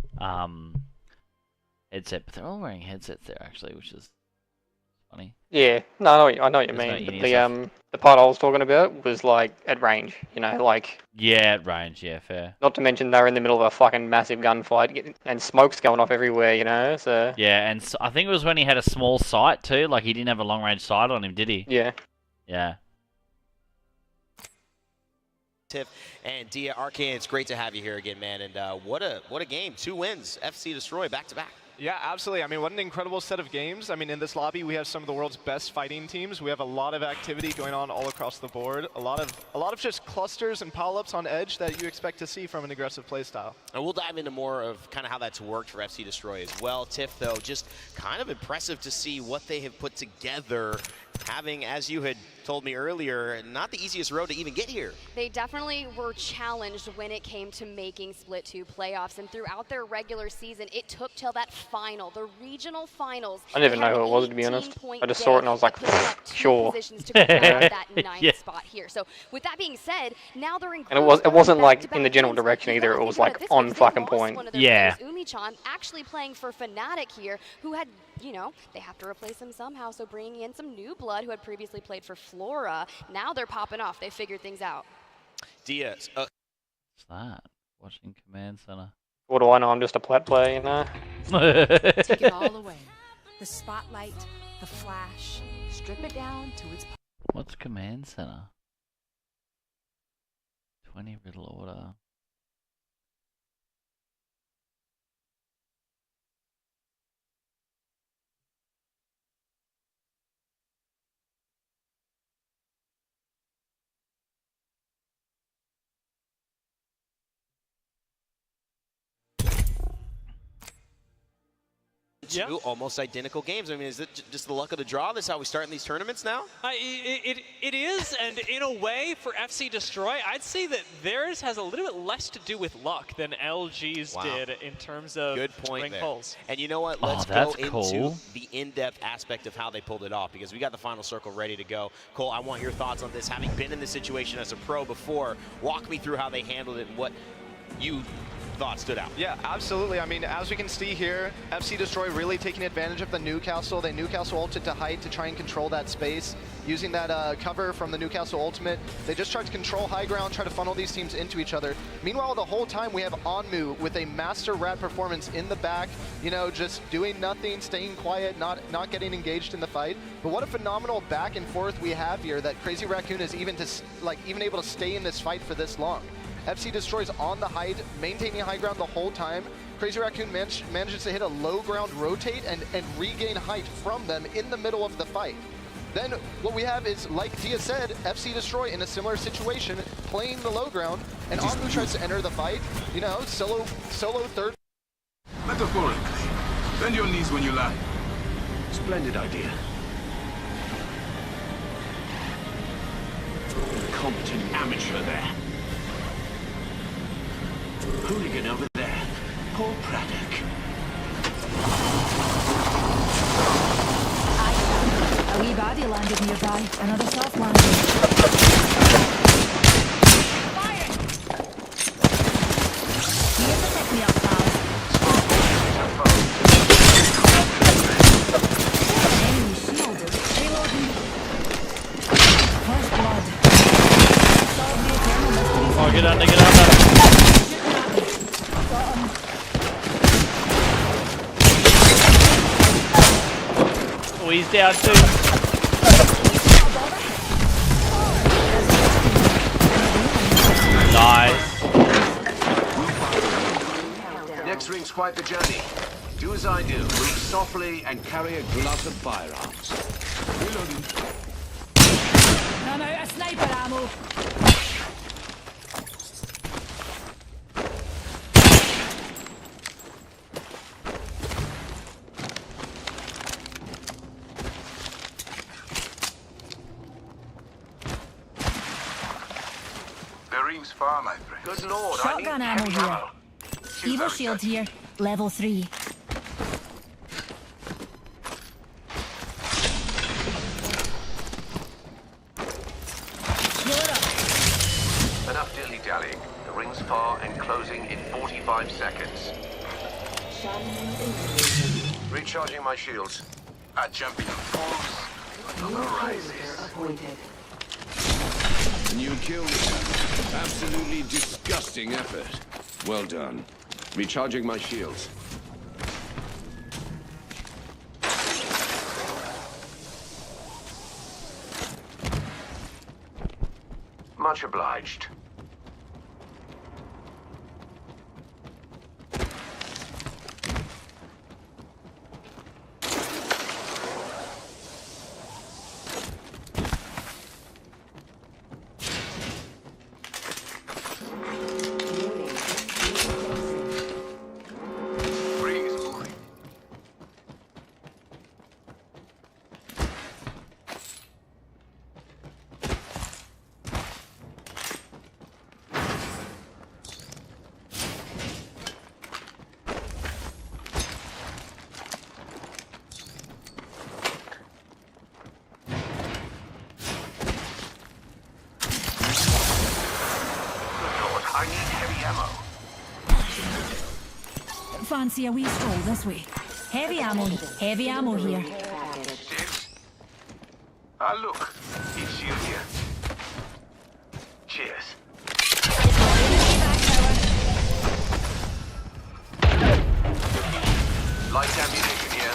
headset, but they're all wearing headsets there actually, which is funny. Yeah, no, I know what you mean. The part I was talking about was like at range, you know, like. Yeah, at range. Yeah, fair. Not to mention they're in the middle of a fucking massive gunfight, and smoke's going off everywhere, you know. So. Yeah, and so I think it was when he had a small sight too. Like he didn't have a long range sight on him, did he? Yeah. Yeah. Tiff and Dia Arcane, it's great to have you here again, man. And what a game! 2 wins, FC Destroy back to back. Yeah, absolutely. I mean, what an incredible set of games. I mean, in this lobby, we have some of the world's best fighting teams. We have a lot of activity going on all across the board. A lot of just clusters and pile-ups on edge that you expect to see from an aggressive playstyle. And we'll dive into more of kind of how that's worked for FC Destroy as well. Tiff, though, just kind of impressive to see what they have put together, having, as you had told me earlier, not the easiest road to even get here. They definitely were challenged when it came to making Split 2 playoffs, and throughout their regular season, it took till that final, the regional finals. I didn't even know who it was, to be honest. I just saw it and I was like, sure. To that 9th spot here. So with that being said, now they're in. And it wasn't like in the general direction either. It was like on fucking point. Yeah. Umi-chan actually playing for Fnatic here, who had, you know, they have to replace him somehow. So bringing in some new blood who had previously played for Flora. Now they're popping off. They figured things out. Diaz. What's that? Watching Command Center. What do I know? I'm just a plat player, you know. Take it all away. The spotlight, the flash. Strip it down to its. What's Command Center? 20 riddle order. Two almost identical games. I mean, is it just the luck of the draw? This is how we start in these tournaments now? It is, and in a way, for FC Destroy, I'd say that theirs has a little bit less to do with luck than LG's did in terms of ring pulls. And you know what? Let's go into the in-depth aspect of how they pulled it off, because we got the final circle ready to go. Cole, I want your thoughts on this. Having been in this situation as a pro before, walk me through how they handled it and what you thought stood out. Yeah, absolutely. I mean, as we can see here, FC Destroy really taking advantage of the Newcastle. They Newcastle ulted to height to try and control that space. Using that cover from the Newcastle ultimate, they just tried to control high ground, try to funnel these teams into each other. Meanwhile, the whole time we have Onmu with a master rat performance in the back, you know, just doing nothing, staying quiet, not getting engaged in the fight. But what a phenomenal back and forth we have here that Crazy Raccoon is even able to stay in this fight for this long. FC Destroy's on the height, maintaining high ground the whole time. Crazy Raccoon manages to hit a low ground rotate and regain height from them in the middle of the fight. Then what we have is, like Dia said, FC Destroy in a similar situation, playing the low ground, and Onmu tries to enter the fight, you know, solo third. Metaphorically, bend your knees when you land. Splendid idea. Competent amateur there. Hooligan over there. Paul Braddock. A wee baddie landed nearby. Another soft landing. Fire! Here's a pick-me-up, pal. Enemy shielded. Reloading. First blood. Solve the eternal mysteries. Oh, get under, get under. Oh, he's down too. Nice. Next ring's quite the journey. Do as I do. Move softly and carry a glut of firearms. Reloading. I'm out of sniper ammo. The ring's far, my friend. Good lord, Shotgun ammo here. Evo shield here. Level 3. Enough dilly-dallying. The ring's far and closing in 45 seconds. Recharging my shields. A champion falls. Arises. New kill. Absolutely disgusting effort. Well done. Recharging my shields. Much obliged. Fancy a wee stroll this way. Heavy ammo here. Ah, look. It's you here. Cheers. Light ammunition here.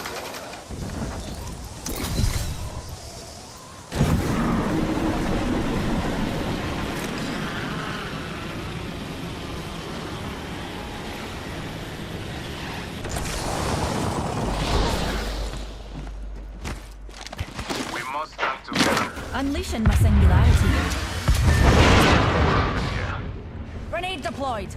Unleashing my singularity. Grenade deployed.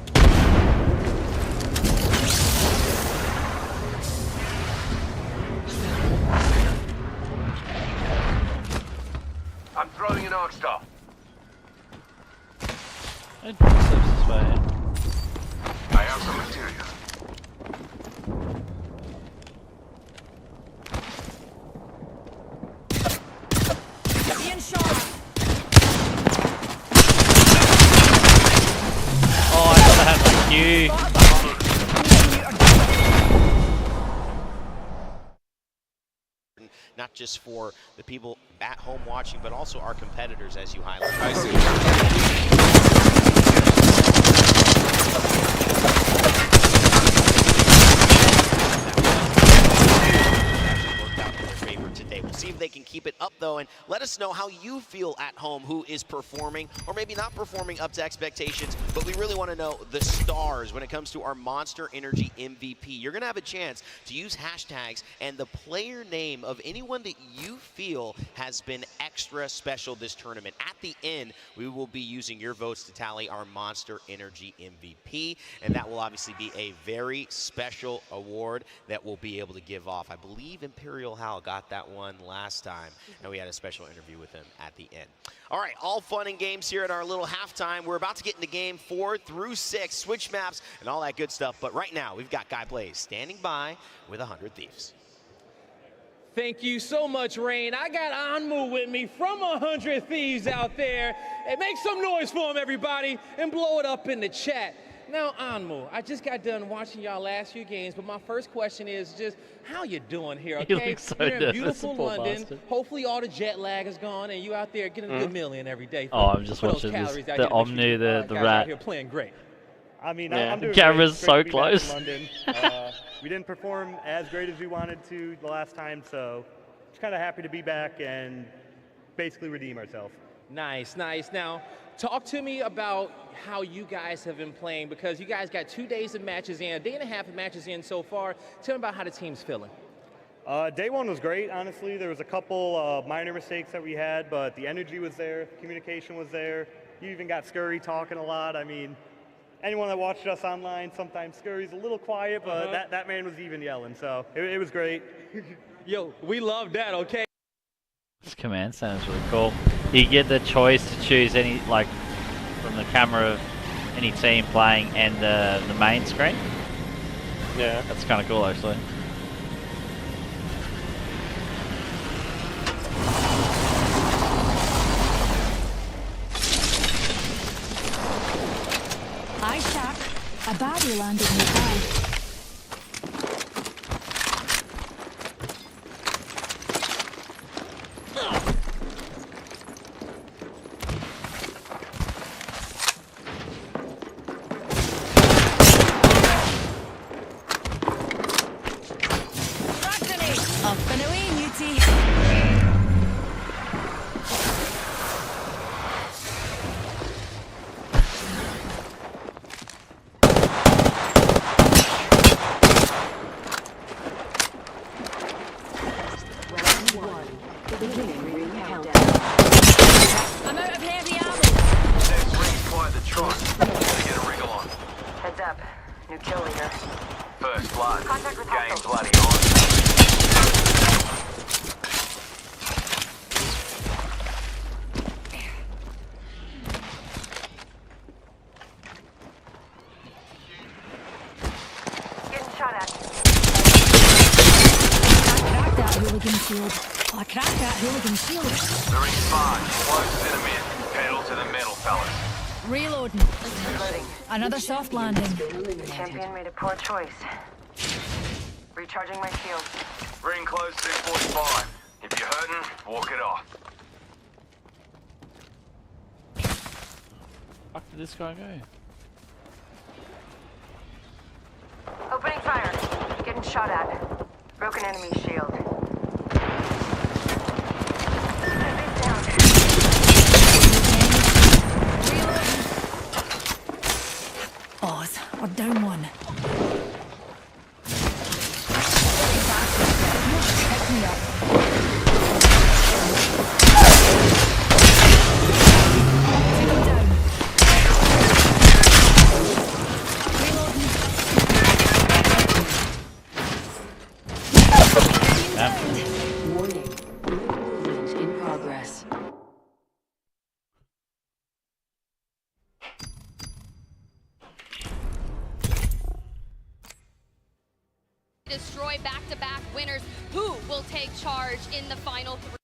I'm throwing an arc star. I have some material. Oh, I thought I had my cue. not just for the people at home watching, but also our competitors, as you highlighted. I see. Today. We'll see if they can keep it up, though, and let us know how you feel at home, who is performing or maybe not performing up to expectations, but we really want to know the stars when it comes to our Monster Energy MVP. You're going to have a chance to use hashtags and the player name of anyone that you feel has been extra special this tournament. At the end, we will be using your votes to tally our Monster Energy MVP, and that will obviously be a very special award that we'll be able to give off. I believe Imperial Hal got that one last time, and we had a special interview with him at the end. All right, all fun and games here at our little halftime. We're about to get into game 4 through 6, switch maps, and all that good stuff. But right now, we've got Guy Blaze standing by with 100 Thieves. Thank you so much, Rain. I got Anmu with me from 100 Thieves out there. And make some noise for him, everybody, and blow it up in the chat. Now, Anmu, I just got done watching y'all last few games, but my first question is just, how you doing here, okay? You look so You're in nervous, beautiful poor London. bastard. Hopefully all the jet lag is gone, and you out there getting a good meal in every day. Oh, I'm just watching this, the Omni, the guys rat. out here playing great. I mean, Yeah. I'm doing Camera's great. It's so great to be back close. in London. We didn't perform as great as we wanted to the last time, so just kind of happy to be back and basically redeem ourselves. Nice, nice. Now, talk to me about how you guys have been playing, because you guys got 2 days of matches in, a day and a half of matches in so far. Tell me about how the team's feeling. Day one was great, honestly. There was a couple minor mistakes that we had, but the energy was there, communication was there. You even got Scurry talking a lot. I mean, anyone that watched us online, sometimes Scurry's a little quiet, but that man was even yelling, so it was great. Yo, we love that, okay? This command center is really cool. You get the choice to choose any, like, from the camera of any team playing and the main screen. Yeah. That's kind of cool, actually. Isaac, a body landed nearby. Up and away, Newty. I'm out of heavy ammo. Next ring's quite the trot. Better get a wriggle on. Heads up. New kill leader. First blood. Contact with Game hostiles. bloody on. Getting shot at. I cracked that hooligan shield. I cracked that hooligan shield. The ring's fine. Close in a minute. Pedal to the metal, fellas. Reloading. Reloading. Another soft landing. Champion made a poor choice. Recharging my shield. Ring close in 45. If you're hurting, walk it off. Fuck did this guy go? Opening fire. Getting shot at. Broken enemy shield. Oz, we're down one. Pick me up. Warning. Movement in progress. Destroy back-to-back winners. Who will take charge in the final 3?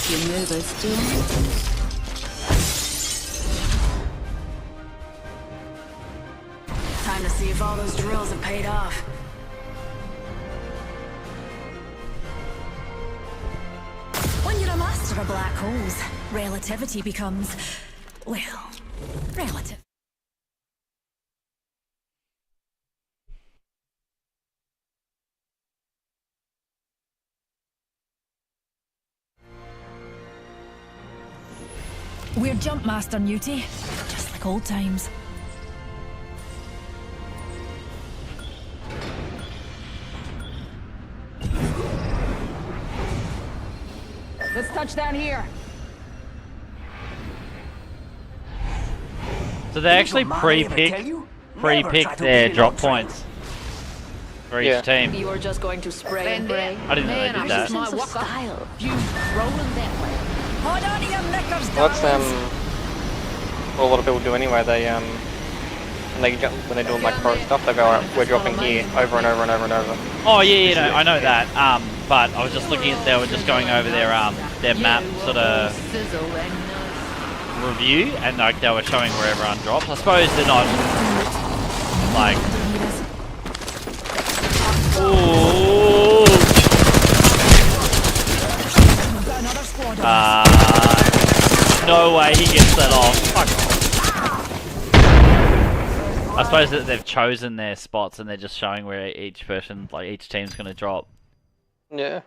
Time to see if all those drills have paid off. When you're a master of black holes, relativity becomes, well, relative. We're Jump Master Newty, just like old times. Let's touch down here. So they actually pre-pick their drop points for each team. You were just going to spray and pray. I didn't know they did that. Style. You rolling that way. Hold on to your knickers, Well, that's what a lot of people do anyway. They when they're doing like pro stuff, they go, alright, we're dropping here over and over and over and over. Oh yeah, I know that. But I was just looking at they were just going over their map sort of review, and like they were showing where everyone drops. I suppose they're not like. Ooh. No way he gets that off. Fuck off. I suppose that they've chosen their spots and they're just showing where each person, like each team's gonna drop. Yeah.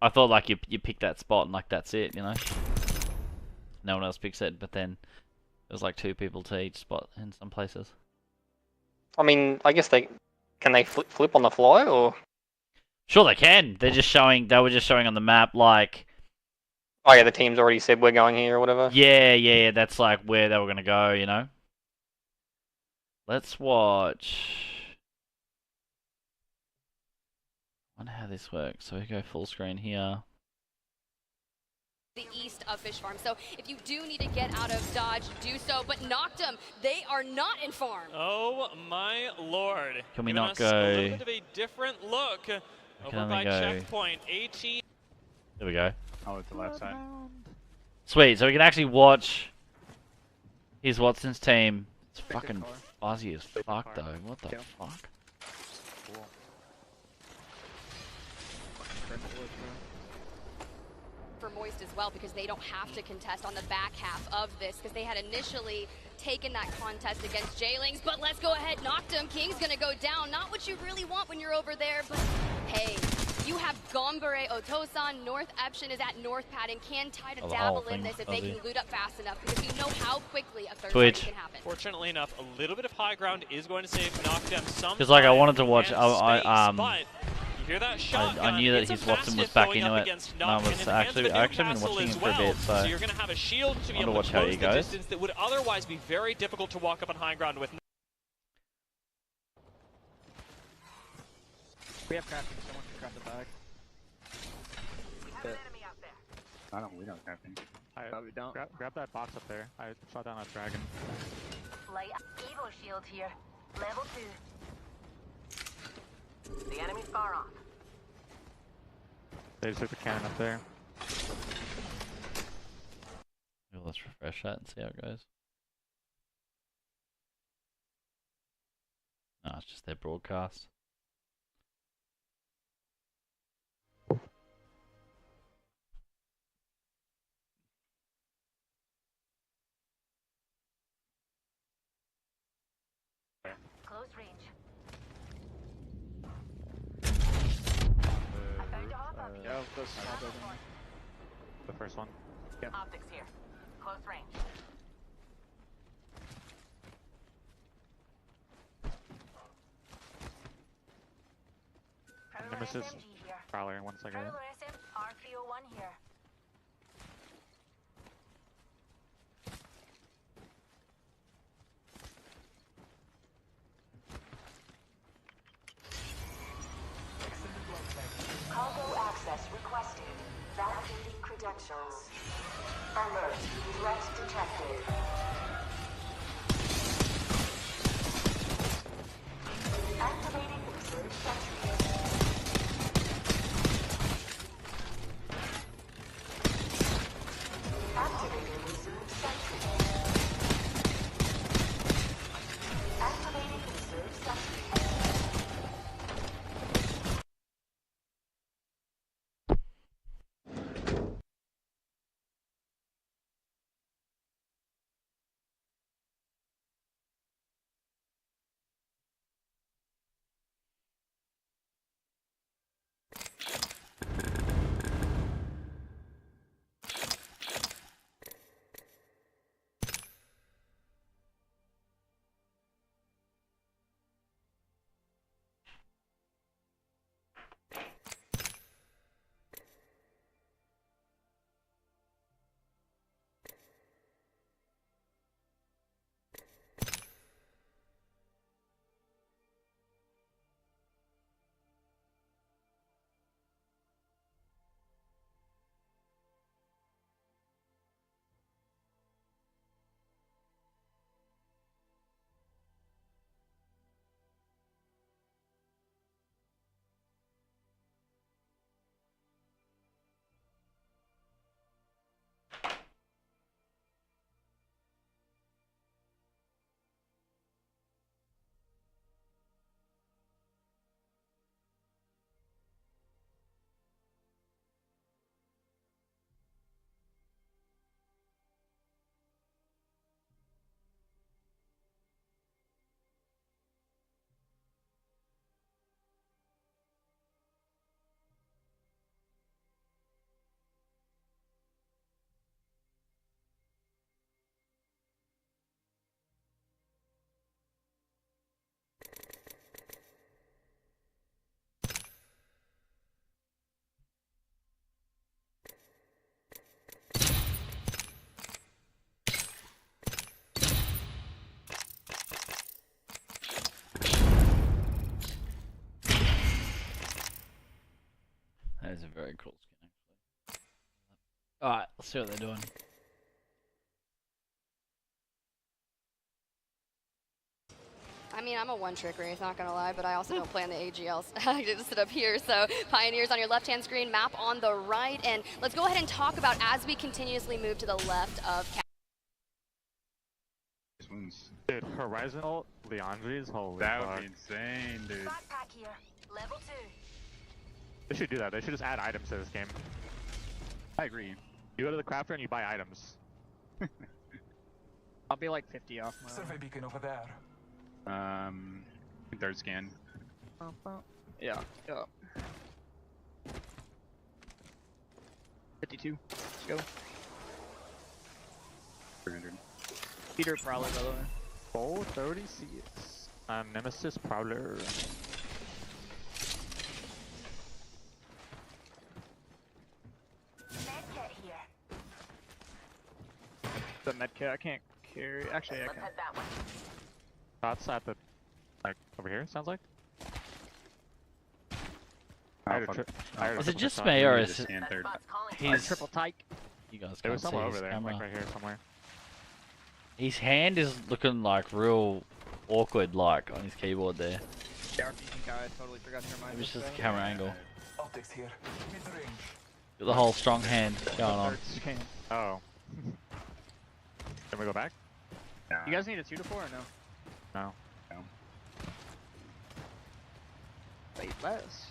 I thought like you pick that spot and like that's it, you know. No one else picks it, but then there's like 2 people to each spot in some places. I mean, I guess they flip on the fly or. Sure, they can. They were just showing on the map like. Oh yeah, the team's already said we're going here or whatever. Yeah, that's like where they were gonna go, you know. Let's watch. I wonder how this works. So we go full screen here. The east of Fish Farm. So if you do need to get out of Dodge, do so. But Noctum, they are not in Farm. Oh my lord. Can we Giving not us go? A little bit of a different look over by Checkpoint. AT. There we go. Oh, it's the left side. Sweet. So we can actually watch. Here's Watson's team. It's fucking fuzzy as fuck though. What the fuck? Cool. For Moist as well, because they don't have to contest on the back half of this, because they had initially taken that contest against Jailings. But let's go ahead, Noctum. King's gonna go down. Not what you really want when you're over there, but hey, you have Gombere, Otosan, North Eption is at North Pad, and can try to dabble in this if they can loot up fast enough, because you know how quickly a third party can happen. Fortunately enough, a little bit of high ground is going to save Noctum some. Because like I wanted to watch. But you hear that I knew that his Watson was back into it. And I was actually been watching him for a bit, so you're going to have a shield to be able to watch how he close the goes. distance that would otherwise be very difficult to walk up on high ground with. We have crafting. Someone can craft the bag. We don't have anything. We don't. Grab that box up there. I shot down a dragon. Light Evo shield here. Level 2. The enemy's far off. They just took the cannon up there. Let's refresh that and see how it goes. No, it's just their broadcast. Close range. Yeah, the first one. Yep. Optics here. Close range. Nemesis Prowler in 1 second. RQ1 here. Cargo access requested. Validating credentials. Alert. Threat detected. Activating the reserve sentry. That is a very cool skin, actually. Alright, let's see what they're doing. I mean, I'm a one-trick wraith, not gonna lie, but I also don't play on the AGLs. I just sit up here, so Pioneers on your left-hand screen, map on the right, and let's go ahead and talk about as we continuously move to the left of Dude, Horizon ult, Leandri's, holy That fuck. would be insane, dude. Backpack here. Level 2. They should do that. They should just add items to this game. I agree. You go to the crafter and you buy items. I'll be like 50 off my Survey beacon over there. Third scan. Yeah. 52. Let's go. 300. Peter Prowler, by the way. 430 CS. Nemesis Prowler. Medkit here. The medkit I can't carry. Actually, I Let's can. head that way. Shots at the, like, over here, sounds like? Is it just me or is Scan third. he's triple tyke? You guys There was can't see someone his over there, camera. like right here somewhere. His hand is looking like real awkward, like on his keyboard there. Yeah, I totally forgot to remind Maybe it's this just the guy. camera angle. Optics here. Mid-range. Got the whole strong hand going on. Oh. Can we go back? You guys need a 2 to 4 or no? No. Wait, less.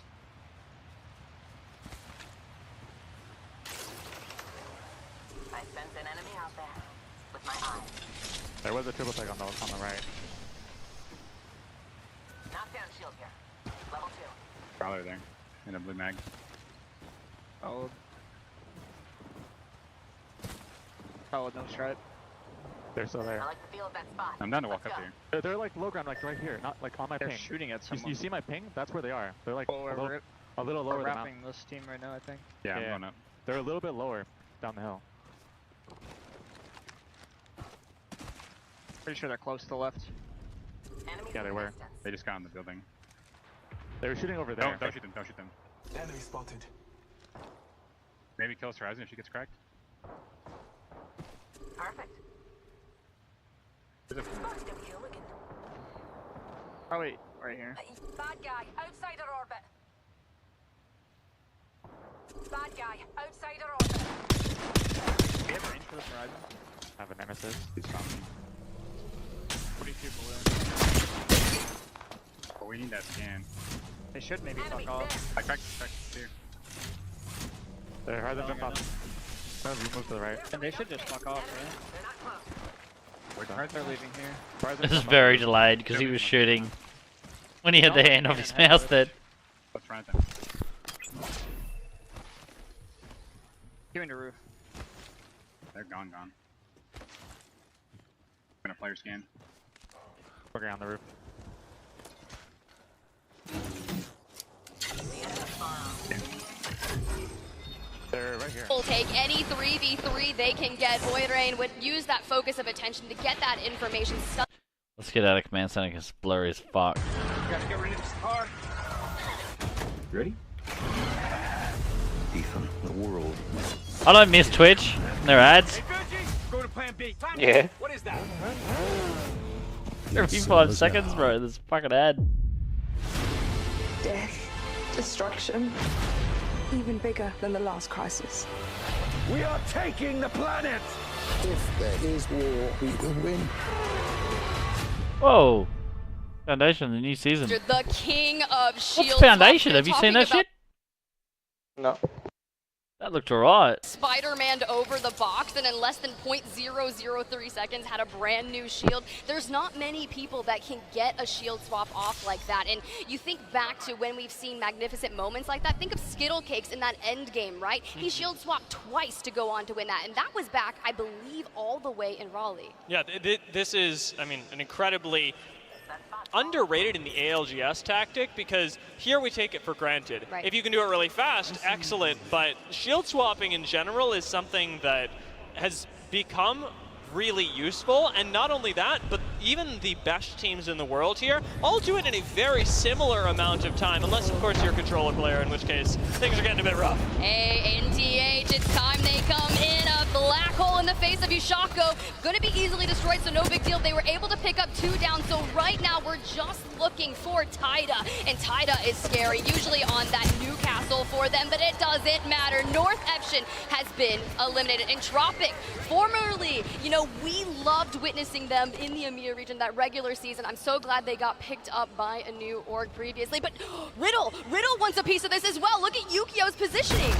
I sense an enemy out there. With my eye. There was a triple tag on the right. Knockdown shield here. Level 2. Prowler there. In a blue mag. Oh. Oh, no stripe. They're still there. I like the feel of that spot. I'm down to walk up here. They're like low ground, like right here, not like on my They're ping. shooting at someone. You see my ping? That's where they are. They're like Oh, a little lower We're than wrapping this team right now, I think. Yeah, I'm going up. They're a little bit lower down the hill. Pretty sure they're close to the left. Yeah, they were. They just got in the building. They were shooting over there. Don't shoot them, don't shoot them. Enemy spotted. Maybe kills Horizon if she gets cracked. Perfect. Spotted him, Hooligan. Oh wait, right here. Bad guy, outside our orbit. Bad guy, outside our orbit. Do we have range for this Horizon? Have a nemesis. He's found me. 42 balloon. But we need that scan. They should maybe fuck off. I cracked here. They're hard to jump on. No, you move to the right. And they should just fuck off, right? They're leaving here. This is very delayed because he was shooting when he had the hand off his mouse. That. Let's try it then. Doing the roof. They're gone. Gonna player scan. Okay, on the roof. They're right here. Will take any 3v3 they can get. Void Rain would use that focus of attention to get that information. Let's get out of command center because it's blurry as fuck. Gotta get rid of this car. Ready? Ethan, the world. I don't miss Twitch. Their ads. Go to plan B. Yeah. What is that? Every 5 seconds, bro. There's a fucking ad. Death, destruction, even bigger than the last crisis. We are taking the planet! If there is war, we will win. Whoa. Foundation, the new season. The king of shields. What's Foundation? Have you seen that shit? No. That looked alright. Spider-Man over the box and in less than 0.003 seconds had a brand new shield. There's not many people that can get a shield swap off like that. And you think back to when we've seen magnificent moments like that. Think of Skittle Cakes in that end game, right? He shield swapped twice to go on to win that. And that was back, I believe, all the way in Raleigh. Yeah, this is, I mean, an incredibly underrated in the ALGS tactic because here we take it for granted. Right. If you can do it really fast, excellent, but shield swapping in general is something that has become really useful. And not only that, but even the best teams in the world here all do it in a very similar amount of time, unless of course you're Controller player, in which case things are getting a bit rough. Hey, NTH, it's time they come in. A black hole in the face of Ushako. Gonna be easily destroyed, so no big deal. They were able to pick up 2 down, so right now we're just looking for Taida. And Taida is scary, usually on that Newcastle for them, but it doesn't matter. North Epsion has been eliminated. Entropic, formerly, you know, we loved witnessing them in the EMEA region that regular season. I'm so glad they got picked up by a new org previously, but Riddle wants a piece of this as well. Look at Yukio's positioning.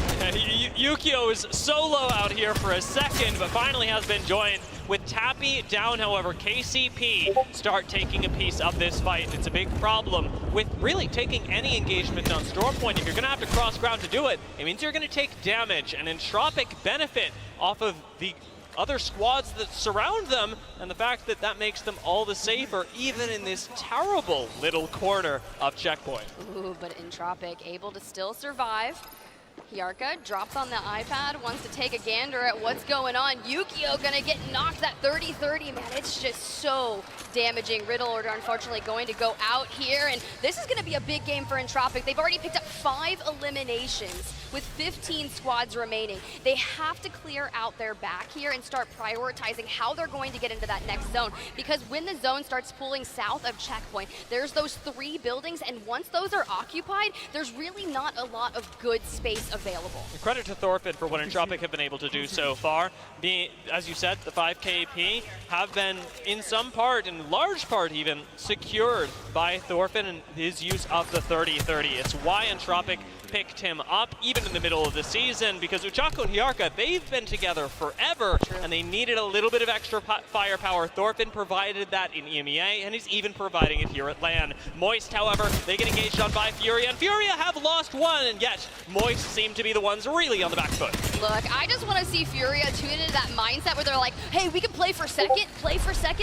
Yukio is solo out here for a second, but finally has been joined with Tappy down. However, KCP start taking a piece of this fight. It's a big problem with really taking any engagement on Storm Point. If you're going to have to cross ground to do it, it means you're going to take damage, and Entropic benefit off of the other squads that surround them, and the fact that that makes them all the safer, even in this terrible little corner of Checkpoint. Ooh, but Entropic able to still survive. Hyarka drops on the iPad, wants to take a gander at what's going on. Yukio gonna get knocked that 30-30, man, it's just so damaging. Riddle are unfortunately going to go out here, and this is gonna be a big game for Entropic. They've already picked up 5 eliminations with 15 squads remaining. They have to clear out their back here and start prioritizing how they're going to get into that next zone, because when the zone starts pulling south of Checkpoint, there's those 3 buildings, and once those are occupied, there's really not a lot of good space available. Credit to Thorfinn for what Entropic have been able to do so far. Being, as you said, the 5KP have been in some part, in large part even, secured by Thorfinn and his use of the 30-30. It's why Entropic picked him up even in the middle of the season, because Ushako and Hyarka, they've been together forever. True. And they needed a little bit of extra firepower. Thorfinn provided that in EMEA, and he's even providing it here at LAN. Moist, however, they get engaged on by Furia, and Furia have lost one, and yet Moist seem to be the ones really on the back foot. Look, I just want to see Furia tune into that mindset where they're like, hey, we can play for second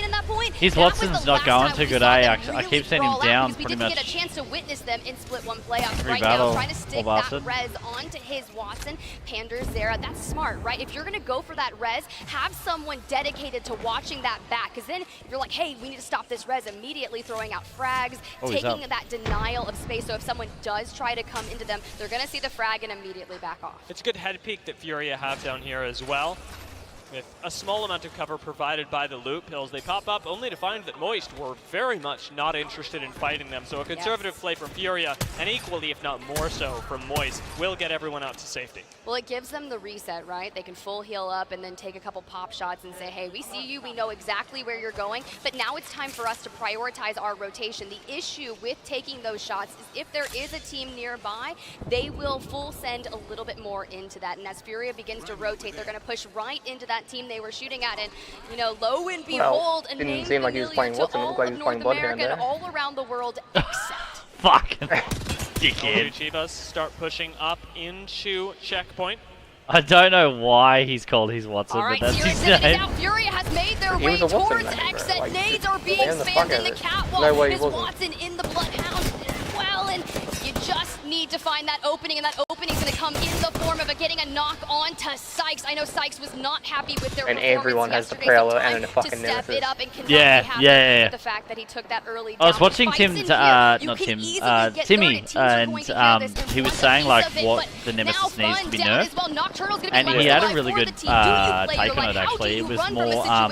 in that point. His Watson's not going too good, eh? I keep seeing him down pretty much. We didn't get a chance to witness them in split 1 playoffs right now, trying to stick that res onto his Watson. Pander, Zera, that's smart, right? If you're going to go for that res, have someone dedicated to watching that back, because then if you're like, hey, we need to stop this res, immediately throwing out frags, taking that denial of space, so if someone does try to come into them, they're going to see the frag and immediately back off. It's a good head peek that Furia have down here as well. With a small amount of cover provided by the loot pills, they pop up only to find that Moist were very much not interested in fighting them. So a conservative play from Furia, and equally, if not more so, from Moist, will get everyone out to safety. Well, it gives them the reset, right? They can full heal up and then take a couple pop shots and say, hey, we see you, we know exactly where you're going, but now it's time for us to prioritize our rotation. The issue with taking those shots is if there is a team nearby, they will full send a little bit more into that. And as Furia begins to rotate, they're going to push right into that team they were shooting at, and you know, lo and behold, well, didn't seem like he was playing Watson. It looked like he was playing Bloodhound there. All around the world, except. Fucking dickhead. Chivas start pushing up into Checkpoint. I don't know why he's called his Watson, right, but that's his name. Out. Furia has made their way towards exit. Like, nades are being spammed in the catwalk. No way, is Watson in the Bloodhound as well, and you just need to find that opening, and that opening is going to come in the form of getting a knock on to Sykes. I know Sykes was not happy with their performance. And everyone has the Prowler and a fucking Nemesis. It up and yeah. With the fact that he took that early down. I was watching Timmy, and he was saying like what the Nemesis needs to be nerfed, and he had a really good take on it actually. It was more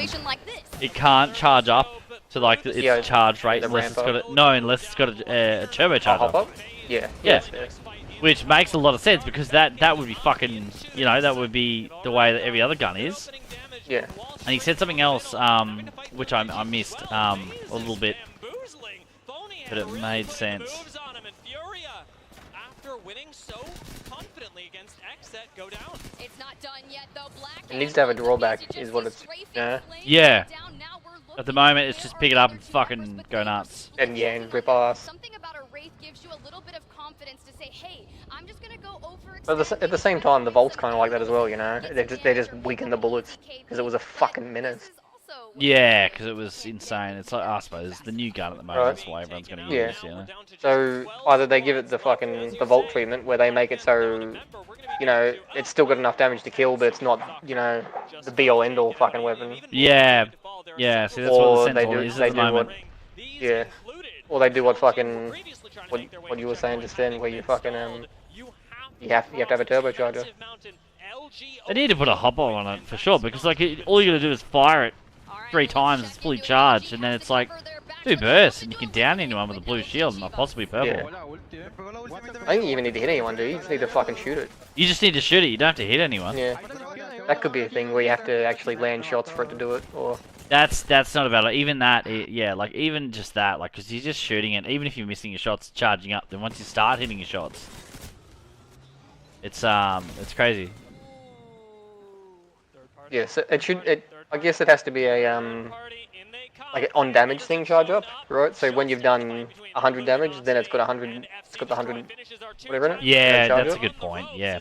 it can't charge up to like its charge rate unless it's got unless it's got a turbocharger. Yeah. Yes. Which makes a lot of sense, because that would be fucking, you know, that would be the way that every other gun is. Yeah. And he said something else, which I missed a little bit, but it made sense. It's not done yet, though. It needs to have a drawback, is what it's. Yeah. At the moment, it's just pick it up and fucking go nuts. And yeah, and rip ass. Something about a Wraith gives you a little bit of confidence to say, hey, I'm just gonna go over. But at the same time, the Volt's kind of like that as well, you know. They just weaken the bullets because it was a fucking menace. Yeah, because it was insane. It's like, I suppose, the new gun at the moment. That's why everyone's going to use, you know? So either they give it the Volt treatment, where they make it so you know, it's still got enough damage to kill, but it's not, you know, the be-all end-all fucking weapon. Yeah. Yeah, see, that's Or what the they Sentinel do, is they at the do moment. what, yeah. Or they do what fucking, what you were saying just then, where you fucking, you have to have a turbocharger. They need to put a hopper on it, for sure, because, like, all you gotta do is fire it 3 times, it's fully charged, and then it's like 2 bursts, and you can down anyone with a blue shield, and possibly purple. Yeah. I think you even need to hit anyone, dude. You just need to fucking shoot it. You just need to shoot it, you don't have to hit anyone. Yeah. That could be a thing where you have to actually land shots for it to do it, or... That's not about it. Even that, yeah, like, even just that, like, because you're just shooting it, even if you're missing your shots, charging up, then once you start hitting your shots, it's crazy. Yeah, so it should, I guess it has to be a, like an on damage thing charge up, right? So when you've done 100 damage, then it's got 100, it's got the 100, whatever in it. Yeah, charge that's up. a good point, yeah.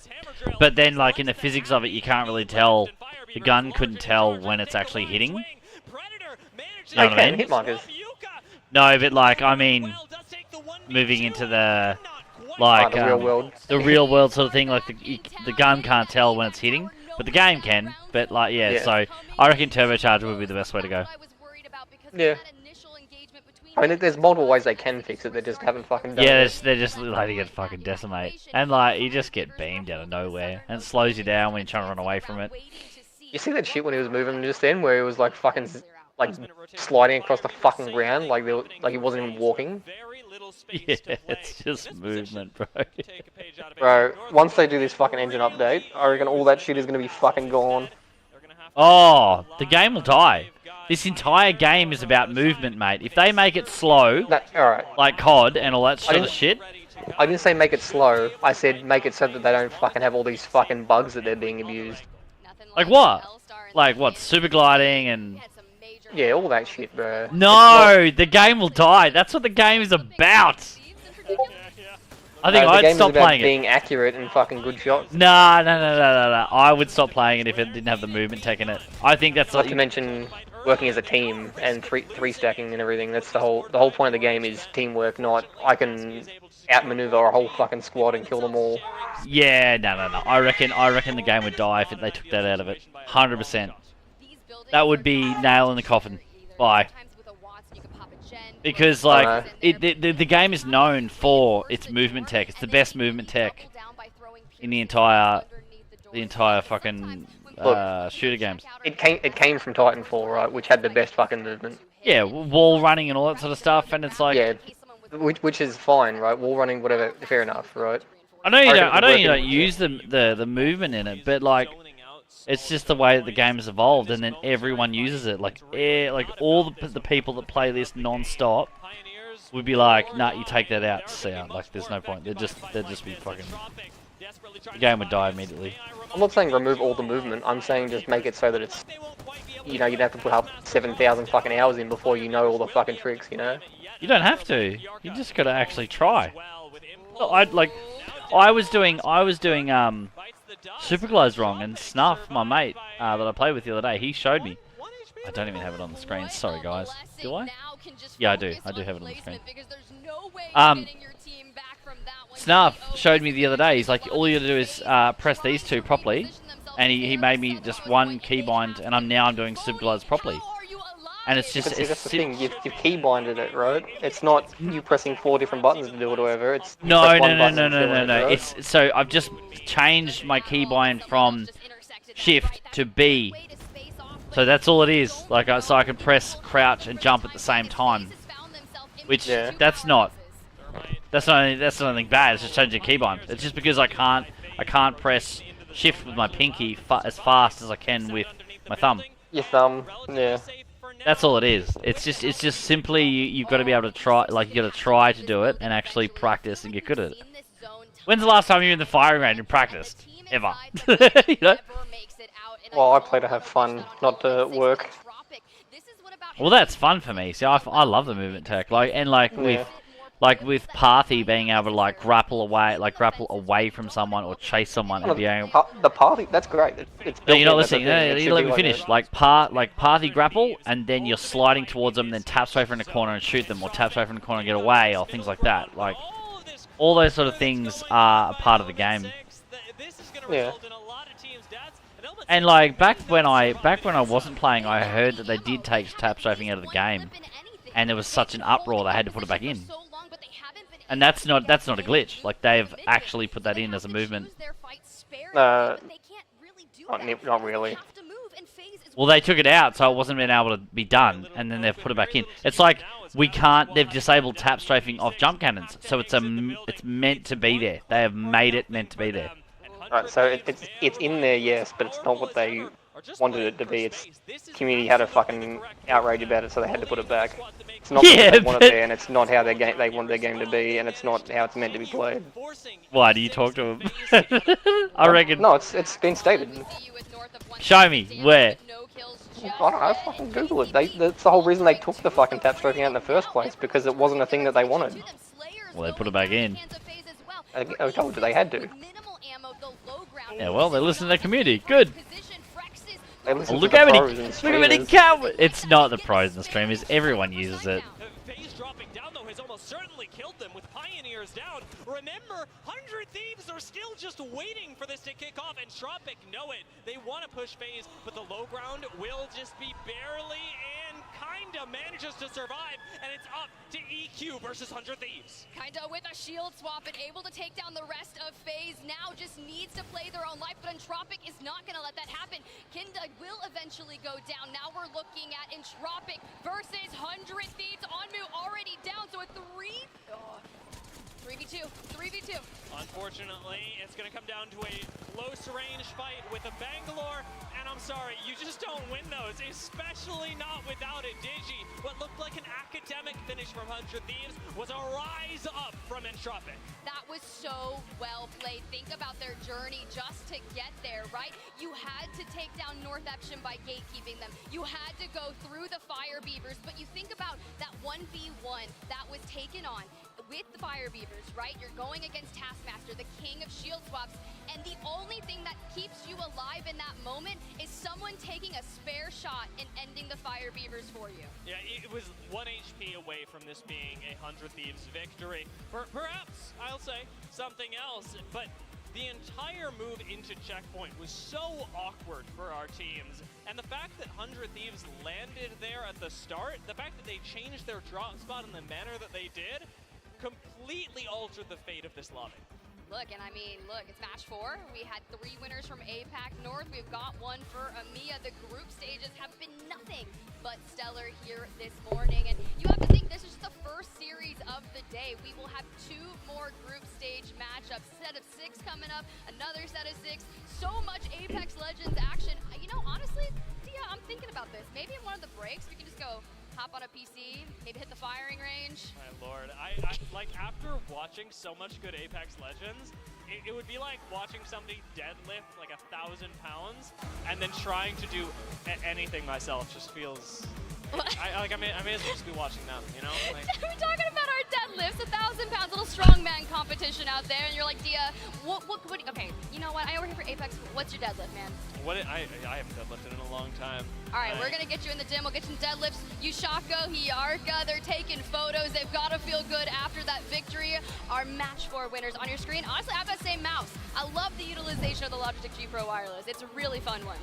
But then, like, in the physics of it, you can't really tell, the gun couldn't tell when it's actually hitting. You know what I mean? Hit markers. No, but, like, I mean, moving into the, like, the real world. The real world sort of thing, like, the gun can't tell when it's hitting, but the game can. But, like, yeah, so I reckon turbocharger would be the best way to go. Yeah. I mean, there's multiple ways they can fix it, they just haven't fucking done Yeah, it. they're just letting it fucking decimate. And, like, you just get beamed out of nowhere, and it slows you down when you're trying to run away from it. You see that shit when he was moving just then, where he was like fucking, like, sliding across the fucking ground, like he wasn't even walking? Yeah, it's just movement, bro. Bro, once they do this fucking engine update, I reckon all that shit is gonna be fucking gone. Oh, the game will die. This entire game is about movement, mate. If they make it slow, alright. like COD and all that sort of shit. I didn't say make it slow, I said make it so that they don't fucking have all these fucking bugs that they're being abused. Like what? Like what? Super gliding and... Yeah, all that shit, bro. No, the game will die. That's what the game is about. I think I'd stop playing it. Being accurate and fucking good shots. Nah, no. I would stop playing it if it didn't have the movement tech in it. I think that's Not to mention working as a team and three stacking and everything. That's the whole point of the game is teamwork, not I can outmaneuver a whole fucking squad and kill them all. Yeah, no. I reckon the game would die if they took that out of it. 100%. That would be nail in the coffin. Bye. Because, like, the game is known for its movement tech. It's the best movement tech in the entire fucking shooter games. It came from Titanfall, right, which had the best fucking movement. Yeah, wall running and all that sort of stuff, and it's like... Yeah, which is fine, right? Wall running, whatever, fair enough, right? I know you don't use the movement in it, but, like, it's just the way that the game has evolved, and then everyone uses it. Like all the people that play this non-stop would be like, nah, you take that out, sound. Like, there's no point. They'd just be fucking... The game would die immediately. I'm not saying remove all the movement. I'm saying just make it so that it's, you know, you'd have to put up 7,000 fucking hours in before you know all the fucking tricks, you know? You don't have to. You just gotta actually try. I was doing Super Glows wrong, and Snuff, my mate that I played with the other day, he showed me. I don't even have it on the screen. Sorry, guys. Do I? Yeah, I do. I do have it on the screen. Snuff showed me the other day. He's like, all you gotta do is press these two properly, and he made me just one keybind, and I'm doing Super Glows properly. And it's just... That's the thing, you've keybinded it, right? It's not you pressing 4 different buttons to do it or whatever, it's... No. It's, so I've just changed my keybind from shift to B. So that's all it is. Like, so I can press crouch and jump at the same time. Which, that's not anything bad, it's just changing keybind. It's just because I can't press shift with my pinky as fast as I can with my thumb. Your thumb, yeah. That's all it is. It's just simply you've got to be able to try, like, you got to try to do it and actually practice and get good at it. When's the last time you were in the firing range and practiced? Ever? You know? Well, I play to have fun, not to work. Well, that's fun for me. See, I love the movement tech, with Parthy being able to, like, grapple away from someone or chase someone and be able... The Parthy, that's great. It's no, you're not listening. No, you let me finish. Like Parthy grapple, and then you're sliding towards them, and then tap straight in the corner and shoot them, or tap straight in the corner and get away, or things like that. Like, all those sort of things are a part of the game. Yeah. And like back when I wasn't playing, I heard that they did take tap strafing out of the game, and there was such an uproar they had to put it back in. And that's not a glitch. Like they've actually put that in as a movement. Not really. Well, they took it out, so it wasn't being able to be done, and then they've put it back in. It's like we can't. They've disabled tap strafing off jump cannons, so it's meant to be there. They have made it meant to be there. Right, so it's in there, yes, but it's not what they wanted it to be. It's community had a fucking outrage about it, so they had to put it back. It's not what they want it there, and it's not how they want their game to be, and it's not how it's meant to be played. Why do you talk to them? I reckon. No, it's been stated. Show me where. I don't know. Fucking Google it. That's the whole reason they took the fucking tap strafing out in the first place, because it wasn't a thing that they wanted. Well, they put it back in. I told you they had to. Yeah, well, they listen to their community. Good. They listen Look to how the many. pros and Look how many streamers. cowards. It's not the pros and the streamers. Everyone uses it. Certainly killed them with Pioneers down. Remember, 100 Thieves are still just waiting for this to kick off, and Tropic know it. They want to push FaZe, but the low ground will just be barely and kinda manages to survive, and it's up to EQ versus 100 Thieves. Kinda with a shield swap and able to take down the rest of FaZe. Now just needs to play their own life, but Entropic is not gonna let that happen. Kinda will eventually go down. Now we're looking at Entropic versus 100 Thieves. Onmu already down, so a 3v2. Unfortunately, it's going to come down to a close range fight with a Bangalore, and I'm sorry, you just don't win those, especially not without a Digi. What looked like an academic finish from 100 Thieves was a rise up from Entropic. That was so well played. Think about their journey just to get there, right? You had to take down North Epsham by gatekeeping them. You had to go through the Fire Beavers, but you think about that 1v1 that was taken on with the Fire Beavers, right? You're going against Taskmaster, the king of shield swaps, and the only thing that keeps you alive in that moment is someone taking a spare shot and ending the Fire Beavers for you. Yeah, it was 1 HP away from this being a 100 Thieves victory. Perhaps, I'll say, something else, but the entire move into checkpoint was so awkward for our teams, and the fact that 100 Thieves landed there at the start, the fact that they changed their drop spot in the manner that they did, completely altered the fate of this lobby. Look, and I mean, look, it's match 4. We had 3 winners from APAC North. We've got 1 for EMEA. The group stages have been nothing but stellar here this morning. And you have to think this is just the first series of the day. We will have 2 more group stage matchups. Set of 6 coming up, another set of 6. So much Apex Legends action. You know, honestly, Dia, I'm thinking about this. Maybe in one of the breaks, we can just go hop on a PC, maybe hit the firing range. My lord, I like after watching so much good Apex Legends, it would be like watching somebody deadlift like 1,000 pounds and then trying to do anything myself. Just feels. I may as well just be watching them, you know? Like, we're talking about our deadlifts, 1,000 pounds, little strongman competition out there, and you're like, Dia, what okay, you know what? I know we're here for Apex. What's your deadlift, man? I haven't deadlifted in a long time. All right, we're gonna get you in the gym. We'll get you some deadlifts. Yushako, Hiarka, they're taking photos. They've got to feel good after that victory. Our match 4 winners on your screen. Honestly, I have that same mouse. I love the utilization of the Logitech G Pro Wireless. It's a really fun one.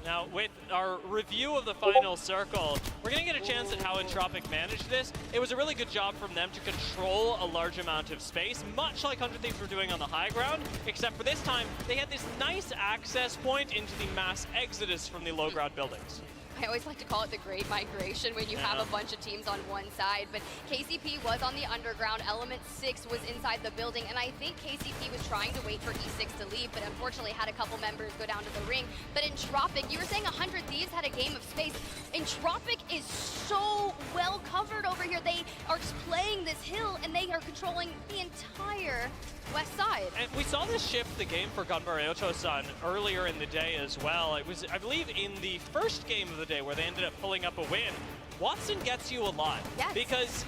Now, with our review of the final circle, we're going to get a chance at how Entropic managed this. It was a really good job from them to control a large amount of space, much like 100 Thieves were doing on the high ground, except for this time, they had this nice access point into the mass exodus from the low ground buildings. I always like to call it the Great Migration when you have a bunch of teams on one side, but KCP was on the underground, Element 6 was inside the building, and I think KCP was trying to wait for E6 to leave, but unfortunately had a couple members go down to the ring. But Entropic, you were saying 100 Thieves had a game of space. Entropic is so well covered over here. They are just playing this hill, and they are controlling the entire west side. And we saw this shift the game for Gunbar Otosan earlier in the day as well. It was, I believe, in the first game of the day where they ended up pulling up a win. Watson gets you a lot because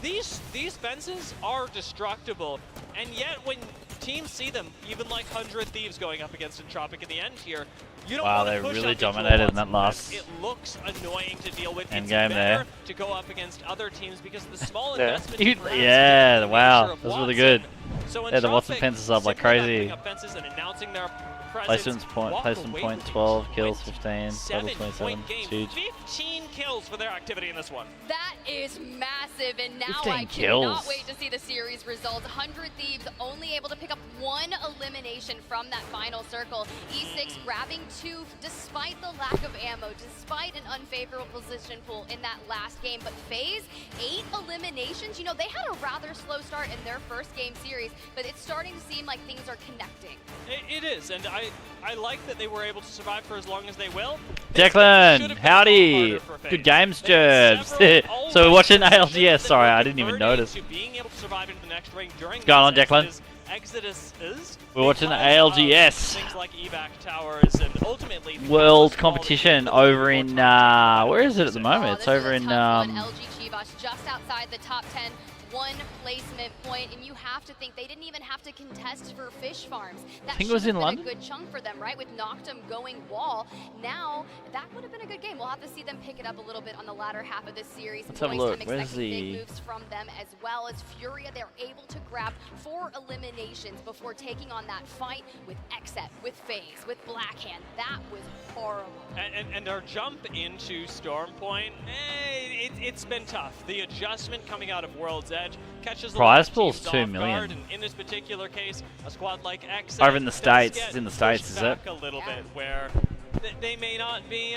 these fences are destructible, and yet when teams see them, even like 100 Thieves going up against Entropic in the end here, you don't want to push really up dominated in that last it looks annoying to deal with. end It's game better there. to go up against other teams because the small Yeah. investment. Yeah, wow, that was really good. So Yeah, the Watson fences up like crazy. Fences and announcing their Placement point 12, kills 15, total 27. It's huge. 15 kills for their activity in this one. That is massive, and now 15 I kills. cannot wait to see the series results. 100 Thieves only able to pick up 1 elimination from that final circle. E6 grabbing 2 despite the lack of ammo, despite an unfavorable position pool in that last game. But FaZe, 8 eliminations. You know, they had a rather slow start in their first game series, but it's starting to seem like things are connecting. It is, and I like that they were able to survive for as long as they will. Declan, howdy. Good games, Jerbs. So we're watching ALGS. Sorry, I didn't even notice. What's going on, Declan? We're watching ALGS. Things like evac towers and ultimately World competition over in, where is it at the moment? It's over in, LG Chivas just outside the top 10. 1 placement point, and you have to think they didn't even have to contest for fish farms. That I think it was in London. A good chunk for them, right? With Noctum going wall. Now that would have been a good game. We'll have to see them pick it up a little bit on the latter half of this series. Let's have a look. I'm Where's expecting big the moves from them as well as Furia. They're able to grab 4 eliminations before taking on that fight with Exet, with FaZe, with Blackhand. That was horrible. And our jump into Storm Point, it's been tough. The adjustment coming out of World's Edge catches prize a lot pool's of teams 2 off million. guard, and in this particular case, a squad like X Over in the States. It's in the States, is it? a little bit where they may not be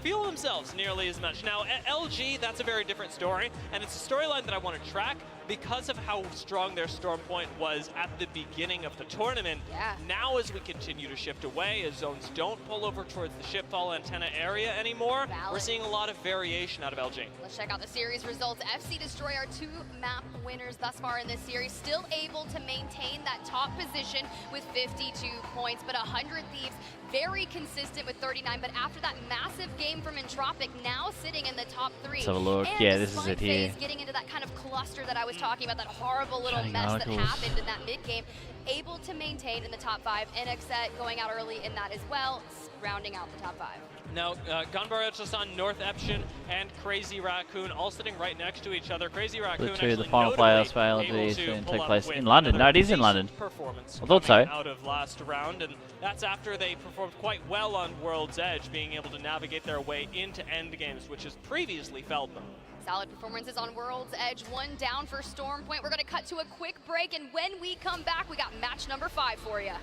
feel themselves nearly as much. Now, LG, that's a very different story, and it's a storyline that I want to track because of how strong their Storm Point was at the beginning of the tournament. Yeah. Now, as we continue to shift away, as zones don't pull over towards the shipfall antenna area anymore, we're seeing a lot of variation out of LG. Let's check out the series results. FC Destroy are 2 map winners thus far in this series, still able to maintain that top position with 52 points, but 100 Thieves very consistent with 39, but after that massive game from Entropic, now sitting in the top 3. Let's have a look. And Yeah, this is despite it here. FaZe getting into that kind of cluster that I was talking about, that horrible little Shining mess Oracles. that happened in that mid-game, able to maintain in the top 5, and Exet going out early in that as well, rounding out the top 5. Now, Gunbar Echisan, North Eption, and Crazy Raccoon all sitting right next to each other. Crazy Raccoon The actually final playoffs for able ALG to to pull take out place with in London. No, it is in another London. decent performance I thought so. coming out of last round, and that's after they performed quite well on World's Edge, being able to navigate their way into end games, which has previously failed them. Solid performances on World's Edge. 1 down for Storm Point. We're going to cut to a quick break, and when we come back, we got match number 5 for you.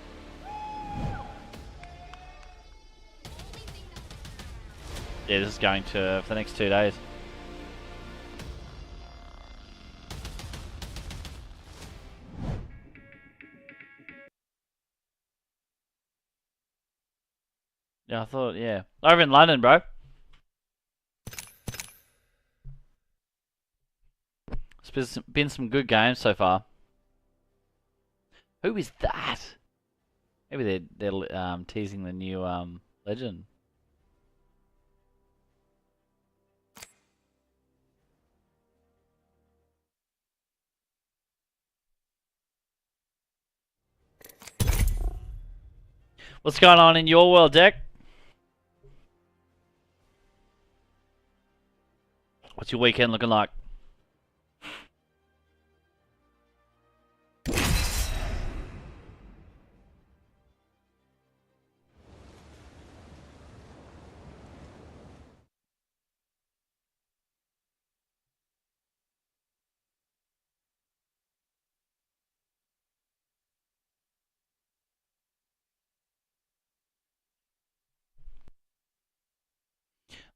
Yeah, this is going to for the next 2 days. Yeah, I thought, yeah. Over in London, bro. It's been some good games so far. Who is that? Maybe they're teasing the new legend. What's going on in your world, Deck? What's your weekend looking like?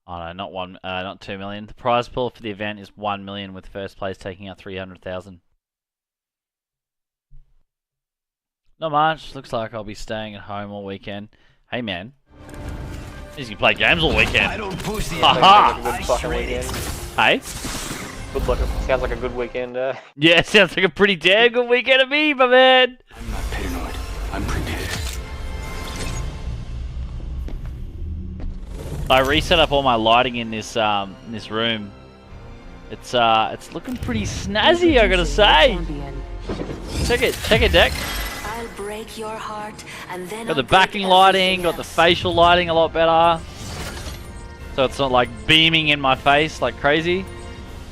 Oh no, not 2 million. The prize pool for the event is 1 million, with first place taking out 300,000. Not much. Looks like I'll be staying at home all weekend. Hey man, you can play games all weekend. I don't pussy. Haha. Good fucking weekend. Hey. Good luck. Sounds like a good weekend. Yeah, sounds like a pretty damn good weekend to me, my man. I'm not paranoid. I'm prepared. I reset up all my lighting in this room. It's looking pretty snazzy, I gotta say. Check it, Deck. I'll break your heart and then Got the backing lighting, got the facial lighting a lot better. So it's not like beaming in my face like crazy.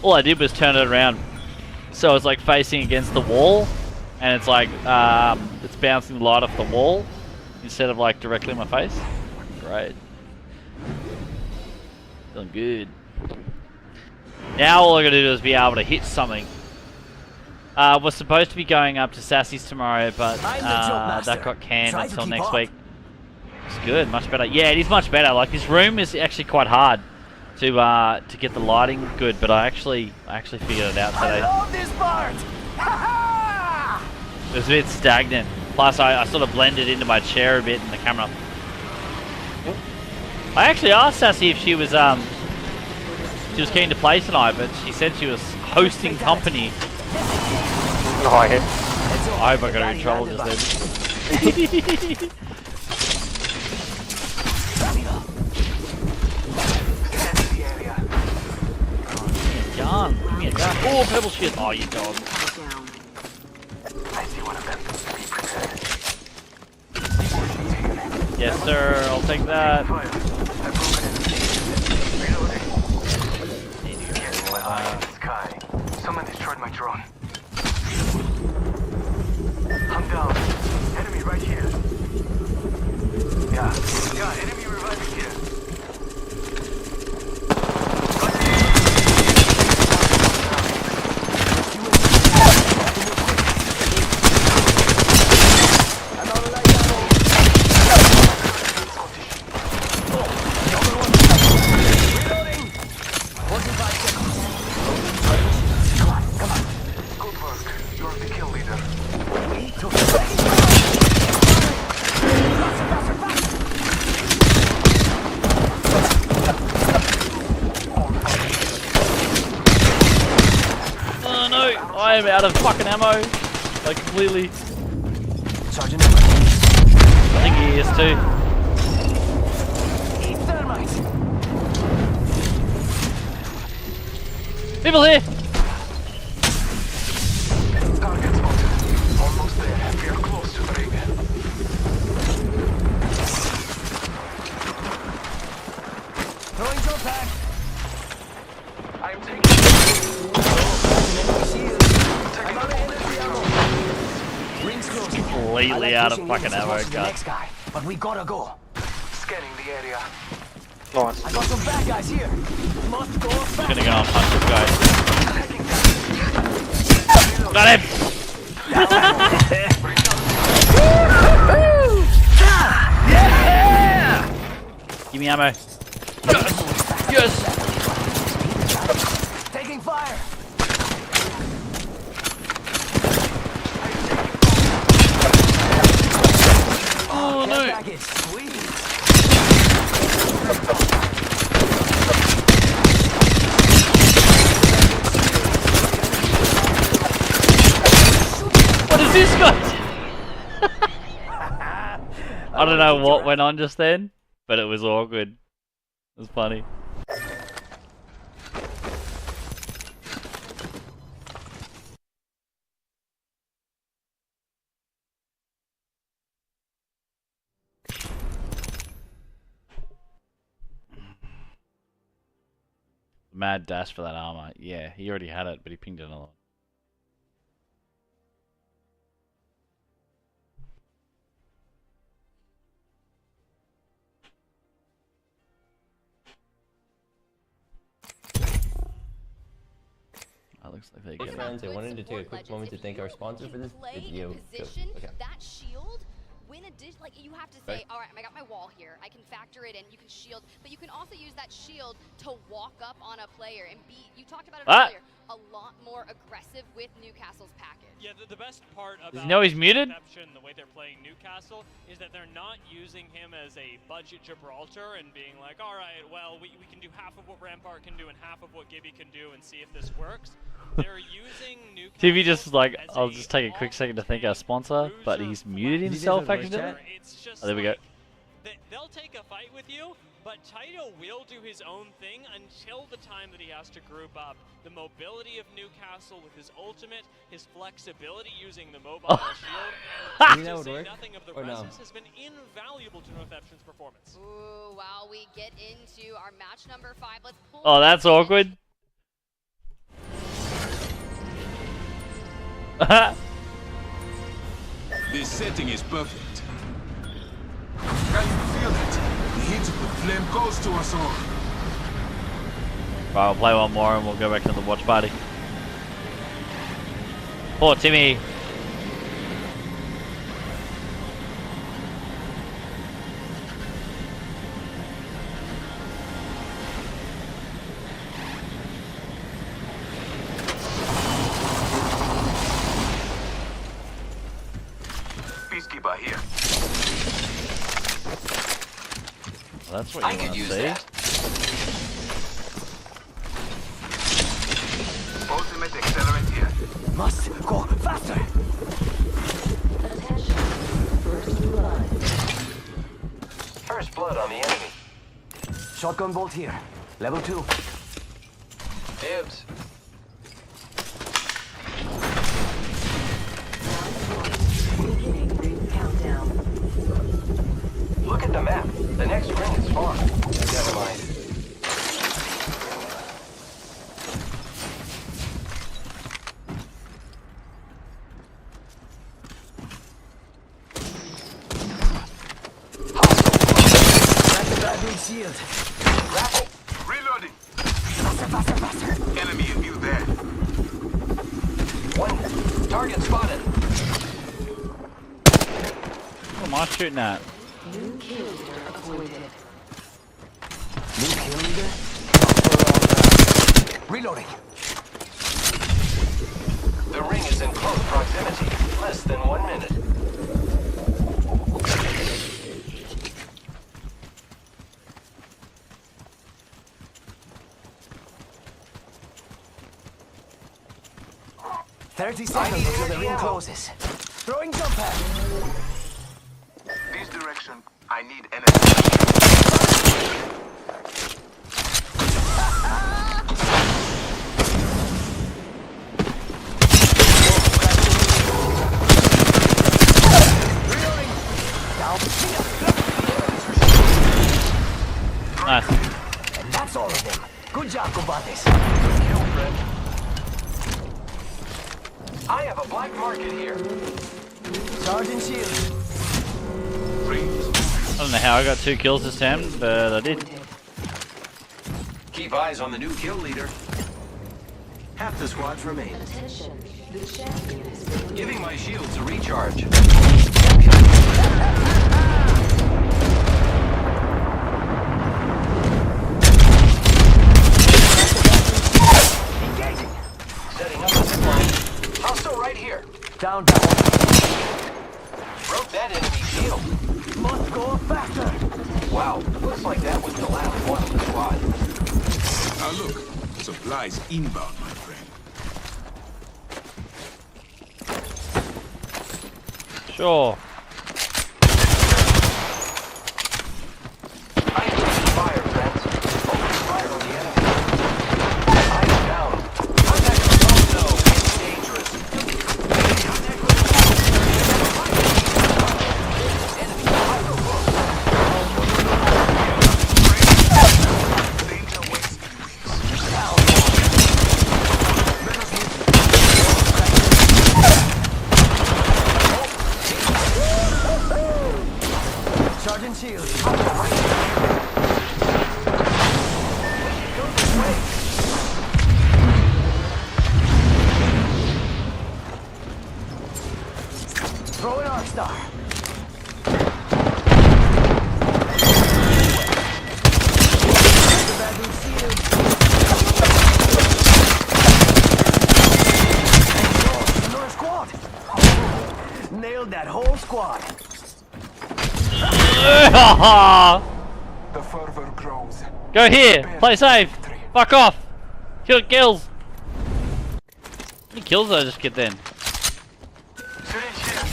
All I did was turn it around, so it's like facing against the wall. and it's like it's bouncing light off the wall instead of like directly in my face. Great. Feeling good. Now all I gotta do is be able to hit something. We're supposed to be going up to Sassy's tomorrow, but that got canned until next week. It's good, much better. Yeah, it is much better. Like this room is actually quite hard to get the lighting good, but I actually figured it out today. I love this part. It was a bit stagnant. Plus, I sort of blended into my chair a bit in the camera. I actually asked Sassy if she was keen to play tonight, but she said she was hosting company. No, I hope I got in trouble just then. Gun. Give me a gun. Oh, purple shit. Oh, you dog. I see one of them. Be prepared. Yes, sir. I'll take that. Sky. Someone destroyed my drone. I'm down. Enemy right here. Yeah, enemy reviving here. I am out of fucking ammo. Like completely. Sergeant, I think he is too. People here. Target spotted. Almost there. We are close to the ring. Throwing your pack. I'm taking. Completely out of fucking ammo, God. But we gotta go. Scanning the area. Nice. I got some bad guys here. Must go fast. I'm gonna go and punch this guy. Got him! Yeah! Give me ammo. Yes! Taking fire. Oh no! What is this guy? I don't know what went on just then, but it was awkward. It was funny. Mad dash for that armor. Yeah, he already had it, but he pinged another one. That looks like they Hey get friends, it. I wanted to take a quick moment to thank our sponsor for this video. Position Okay. that shield. Win a dish, like you have to say, all right, I got my wall here. I can factor it in. You can shield, but you can also use that shield to walk up on a player and be. You talked about it earlier. A lot more aggressive with Newcastle's package. Yeah, the best part about Does he know he's muted? the way they're playing Newcastle is that they're not using him as a budget Gibraltar and being like, all right, well, we can do half of what Rampart can do and half of what Gibby can do and see if this works. They're using Newcastle. TV just like, I'll just take a quick second to thank our sponsor, but he's muted himself accidentally. Oh, there we go. They'll take a fight with you, but Taito will do his own thing until the time that he has to group up. The mobility of Newcastle with his ultimate, his flexibility using the mobile shield, and to say nothing of the reses has been invaluable to Northeption's performance. Ooh, while we get into our match number 5, let's pull. Oh, that's awkward. This setting is perfect. Can you feel it? The heat of the flame goes to us all. Right, we'll play one more and we'll go back to the watch party. Poor Timmy. Peacekeeper here. Well, that's what you want to see. Ultimate accelerant here. Must go faster. First blood on the enemy. Shotgun bolt here. Level 2. Dibs. Look at the map. The next ring is far. Never mind. Shield. Grapple. Reloading. Faster. Enemy in view there. One. Target spotted. What am I shooting at? New kill leader appointed. New kill leader? Reloading. The ring is in close proximity. Less than 1 minute. Seconds until the ring closes. Throwing jump pad. This direction. I need energy. Nice. And that's all of them. Good job, combates. Kill, friend. I have a black market here. Sergeant Shield. I don't know how I got 2 kills this time, but I did. Keep eyes on the new kill leader. Half the squads remain. Giving my shields a recharge. Engaging. Setting up a zip line. Hostile right here. Down that one. Broke that enemy shield. Must go faster. Wow, looks like that was the last one of the squad. Now look, supplies inbound, my friend. Sure. I am taking fire, friends. Open fire on the enemy. I am down. Contact with no, it's dangerous. Contact with Sergeant Shield. Throw an Arc Star. Another squad. Nailed that whole squad. The fervor grows. Go here. Play safe. Fuck off. Kill kills. How many kills did I just get then?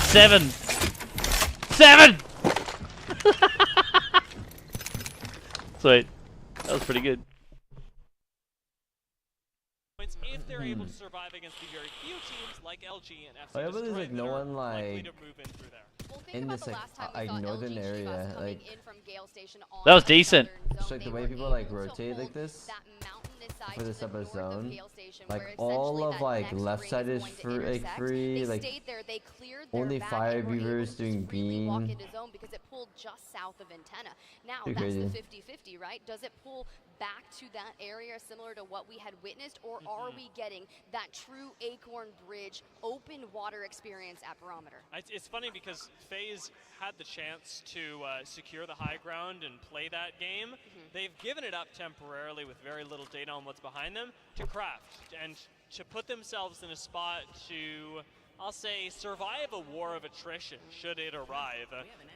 7. 7. Sweet. That was pretty good. If they're able to survive against the very few teams like LG and FC I believe Destroy like no that are one likely like to move in through there. in this like northern area like That was decent. just like the way people like rotate like this for this type of zone. situation Like where all essentially of that like next left ring side is is going to for like intersect. free. They Like stayed there, they cleared their only back fire and were able beavers to doing just really walk beam. into zone because it pulled just south of antenna. Now Pretty that's crazy. the 50-50, right? Does it pull back to that area similar to what we had witnessed, or are we getting that true Acorn Bridge open water experience at Barometer? It's funny because FaZe had the chance to secure the high ground and play that game. They've given it up temporarily with very little data on what's behind them to craft and to put themselves in a spot to, I'll say, survive a war of attrition should it arrive.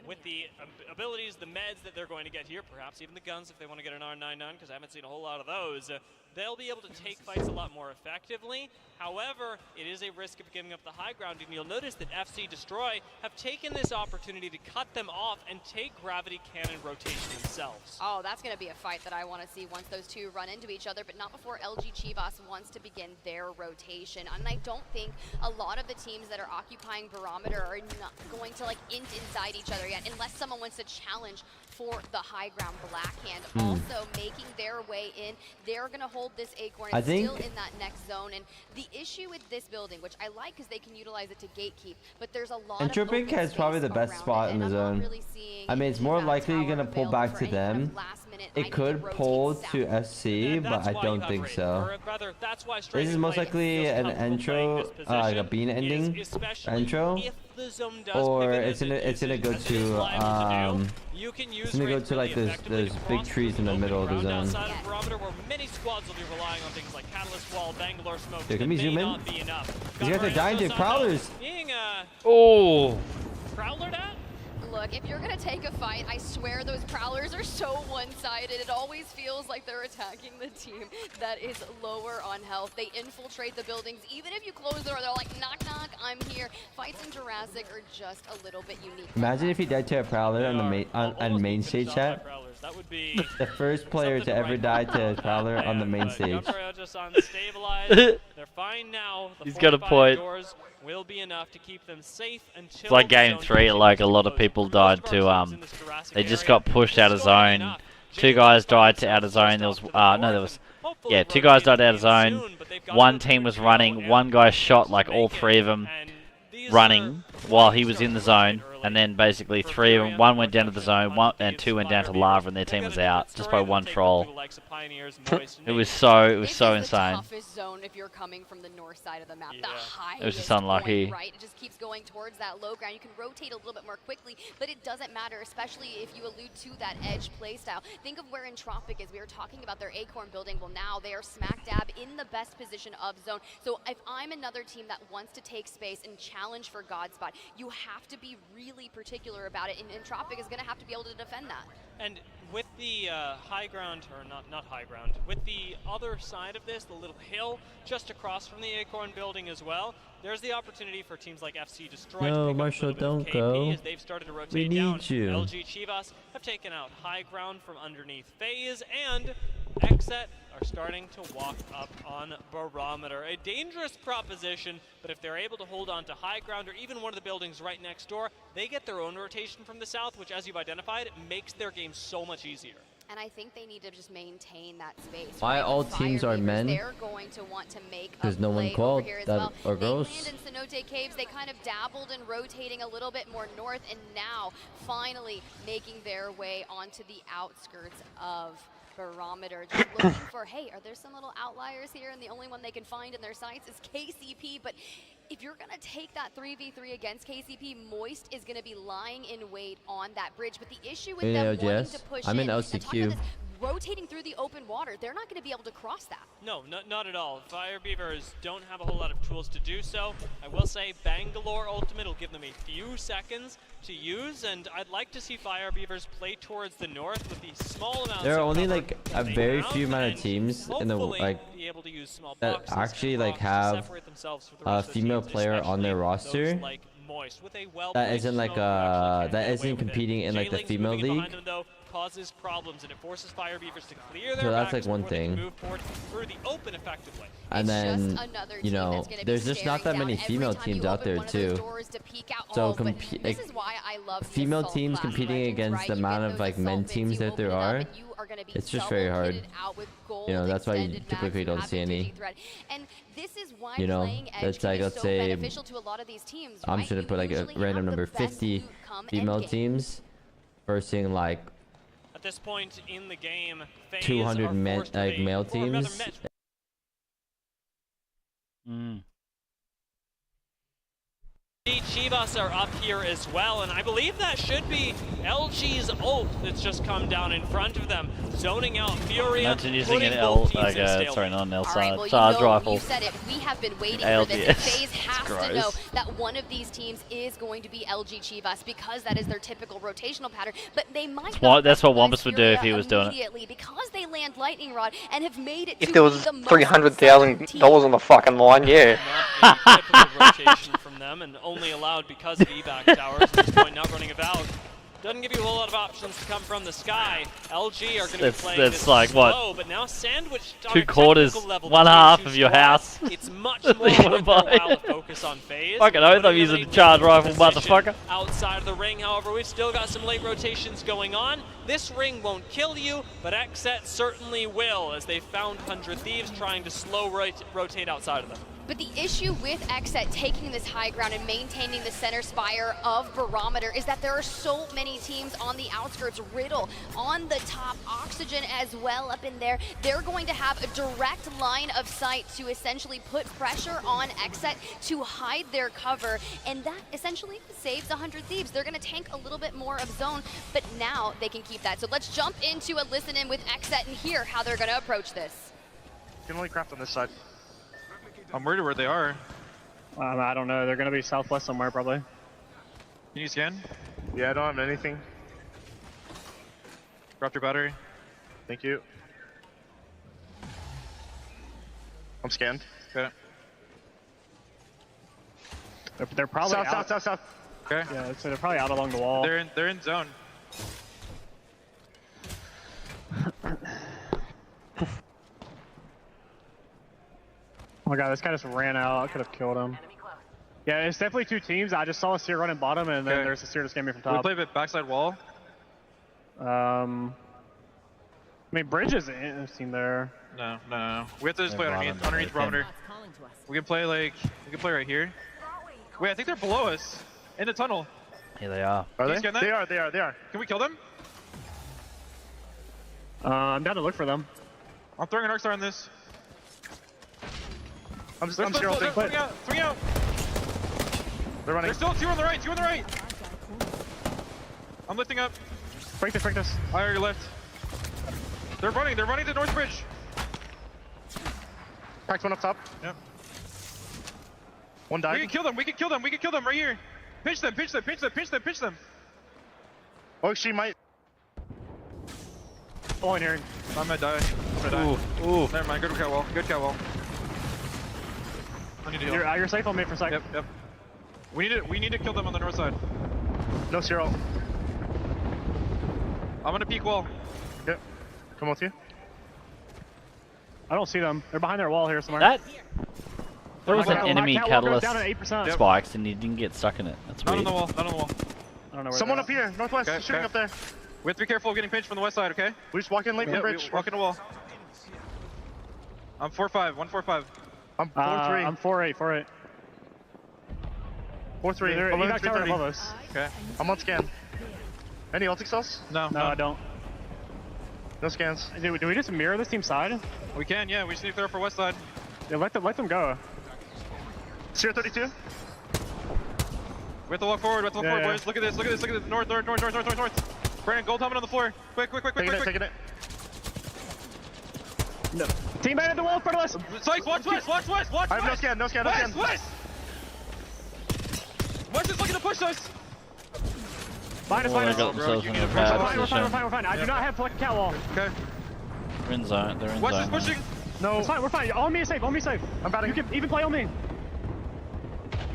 With the abilities, the meds that they're going to get here, perhaps even the guns if they want to get an R99, because I haven't seen a whole lot of those, they'll be able to take fights a lot more effectively. However, it is a risk of giving up the high ground, and you'll notice that FC Destroy have taken this opportunity to cut them off and take Gravity Cannon rotation themselves. Oh, that's going to be a fight that I want to see once those two run into each other, but not before LG Chivas wants to begin their rotation. And I don't think a lot of the teams that are occupying Barometer are not going to like int inside each other yet, unless someone wants to challenge for the high ground Blackhand. Also making their way in, they're going to hold this Acorn. It's still in that next zone. And the issue with this building, which I like because they can utilize it to gatekeep, but there's a lot of Entropic has probably the best spot in the zone. I mean, it's more likely you're gonna pull back to them. It could pull to SC, but I don't think so. This is most likely an intro, like a bean ending intro, or it's gonna go to it's gonna go to like those big trees in the middle of the zone. Where many squads will be relying on things like Catalyst Wall, Bangalore Smoke. Dude, can we zoom in? These guys are dying to prowlers. Oh. Prowler that? Look, if you're going to take a fight, I swear those Prowlers are so one-sided. It always feels like they're attacking the team that is lower on health. They infiltrate the buildings. Even if you close the door, they're like, knock, knock, I'm here. Fights in Jurassic are just a little bit unique. Imagine if he died to a prowler on the main stage chat. That would be the first player to ever die to a prowler on the main stage. Just unstabilized. They're fine now. He's got a point. Will be enough to keep them safe until it's like game 3, like a lot of people died to they just got pushed out of zone. 2 guys died to out of zone. There was yeah, 2 guys died out of zone. 1 team was running. 1 guy shot like all 3 of them running while he was in the zone, and then basically 3 of them, 1 went down to the zone, 1 and 2 went down to lava, and their team was out just by 1 troll. It was so insane. The toughest zone if you're coming from the north side of the map. The highest It was just unlucky. point, right? It just keeps going towards that low ground. You can rotate a little bit more quickly, but it doesn't matter, especially if you allude to that edge playstyle. Think of where Entropic is. We were talking about their Acorn building. Well, now they are smack dab in the best position of zone. So if I'm another team that wants to take space and challenge for Godspot, you have to be really particular about it, and Entropic is going to have to be able to defend that. And with the high ground, or not high ground, with the other side of this, the little hill just across from the Acorn building as well, there's the opportunity for teams like FC Destroy to pick Marshall, up a little bit of don't KP go. as they've started to rotate We need down. you. LG Chivas have taken out high ground from underneath FaZe, and Xset are starting to walk up on Barometer. A dangerous proposition, but if they're able to hold on to high ground or even one of the buildings right next door, they get their own rotation from the south, which, as you've identified, makes their game so much easier. And I think they need to just maintain that space. Why right? all The teams are Fire men? They're going to want to make a There's no one play called over here as that well. are They girls. land in Cenote Caves. They kind of dabbled in rotating a little bit more north, and now finally making their way onto the outskirts of Barometer, just looking for, hey, are there some little outliers here? And the only one they can find in their sights is KCP. But if you're going to take that 3v3 against KCP, Moist is going to be lying in wait on that bridge. But the issue with them wanting to push I'm in and talk LCQ. about this, rotating through the open water, they're not going to be able to cross that. No, not at all. Fire Beavers don't have a whole lot of tools to do so. I will say Bangalore Ultimate will give them a few seconds to use, and I'd like to see Fire Beavers play towards the north with the small amounts There are of only cover like a they very have, few amount of and teams in the hopefully be able to use small that boxes actually and like rocks to have separate themselves from the a rest of the female teams, player on their especially roster those like Moist, with a that well-placed isn't like smoke actually that get away isn't with it. competing in like the Jailing's female moving league. behind them, though, causes problems, and it forces Fire Beavers to clear their So that's backs like one before they can thing. move forward through the open effectively. And then, you know, there's just not that many female teams out there too. So this is why I love female Assault teams Clash competing Legends, against right? the You amount get of those like men assault bits, teams you that there open it up, are, and you are going to be It's just very hard. out with gold, You know, that's why you typically don't see any. And this is why You know, playing Edge it's like, can be let's so say, beneficial to a lot of these teams. I'm right? just gonna You put like a usually random have the number best 50 loot come female endgame. teams versus like At this point in the game, FaZe 200 are men, forced to like be- male or rather teams. met- Chivas are up here as well, and I believe that should be LG's ult that's just come down in front of them, zoning out Furia. Imagine using putting an both L, teams in a sorry, stalemate. not an L All right, side, well, charge you know, rifle. you said it. We have been waiting for ALDS. this. And FaZe has Gross. to know that one of these teams is going to be LG Chivas because that is their typical rotational pattern. But they might That's what recognize Wumpus would do if he was doing it. immediately because they land Lightning Rod and have made it If to there be was the most $300,000 on the fucking line, yeah. Not a typical rotation from them, and only allowed because of evac towers at this point, not running about. Doesn't give you a whole lot of options to come from the sky. LG are going to be playing That's this like, what, slow, but now sandwiched on 2 a quarters, technical level, one the half Tier 2 of your squad. house. It's much That's more what you wanna worthwhile buy. to focus on FaZe. Fucking oath, I'm Putting using the the charge rifle, position motherfucker. outside of the ring, however, we've still got some late rotations going on. This ring won't kill you, but XSET certainly will, as they found 100 Thieves trying to slow rotate outside of them. But the issue with XSET taking this high ground and maintaining the center spire of Barometer is that there are so many teams on the outskirts. Riddle on the top, Oxygen as well up in there. They're going to have a direct line of sight to essentially put pressure on XSET to hide their cover, and that essentially saves 100 Thieves. They're going to tank a little bit more of zone, but now they can keep that. So let's jump into a listen in with XSET and hear how they're going to approach this. You can only craft on this side. I'm worried where they are. I don't know. They're going to be southwest somewhere, probably. Can you scan? Yeah, I don't have anything. Drop your battery. Thank you. I'm scanned. Okay. They're probably south, out. south. Okay. Yeah, so they're probably out along the wall. They're in zone. Oh my god, this guy just ran out. I could have killed him. Yeah, it's definitely 2 teams. I just saw a Seer running bottom, and then there's a Seer just came in from Can we top. play a bit backside wall? I mean, Bridge is seen there. No. We have to just play underneath Barometer. We can play right here. Wait, I think they're below us. In the tunnel. Here they are. Are Can you they? scan that? They are. Can we kill them? I'm down to look for them. I'm throwing an arc star on this. I'm They're zero thing. throwing out. They're running. There's still 2 on the right. I'm lifting up. Break this. I already left. They're running to North Bridge. Cracked one up top. Yep. One died. We can kill them right here. Pinch them. Oh, she might. Oh, in here. I'm gonna die. Ooh. Never mind, good cat wall. I need to heal. You're safe on me for a second. Yep. We need to kill them on the north side. No zero. I'm gonna peek wall. Yep. Come with you. I don't see them. They're behind their wall here somewhere. There was an enemy catalyst down at 8%. spikes and he didn't get stuck in it. That's Not weird. on the wall. I don't know where Someone they're up here, northwest, Okay, shooting up there. We have to be careful of getting pinched from the west side, okay? We just walk in late from Yeah, bridge. walk in the wall. I'm 4-5, 1-4-5. I'm 4-3. I'm 4-8. 4-3. They're Below evac tower 330. above us. Okay. I'm on scan. Any ultic cells? No, I don't. No scans. Do we just mirror this team side? We can, yeah. We just need to clear for west side. Yeah, let them go. Seer 32. We have to walk forward, boys. Look at this. North. Brandon, gold helmet on the floor. Quick. Taking it. No. Teammate at the wall in front of us. Sykes, watch west. I have no scan. West. West is looking to push us. Behind us. They got themselves in a bad We're position. fine. I do not have fucking cat wall. Okay. They're in zone. West is pushing. No. It's fine. We're fine. On me is safe. I'm batting. You can even play on me.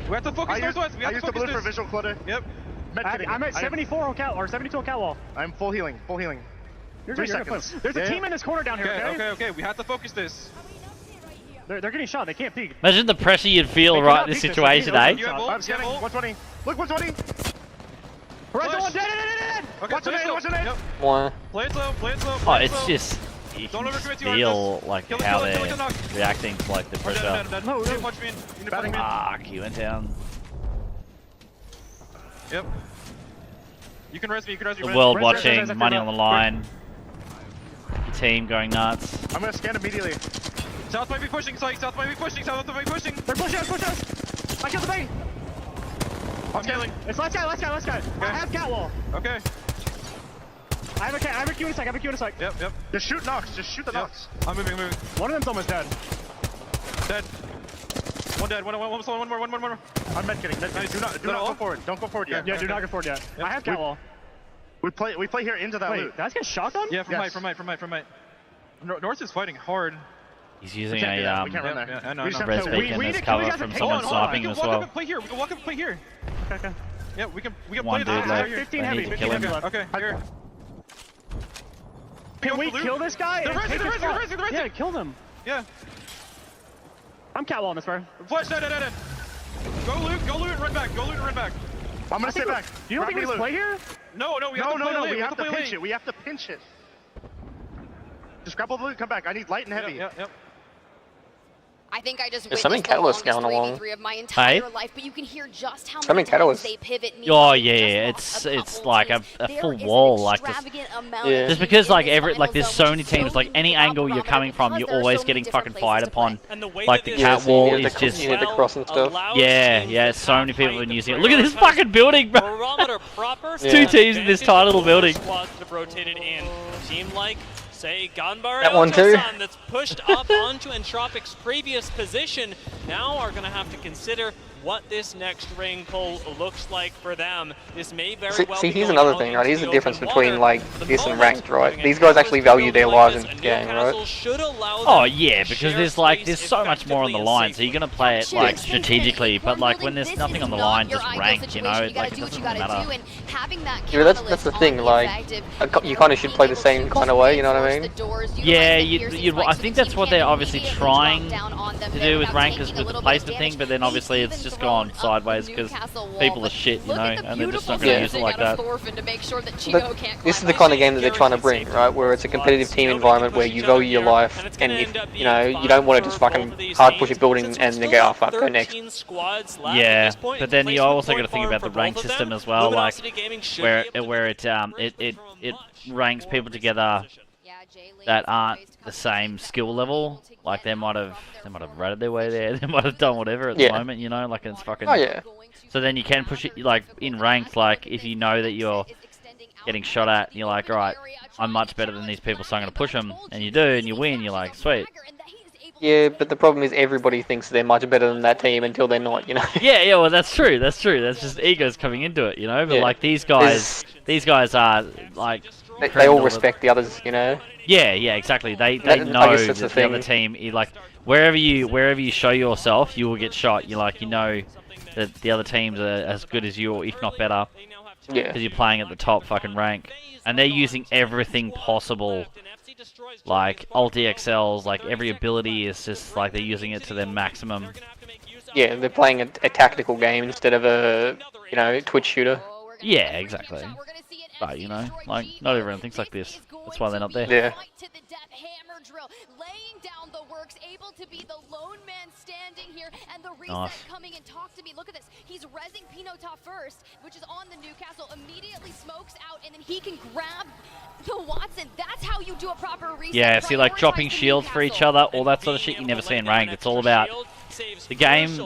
We have to focus northwest. I used the blue for visual clutter. Yep. I'm at 74 on cat or 72 on cat wall. I'm full healing. You're 3 good, seconds. There's a team in this corner down here. Okay. We have to focus this. They're getting shot. They can't peek. Imagine the pressure you'd feel right in this situation, eh? You have ult. I'm scanning. 120. Look, 120. Horizon 1 dead. Okay, Watch the nade, watch the nade. Yep. Why? Play it slow, play it slow. Oh, Play it it's slow. just you Don't can overcommit just to your feel Arcus. like Kill it, how kill it, kill they're it, knock. reacting to like the Dead, dead, pressure. dead, dead. No, You no. punch me in. You punch me in. Fuck, he went down. Yep. You can res me, you can res me. The world Res, watching, money on the line. Team going nuts. I'm gonna scan immediately. South might be pushing, Syke. South might be pushing, South might be pushing. They're pushing us, push us! I killed the bait! I'm scaling. It's last guy, last guy, last guy. I have cat wall. Okay. I have a Q in a sec, I have a Q in a sec. Yep, yep. Just shoot knocks, just shoot the knocks. I'm moving, I'm moving. One of them's almost dead. Dead. One dead, one more. I'm med kitting. Nice. Do not go forward. Don't go forward yet. Yeah, do not go forward yet. I have cat wall. We play here into that Wait, loot. did I get shotgun? Yeah, from might. North is fighting hard. He's using can't do that. a We can't run there. I know. We just have res to- beacon we as need to- cover we got from to someone take on. sniping We as can walk up well. and play here. We can walk up and play here. Okay. Yeah, we can One play dude this. left. Right here. 15 They heavy, need to 15 kill heavy him. left. Okay, here. Can we kill this guy? They're and resing, take they're his resing, spot? they're resing, they're resing. Yeah, kill them. Yeah. I'm cat walling this, bro. Flash, dead. Go loot, and run back. I'm gonna sit back. You don't think we just play here? No, we have to play late. We have to play pinch late. it. We have to pinch it. Just grab all the loot and come back. I need light and heavy. Yep. I think I just There's something witnessed the Catalyst longest going along. 3v3 of my entire Hey? life, but you can hear just how Something many times Catalyst. they pivot. Oh yeah, it's like a full wall like this. Yeah. Just because like there's so many teams, like any angle you're coming from, you're always getting fucking fired upon. And the way Like that the this cat so wall you need is to- just you need to cross and stuff. allows yeah, teams yeah. to So many people fight have been using it. where Look at this it has fucking building, bro. barometer proper. Two teams in this tiny little building. Squads that have rotated in. Team like, say, Ganbare That one too. Eltosan that's pushed up onto Entropic's previous position now are going to have to consider what this next ring pull looks like for them. This may very well See, be here's going another out thing, into right? Here's the difference open between water. like For the this and moment, ranked, right? having These guys a actually value their build lives like in this, the game, Newcastle right? should allow them Oh to yeah, because share there's like space there's so much more on the effectively line, and so you're gonna play it like strategically. But like when there's nothing on the line, just rank, you know, like it doesn't matter. Yeah, that's the thing. Like, you kind of should play the same kind of way. You know what I mean? Yeah, I think that's what they're obviously trying to do with rankers with the placement thing, but then obviously it's just gone sideways because people are shit, you know, and they're just not going to use it like that. But this is the kind of game that they're trying to bring, right? Where it's a competitive team environment where you value your life, and if you know you don't want to just fucking hard push a building and then go, oh fuck, go next. Yeah, but then you also got to think about the rank system as well, like where it ranks people together that aren't the same skill level. Like they might have ratted their way there, they might have done whatever at the moment, you know, like it's fucking. Oh yeah. So then you can push it like in ranked, like if you know that you're getting shot at, and you're like, alright, I'm much better than these people, so I'm gonna push them, and you do, and you win. You're like, sweet. Yeah, but the problem is everybody thinks they're much better than that team until they're not, you know? Yeah, well that's true, that's just egos coming into it, you know, but like these guys are like... They all respect the others, you know? Yeah, exactly, they know that's that the other team, like, wherever you show yourself, you will get shot, you know that the other teams are as good as you, or if not better, because you're playing at the top fucking rank, and they're using everything possible. Like ulti XLs, like every ability is just like they're using it to their maximum. Yeah, they're playing a tactical game instead of a, you know, Twitch shooter. Yeah, exactly. But you know, like not everyone thinks like this. That's why they're not there. Yeah. Laying down the works, able to be the lone man standing here, and the reset Nice. coming and talk to me. Look at this. He's rezzing Pinota first, which is on the Newcastle, immediately smokes out, and then he can grab the Watson. That's how you do a proper reset. Yeah, see, like dropping shields for each other, all that sort of shit you never see in ranked. It's all about the game,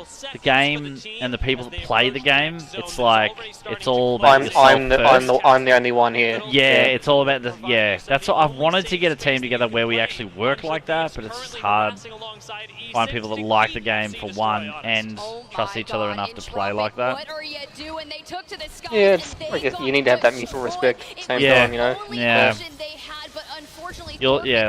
and the people that play the game. It's like it's all about yourself I'm the only one here. Yeah, it's all about the That's what I've wanted to get a team together where we actually work like that, but it's just hard to find people that like the game for one and trust each other enough to play like that. Yeah, it's, I guess you need to have that mutual respect at the same time, you know? Yeah.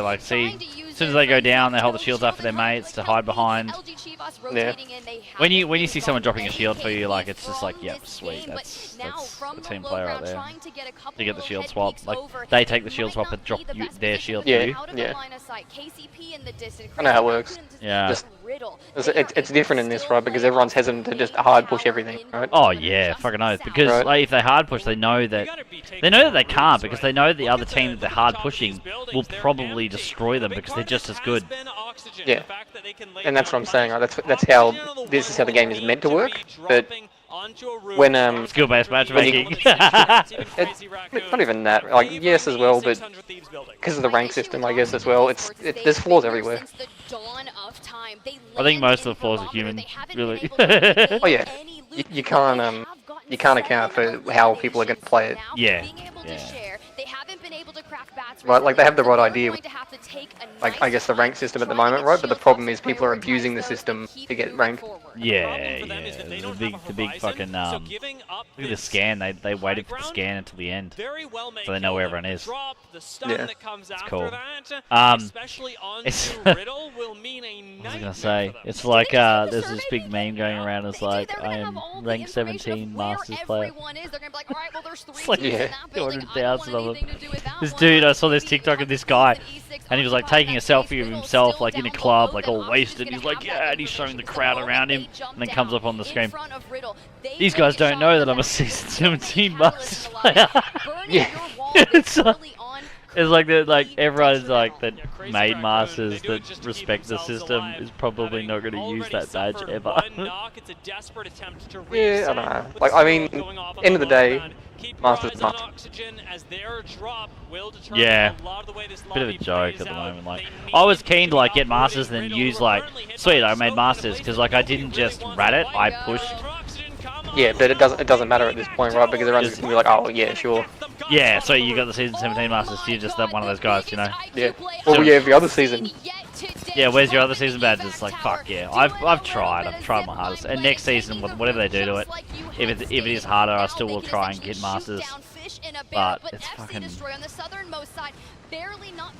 Like see, as soon as they go down, they hold the shields up for their mates to hide behind. us rotating in. They when you see someone dropping a shield for you, like it's just like, yep, sweet, that's a team player right there. To get the shield swap, like they take the shield swap and drop their shield to you. Yeah. I know how it works. Yeah. Just, it's different in this, right? Because everyone's hesitant to just hard push everything, right? Oh yeah, fucking oath. Because like if they hard push, they know that they can't, because they know the other team that they're hard pushing will probably destroy them because they're just as good. Yeah, and that's what I'm saying. Right? That's how this is how the game is meant to work. But when skill-based matchmaking, not even that. Like yes, as well, but because of the rank system, I guess as well. There's flaws everywhere. I think most of the flaws are human, really. Oh yeah, you can't account for how people are going to play it. Yeah. Right, like they have the right idea. Like I guess the rank system at the moment, right? But the problem is people are abusing the system to get rank. Yeah. The big fucking look at the scan. They waited for the scan until the end, so they know where everyone is. Yeah. It's cool. It's what was I gonna say? It's like there's this big meme going around. It's like I am rank 17 Masters player. It's like 200,000 of them. This dude, I saw this TikTok of this guy, and he was like taking a selfie of himself, like in a club, like all wasted. He's like, yeah, and he's showing the crowd around him, and then comes up on the screen. These guys don't know that I'm a season 17 Masters player. Yeah. It's like everyone's like that made Masters that respect the system is probably not going to use that badge ever. Yeah, I don't know. Like I mean, end of the day, Masters must. Yeah, bit of a joke at the moment. Like I was keen to like get Masters and then use like, sweet, I made Masters because like I didn't just rat it, I pushed. Yeah, but it doesn't matter at this point, right? Because everyone's just gonna be like, oh yeah, sure. Yeah, so you got the season 17 Masters, so you're just that one of those guys, you know. Yeah. Well, yeah, every other season. Yeah, where's your other season badges? Like, fuck yeah, I've tried my hardest, and next season, whatever they do to it, if it is harder, I still will try and get Masters. But it's fucking.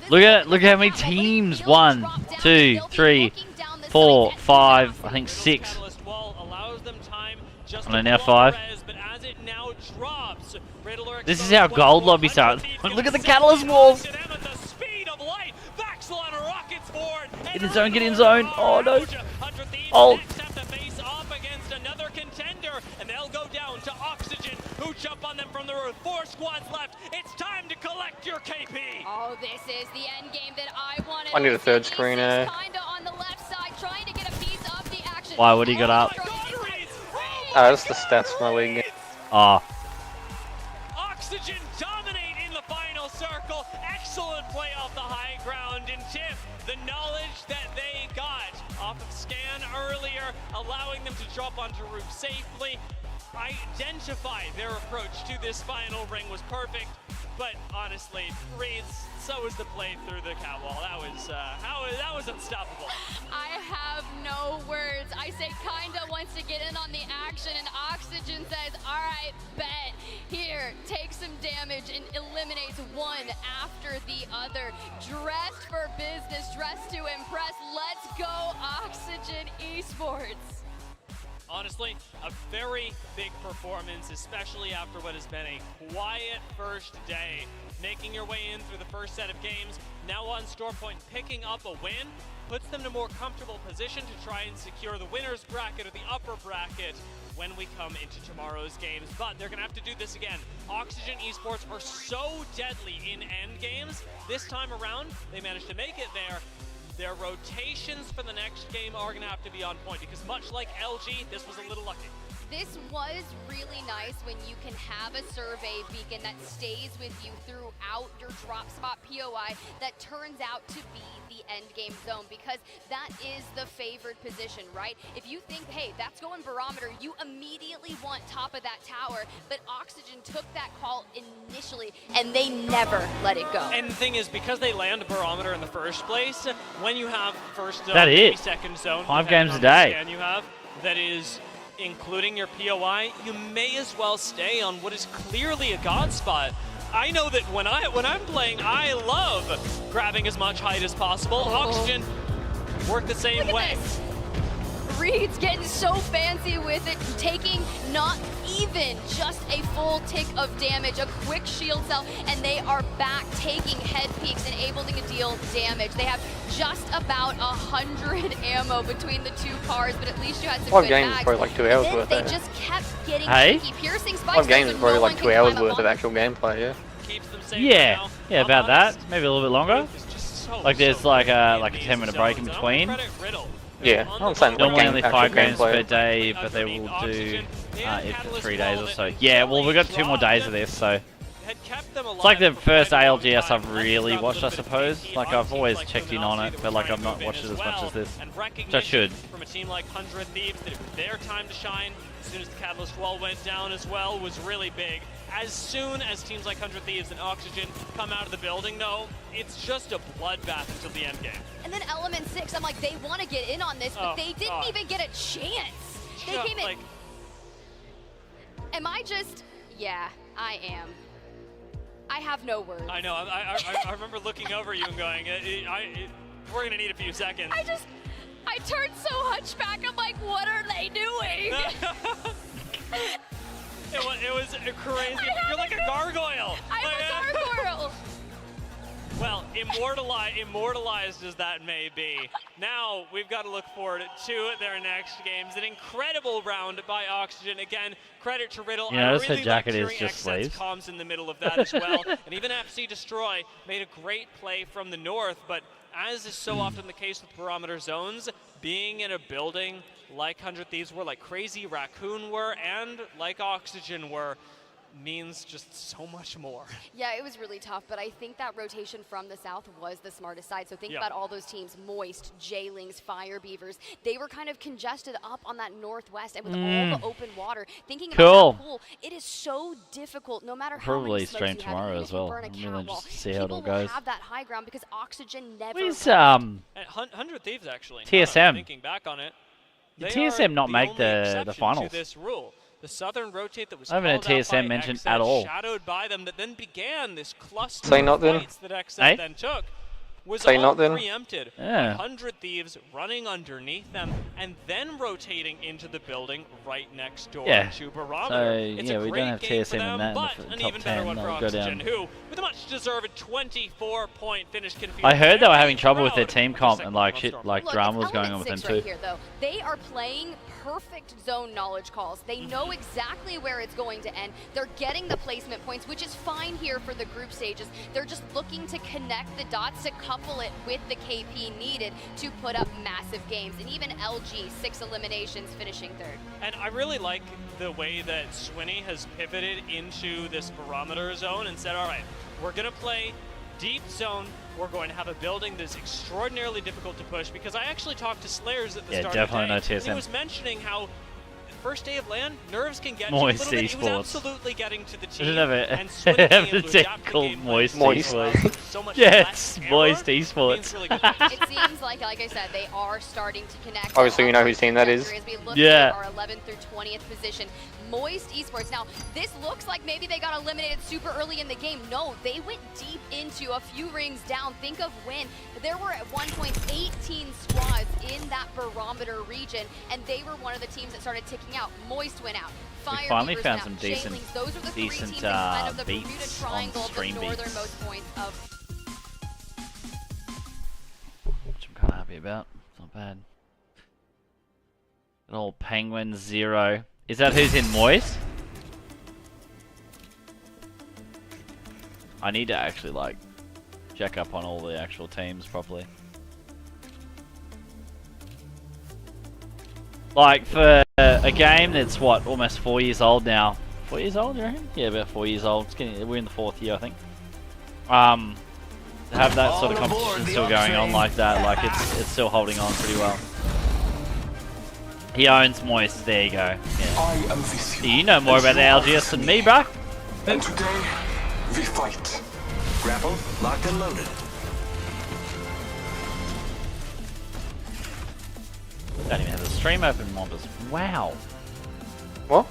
Look how many teams. 1, 2, 3, 4, 5. I think 6. And now 5. This is how gold lobbies are. Look at the catalyst walls. In the zone, get in zone. Oh no. Oh. And they'll go down to Oxygen, who jump on them from the roof. 4 squads left. It's time to collect your KP. Oh, this is the end game that I wanted. I need a third screen. On the left side, trying to get a piece of the action. Why? What do you got up? That's the stats for my league. Oh. Oxygen dominate in the final circle. Excellent play off the high ground. And Tiff, the knowledge that they got off of scan earlier, allowing them to drop onto roof safely, identify their approach to this final ring was perfect. But honestly, Reeds, so was the play through the catwall. That was unstoppable. I have no words. I say kinda wants to get in on the action, and Oxygen says, all right, bet. Here, take some damage and eliminates one after the other. Dressed for business, dressed to impress. Let's go, Oxygen Esports. Honestly, a very big performance, especially after what has been a quiet first day. Making your way in through the first set of games, now on Stormpoint, picking up a win, puts them in a more comfortable position to try and secure the winner's bracket or the upper bracket when we come into tomorrow's games. But they're gonna have to do this again. Oxygen Esports are so deadly in end games. This time around, they managed to make it there. Their rotations for the next game are going to have to be on point because much like LG, this was a little lucky. This was really nice when you can have a survey beacon that stays with you throughout your drop spot POI that turns out to be the end game zone, because that is the favored position, right? If you think, hey, that's going barometer, you immediately want top of that tower, but Oxygen took that call initially and they never let it go. And the thing is, because they land barometer in the first place, when you have first zone, that is second zone, 5 games a day, and you have that is including your POI, you may as well stay on what is clearly a god spot. I know that when I'm playing, I love grabbing as much height as possible. Oxygen work the same way. Reed's getting so fancy with it, taking not even just a full tick of damage, a quick shield cell, and they are back taking head peeks and able to deal damage. They have just about 100 ammo between the two cars, but at least you had some good 5 games bags. is probably like 2 hours And worth. then they just kept getting Hey? tricky. Piercing spikes 5 games so is probably no like one 2 can hours climb up worth of on actual gameplay, yeah. Yeah, yeah, about that. Maybe a little bit longer. Like there's like a 10-minute break in between. Yeah, I'm saying Normally like only actual 5 games gameplay. per day, but they will do it for 3 days or so. Yeah, well we've got 2 more days of this, so it's like the first ALGS I've really watched, I suppose. Like I've always checked in on it, but like I've not watched it as much as this, which I should. From a team like 100 Thieves, that it was their time to shine. As soon as the Catalyst wall went down as well, was really big. As soon as teams like 100 Thieves and Oxygen come out of the building, though, it's just a bloodbath until the end game. And then Element 6, I'm like, they want to get in on this, but they didn't even get a chance. They came in. Am I just? Yeah, I am. I have no words. I know. I remember looking over you and going, we're gonna need a few seconds. I turned so hunchback. I'm like, what are they doing? It was crazy. You're like a gargoyle. I'm a gargoyle. Well, immortalized as that may be, now we've got to look forward to their next games. An incredible round by Oxygen. Again, credit to Riddle. You notice really her jacket is like just Xset's sleeves? comms in the middle of that as well. And even FC Destroy made a great play from the north, but as is so often the case with Barometer Zones, being in a building like 100 Thieves were, like Crazy Raccoon were, and like Oxygen were, means just so much more. Yeah, it was really tough, but I think that rotation from the south was the smartest side. So think about all those teams, Moist, Jailings, Fire Beavers. They were kind of congested up on that northwest, and with all the open water, thinking about that pool, it is so difficult, no matter how many smokes stream you tomorrow have, as well. burn a I'm gonna cat wall, just see how it all people will goes. have that high ground because Oxygen never Where's And 100 Thieves actually. now that I'm TSM? thinking back on it, Did they are TSM not the make only the exception finals? to this rule. The southern rotate that was I haven't called had out by TSM mentioned Xset, at all. shadowed by them, that then began this cluster Say not of then. fights that Xset Hey? then took. Was Say all not then. preempted. Yeah. 100 Thieves running underneath them and then rotating into the building right next door Yeah. to Barometer. So, It's yeah, a we great don't have game for TSM in them, that in the but an top even better 10, one for they'll go Oxygen, down. who, with a much deserved 24-point finish, confused I heard they were every having trouble with their crowd team for comp second and like round shit, storm. like Look, drama it's was going on with them Element 6 right too. here, though. They are playing perfect zone knowledge calls. They know exactly where it's going to end. They're getting the placement points, which is fine here for the group stages. They're just looking to connect the dots to couple it with the KP needed to put up massive games. And even LG, 6 eliminations, finishing third. And I really like the way that Swinny has pivoted into this Barometer zone and said, all right, we're going to play deep zone. We're going to have a building that's extraordinarily difficult to push, because I actually talked to Slayers at the start definitely of the no day. And he TSM. was mentioning how first day of LAN, nerves can get Moist to you a little bit. He was Esports. absolutely getting to the team. Should have and a Swinny being have able a to team adapt the called gameplay Moist Moist. Esports. so much Yes, less error Moist means Esports. really good. It seems like I said, they are starting to connect. Obviously, you know whose team that is. As we look Yeah. at our 11th through 20th position, Moist Esports. Now, this looks like maybe they got eliminated super early in the game. No, they went deep into a few rings down. Think of when there were at one point 18 squads in that Barometer region, and they were one of the teams that started ticking out. Moist went out. Fire finally Beavers found went some out. decent- Jailings, those are the three decent, teams in kind of the beats Bermuda on Triangle, the stream beats. northernmost points of Which I'm kind of happy about. It's not bad. An old Penguin 0. Is that who's in Moist? I need to actually like check up on all the actual teams properly. Like for a game that's what, almost 4 years old now. 4 years old, you reckon? Yeah, about 4 years old. It's getting, we're in the 4th year, I think. To have that sort of competition still going on like that, like it's still holding on pretty well. He owns Moist. There you go. Yeah. I am with you. You know more about the LGS than me, bruh. And today, we fight. Grapple, locked and loaded. Don't even have the stream open, Mobbers. Wow. What?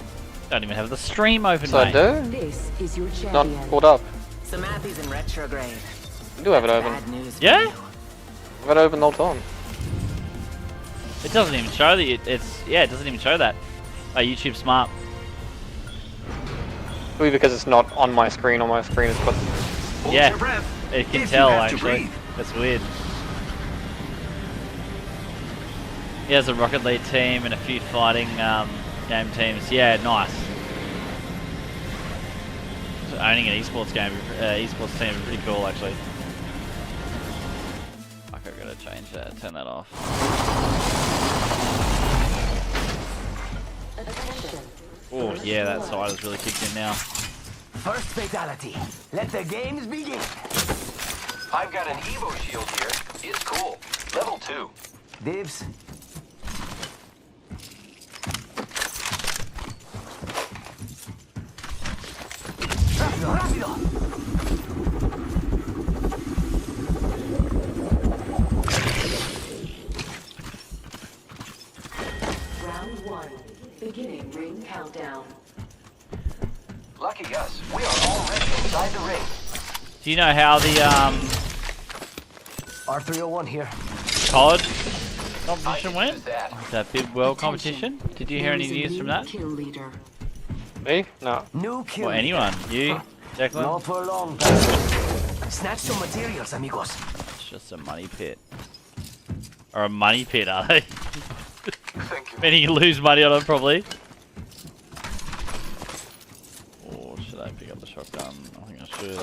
Don't even have the stream open, So I mate. do? This is your Not champion. pulled up. Samantha's in retrograde. I do have it open. Bad news for Yeah? you. I've had it open the whole time. It doesn't even show that it's it doesn't even show that. Oh, YouTube smart. Probably because it's not on my screen. On my screen, it's got. Yeah, it can tell actually. That's weird. He has a Rocket League team and a few fighting game teams. Yeah, nice. Owning an esports game, esports team is pretty cool actually. Fuck, I've got to change that, turn that off. Oh yeah, that side has really kicked in now. First fatality. Let the games begin. I've got an Evo shield here. It's cool. Level 2. Dibs. Rápido, rápido. Round 1. Beginning ring countdown. Lucky us. We are already inside the ring. Do you know how the R301 here. COD competition went? That big world competition? Did you hear any news from that? Kill leader. Me? No. New kill. Or anyone? You, Declan? Not for long. Snatch some materials, amigos. It's just a money pit. Or a money pit, are they? Meaning you lose money on it, probably. Or should I pick up the shotgun? I think I should.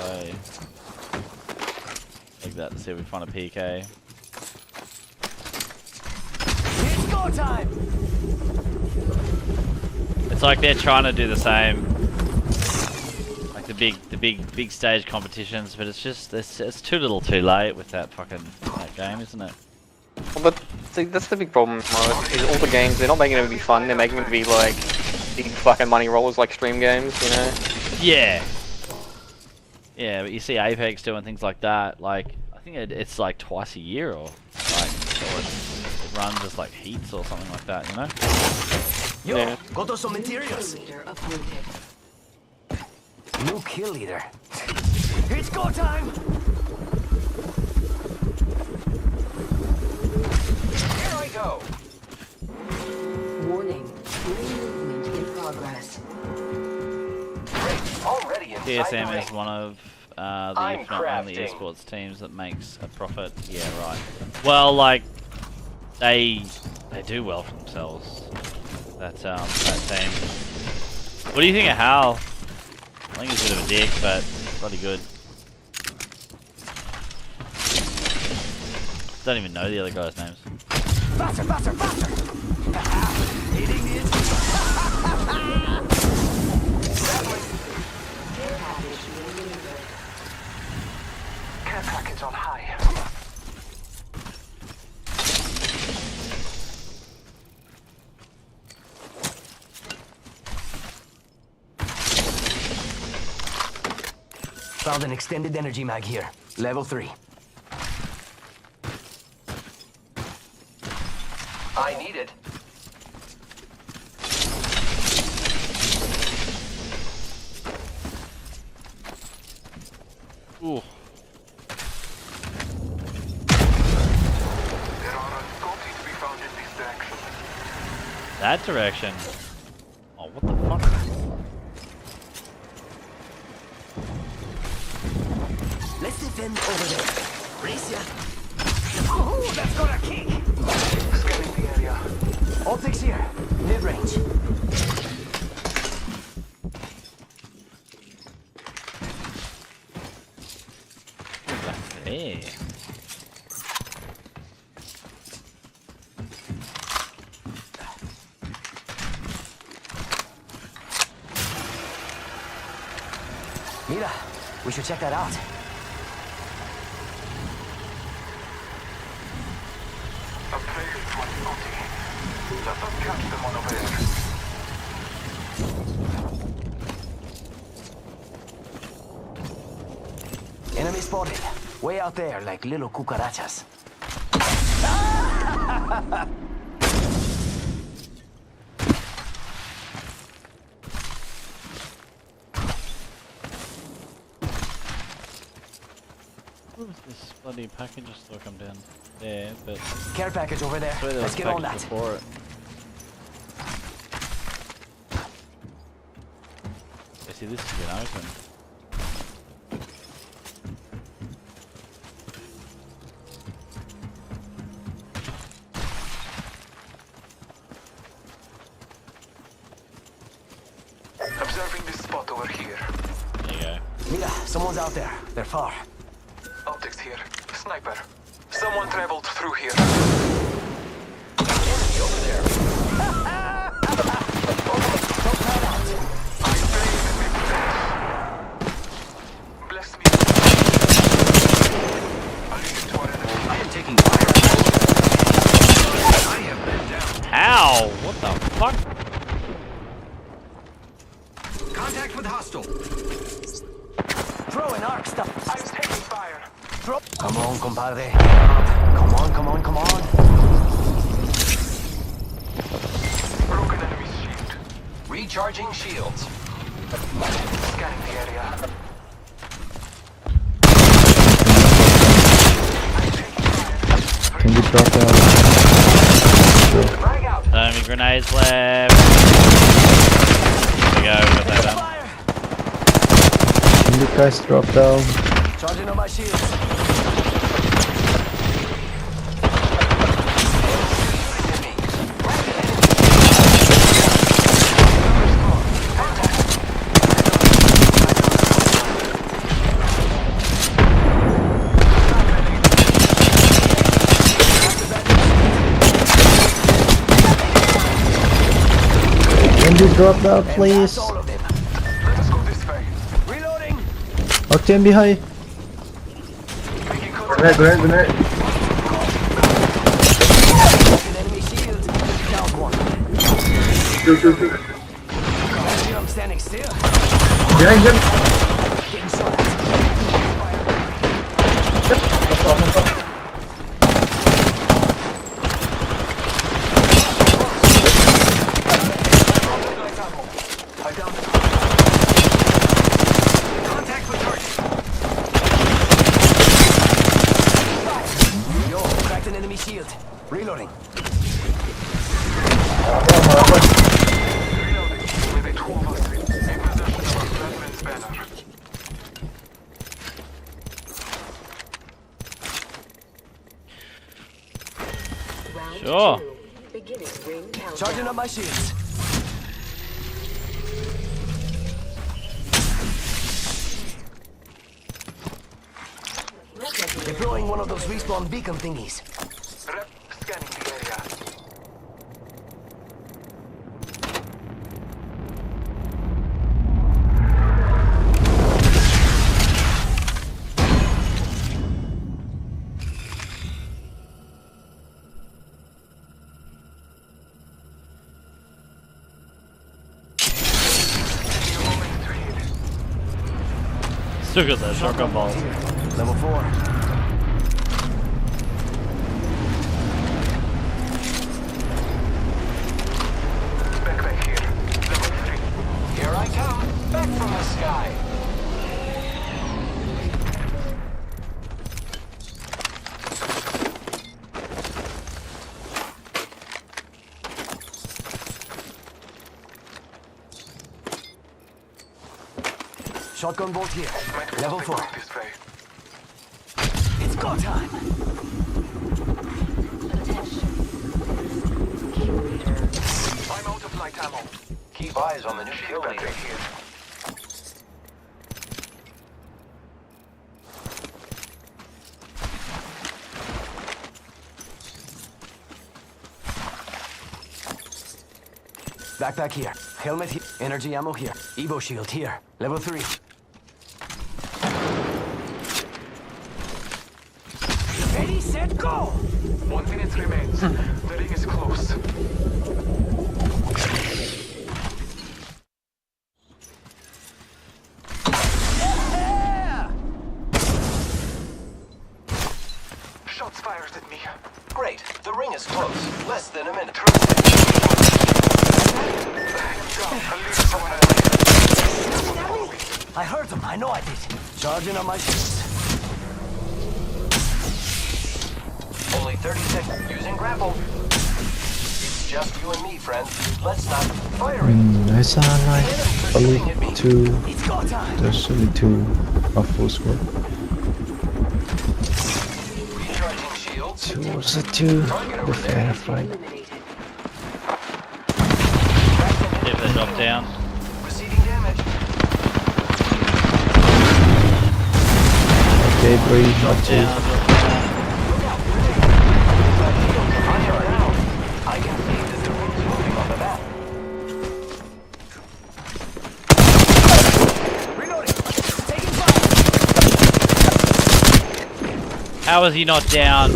Like that to see if we find a PK. It's go time. It's like they're trying to do the same, like the big stage competitions, but it's just it's too little, too late with that fucking that game, isn't it? Well, but see, that's the big problem. Is all the games, they're not making them to be fun. They're making them to be like big fucking money rollers, like stream games, you know? Yeah. Yeah, but you see Apex doing things like that. Like I think it's like twice a year, or like it runs as like heats or something like that, you know? Yo, Yeah. go to some materials. New kill leader. It's go time. Here I go. Warning. Ring movement in progress. Ring already inside the TSM ring. is one of the I'm if not only crafting. esports teams that makes a profit. Yeah, right. Well, like they do well for themselves. That team. What do you think of Hal? I think he's a bit of a dick, but bloody good. Don't even know the other guys' names. Faster, faster, faster. Hitting it. Care package on high. Found an extended energy mag here. Level 3. I need it. Ooh. There are Scotty to be found in this direction. That direction. Oh, what the fuck? Let's defend over there. Brace ya. Oh, that's got a kick. Scanning the area. Optics here. Mid-range. Hey. Mira, we should check that out. A player to my Scotty. Let us catch them unaware. Enemy spotted. Way out there, like little cucarachas. This bloody package just still come down there, but Care package over there. Let's get on that. Before it. I see this has been open. Observing this spot over here. There you go. Mira, someone's out there. They're far. Optics here. Sniper. Someone traveled through here. Enemy over there. Bless me. I am taking fire. I have been down. Ow! What the fuck? Contact with hostile. Throw an arc stuff. I'm taking fire. Throw. Come on, compadre. Come on, come on, come on. Broken enemy shield. Recharging shields. Scanning the area. Can you drop down? Only grenades left. There we go, we got that done. Can you guys drop down? Charging on my shields. Can you drop down, please? Octane behind. Grenade. Shoot. I'm standing still. Behind him. Getting shot at. Contact with target. Yo, cracked an enemy shield. Reloading. Sure. Charging up my shields. Deploying one of those respawn beacon thingies. Rep scanning the area. Still got that shotgun bolt. Level 4. Back here. Level 3. Here I come. Back from the sky. Shotgun bolt here. Level 4. This way. It's go time. I'm out of light ammo. Keep eyes on the new kill leader. Here. Backpack here. Helmet here. Energy ammo here. Evo shield here. Level 3. Ready, set, go! 1 minute remains. The ring is close. Shots fired at me. Great. The ring is close. Less than a minute. I heard them. I know I did. Charging on my shields. Only 30 seconds using grapple. It's just you and me, friends. Let's not fire it. I saw like only 2. There's only 2 of full squad. Recharging shields. 2 was a 2. The fair fight. If they drop down. Receiving damage. Okay, breathe, not 2. I can see that the room's moving on the map. Reloading. Taking fire. How is he not down?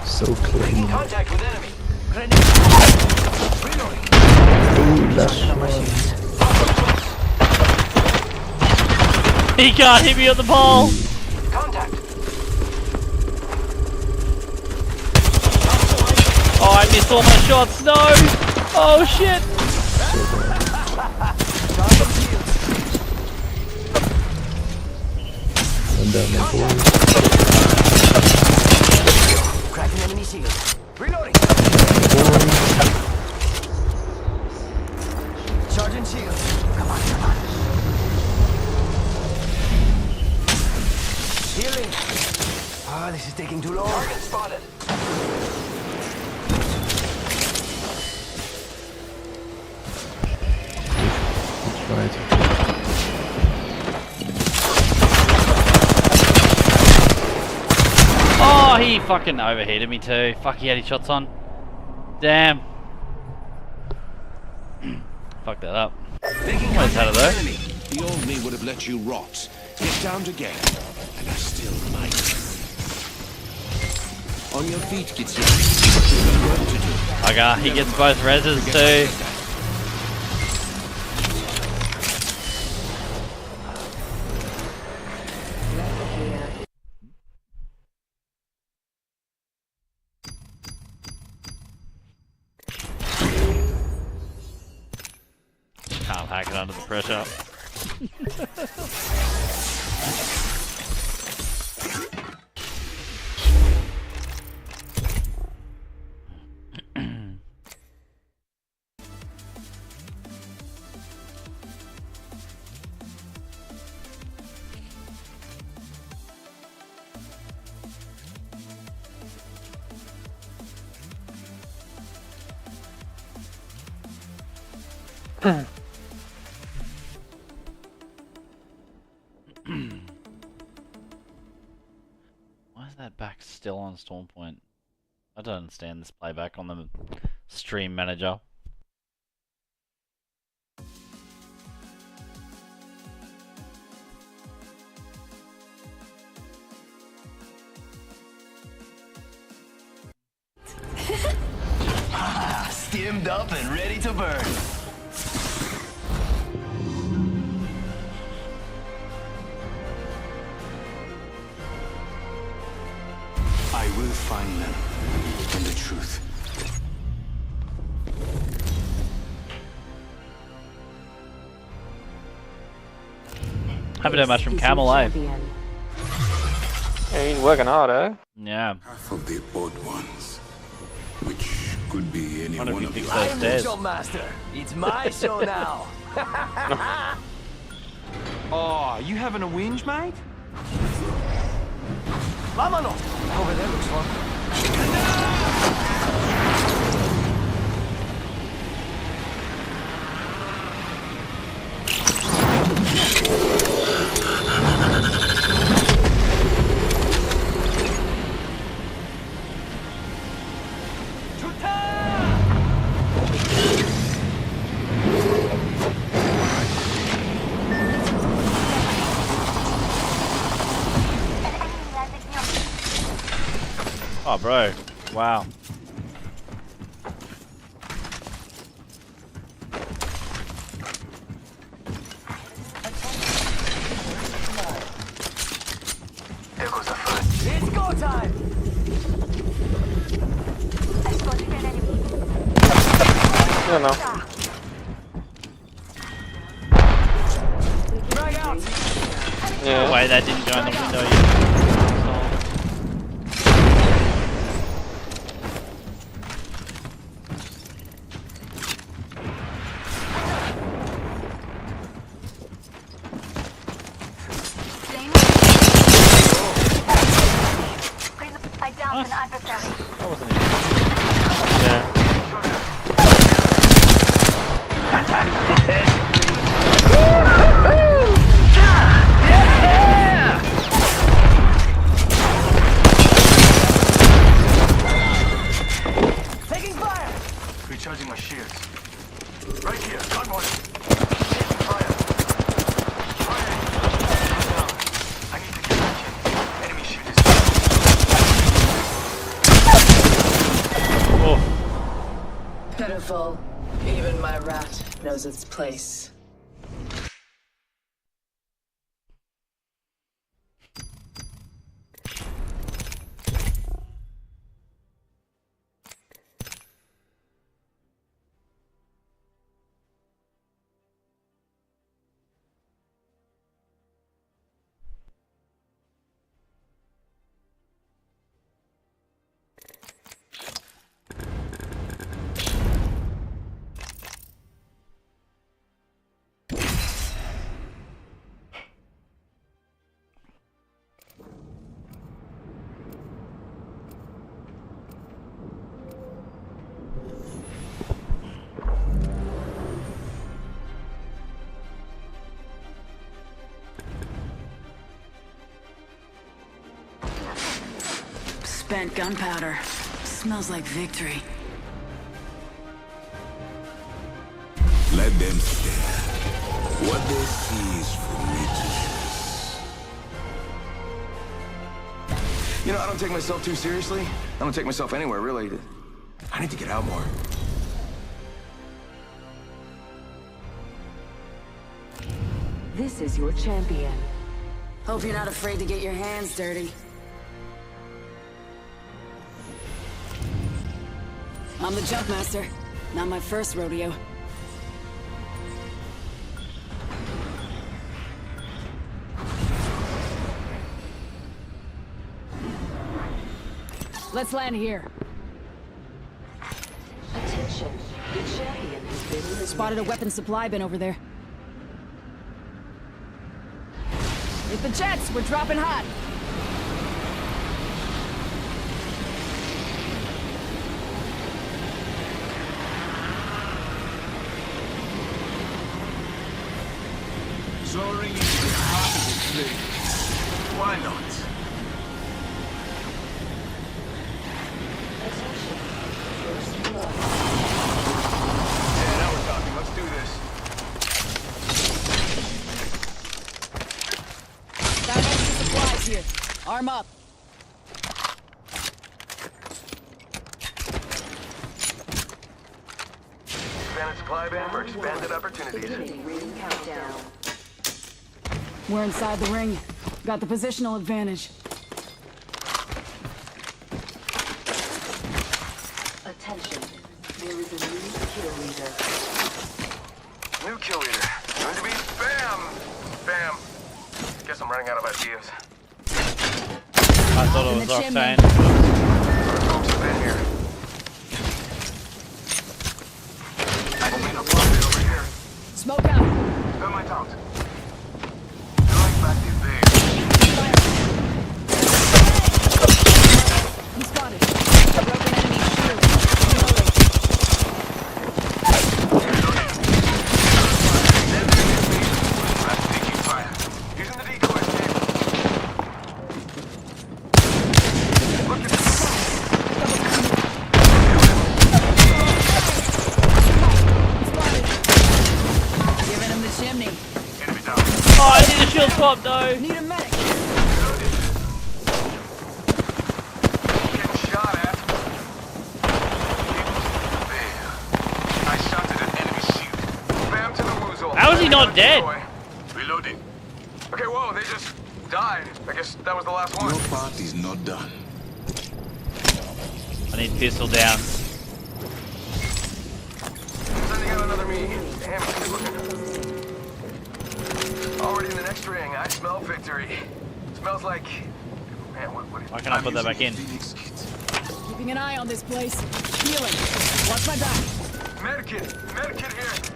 So clean. Contact with enemy. Ooh, last one. He can't hit me on the ball! Contact. Oh, I missed all my shots, no! Oh shit! And then my boy. Cracking enemy shield. Reloading. Charging shield. Come on, come on. Healing. Ah, this is taking too long. Target spotted. Right. Oh, he fucking overheated me too. Fuck, he had his shots on. Damn. Fuck that up. Almost had it though. The old me would have let you rot. Get downed again, and I still might. On your feet, Kitsu. You've got work to do. Okay, he gets both reses too. Can't hack it under the pressure. Why is that back still on Storm Point? I don't understand this playback on the stream manager. Stimmed up and ready to burn. I will find them and the truth. Haven't done much from Camel, eh? Yeah, he's working hard, eh? Yeah. Half of the odd ones, which could be any one of you. I am the jump master. It's my show now. Oh, you having a whinge, mate? Vámonos. Over there looks fun. Oh, bro. Wow. There goes the first. It's go time. I don't know. Drag out. Yeah. Wait, that didn't go in the window yet. That's an adversary. That wasn't it. Yeah. Taking fire! Recharging my shields. Right here, got one. Fire. Fire. I need to get back in. Enemy shooters. Oh. Pitiful. Even my rat knows its place. Spent gunpowder. Smells like victory. Let them stare. What they see is from riches. You know, I don't take myself too seriously. I don't take myself anywhere, really. I need to get out more. This is your champion. Hope you're not afraid to get your hands dirty. I'm the jump master. Not my first rodeo. Let's land here. Attention. The champion has been eliminated. Spotted a weapon supply bin over there. Hit the jets! We're dropping hot! Soaring into the heart of the flame. Why not? Yeah, now we're talking. Let's do this. Found extra supplies here. Arm up. Expanded supply bin for expanded opportunities. Countdown. We're inside the ring. Got the positional advantage. Attention. There is a new kill leader. New kill leader. Going to be Bam! Bam. Guess I'm running out of ideas. I thought it was Octane. Folks have been here. Opening up one bit over here. Smoke out. Fill my toms. Going back to base. I'm spotted. Broken enemy shield. Reloading. Taking fire. Using the decoy escape. Look at this. Giving him the chimney. Enemy down. Oh, I need a shield swap, no. Need a medic. Getting shot at. Bam. I shot at an enemy shield. Bam to the woozle. How is he not dead? Reloading. Okay, whoa, they just died. I guess that was the last one. Your part is not done. I need pistol down. Sending out another me. Damn, he's looking. Already in the next ring. I smell victory. Smells like... Man, what Why can't I put that back in? Keeping an eye on this place. Healing. Watch my back. Medikit! Medikit here!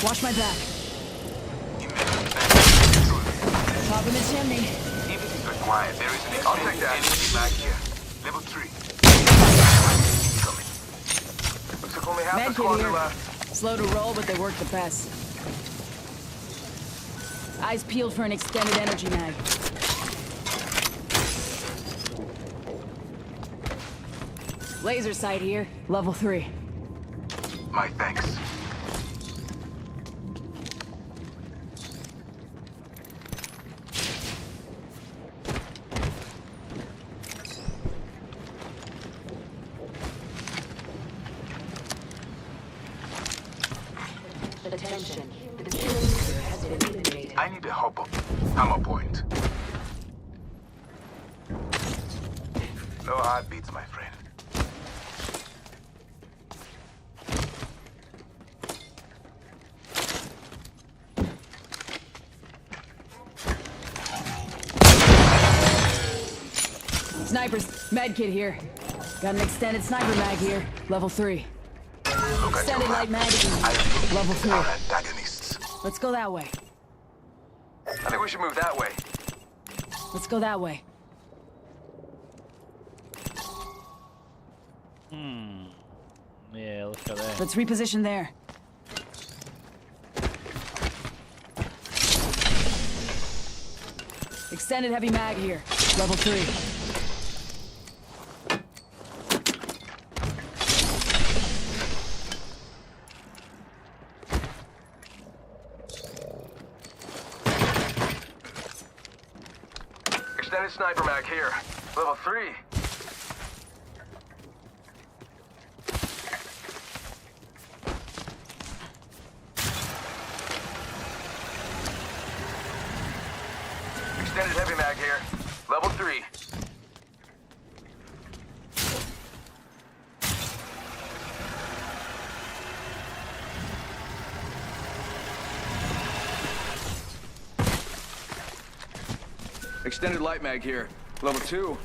Watch my back. Top of the chimney. Quiet. There is an enemy back here. Level 3. Looks like only half the Med squad kit are here. left. Slow to roll, but they work the best. Eyes peeled for an extended energy mag. Laser sight here. Level 3. My thanks. Attention. The diffuser has been eliminated. I need a hop up. Hammer point. No heartbeats, my friend. Snipers, medkit here. Got an extended sniper mag here. Level 3. Extended light magazine. Level 3. Antagonists. Let's go that way. I think we should move that way. Let's go that way. Yeah, let's go there. Let's reposition there. Extended heavy mag here. Level 3. Extended sniper mag here. Level 3. Extended heavy mag here. Level 3. Extended light mag here. Level 2.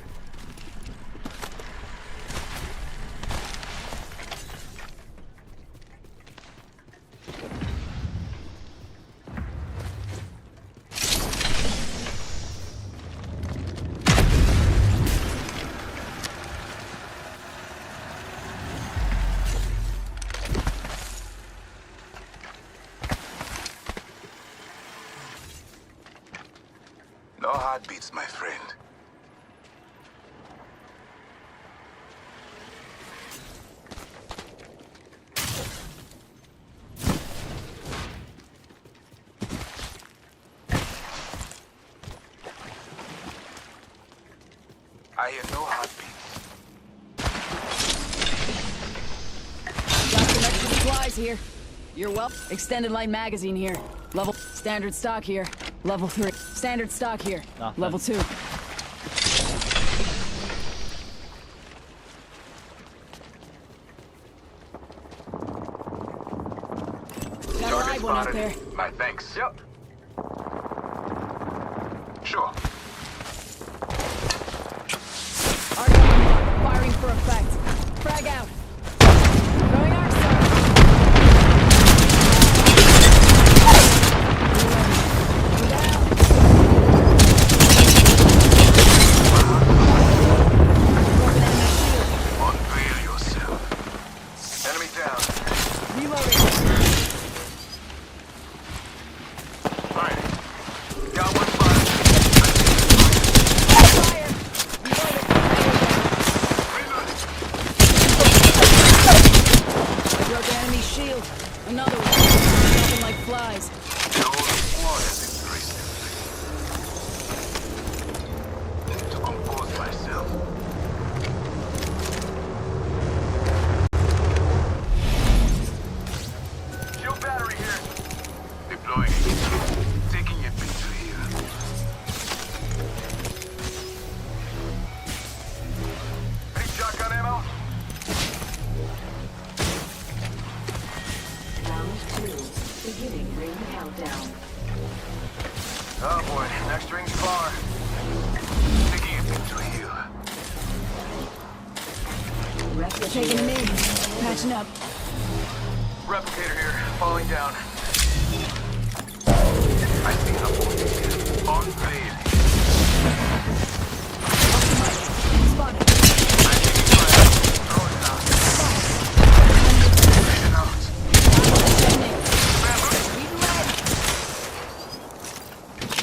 No heartbeats, my friend. I hear no heartbeats. Got some extra supplies here. You're well. Extended light magazine here. Level. Standard stock here. Level 3. Standard stock here. Nothing. Level 2. Got a live one out there. My thanks. Yep. Sure. Firing for effect. Frag out. Throwing arc star. Unveil yourself. Enemy down. Reloading. Alright. Got one fire. I broke the enemy shield. Another one. Dropping like flies. The whole squad has embraced it. To compose myself. Shield battery here. Deploying. Taking your picture here. Any shotgun ammo? Round 2. Beginning ring countdown. Oh boy, next ring's far. Taking a picture here. Taking a knee. Patching up. Replicator here, falling down. I've been appointed. Unveil. Spotted.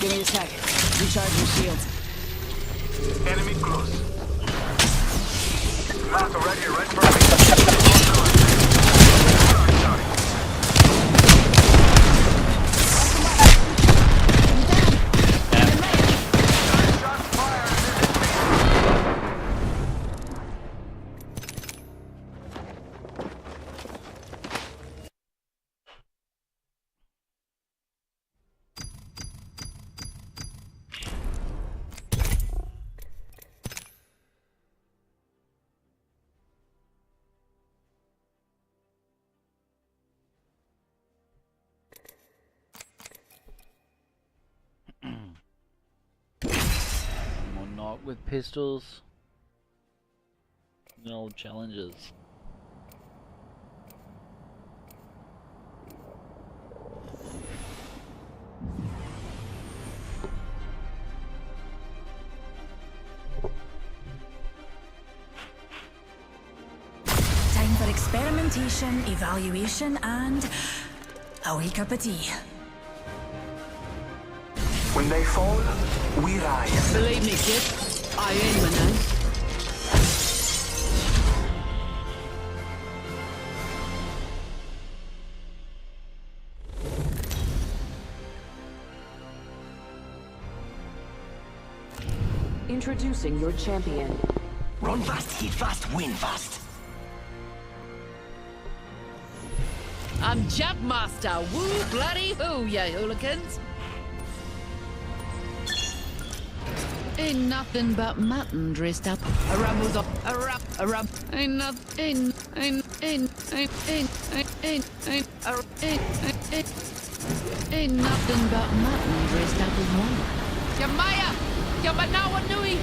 Give me a sec. Recharge your shields. Enemy close. Blast already right for me. Or not with pistols. No challenges. Time for experimentation, evaluation, and a wee cup of tea. When they fall, we rise. Believe me, kid. I ain't my name. Introducing your champion. Run fast, hit fast, win fast. I'm Jumpmaster. Woo bloody who, you hooligans. Ain't nothing but mutton dressed up. A rumble's up. A rum. Ain't nothing. Ain't nothing but mutton dressed up as one. Yamaya! Yamanawa Nui!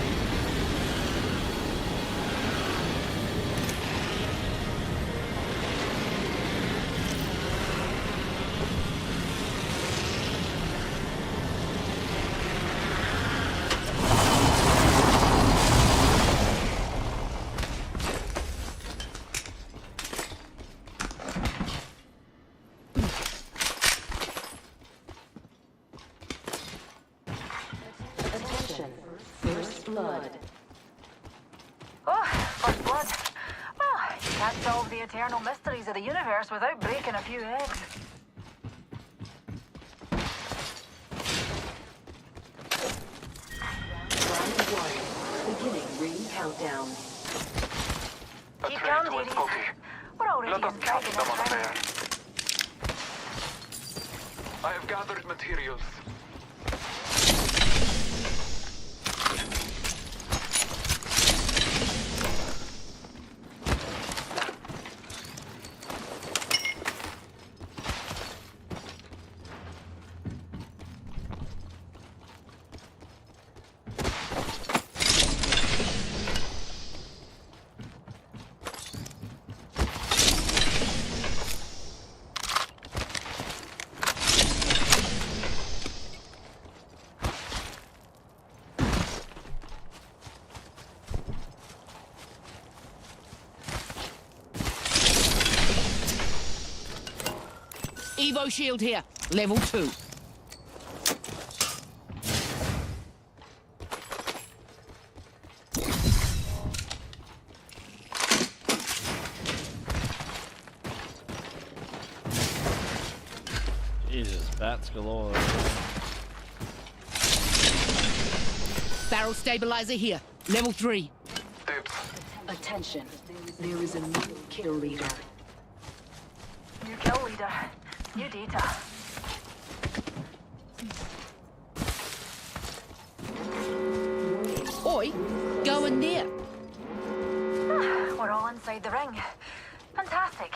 Blood. Oh, first blood. Well, you can't solve the eternal mysteries of the universe without breaking a few eggs. Round 1. Beginning ring countdown. Keep calm, dearie. We're already Let us inside catch the them next unaware. round. I have gathered materials. Evo shield here. Level 2. Jesus, bats galore. Barrel stabilizer here. Level 3. Attention. There is a new kill leader. New kill leader. New data. Oi, go in there. We're all inside the ring. Fantastic.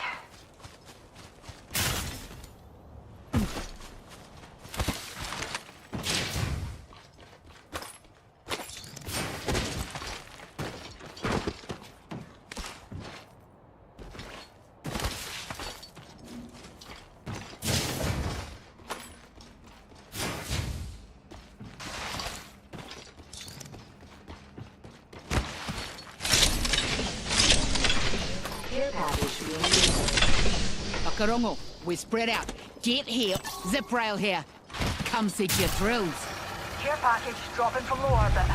Bakarongo, we spread out. Get here. Zip rail here. Come seek your thrills. Care package dropping from low orbit.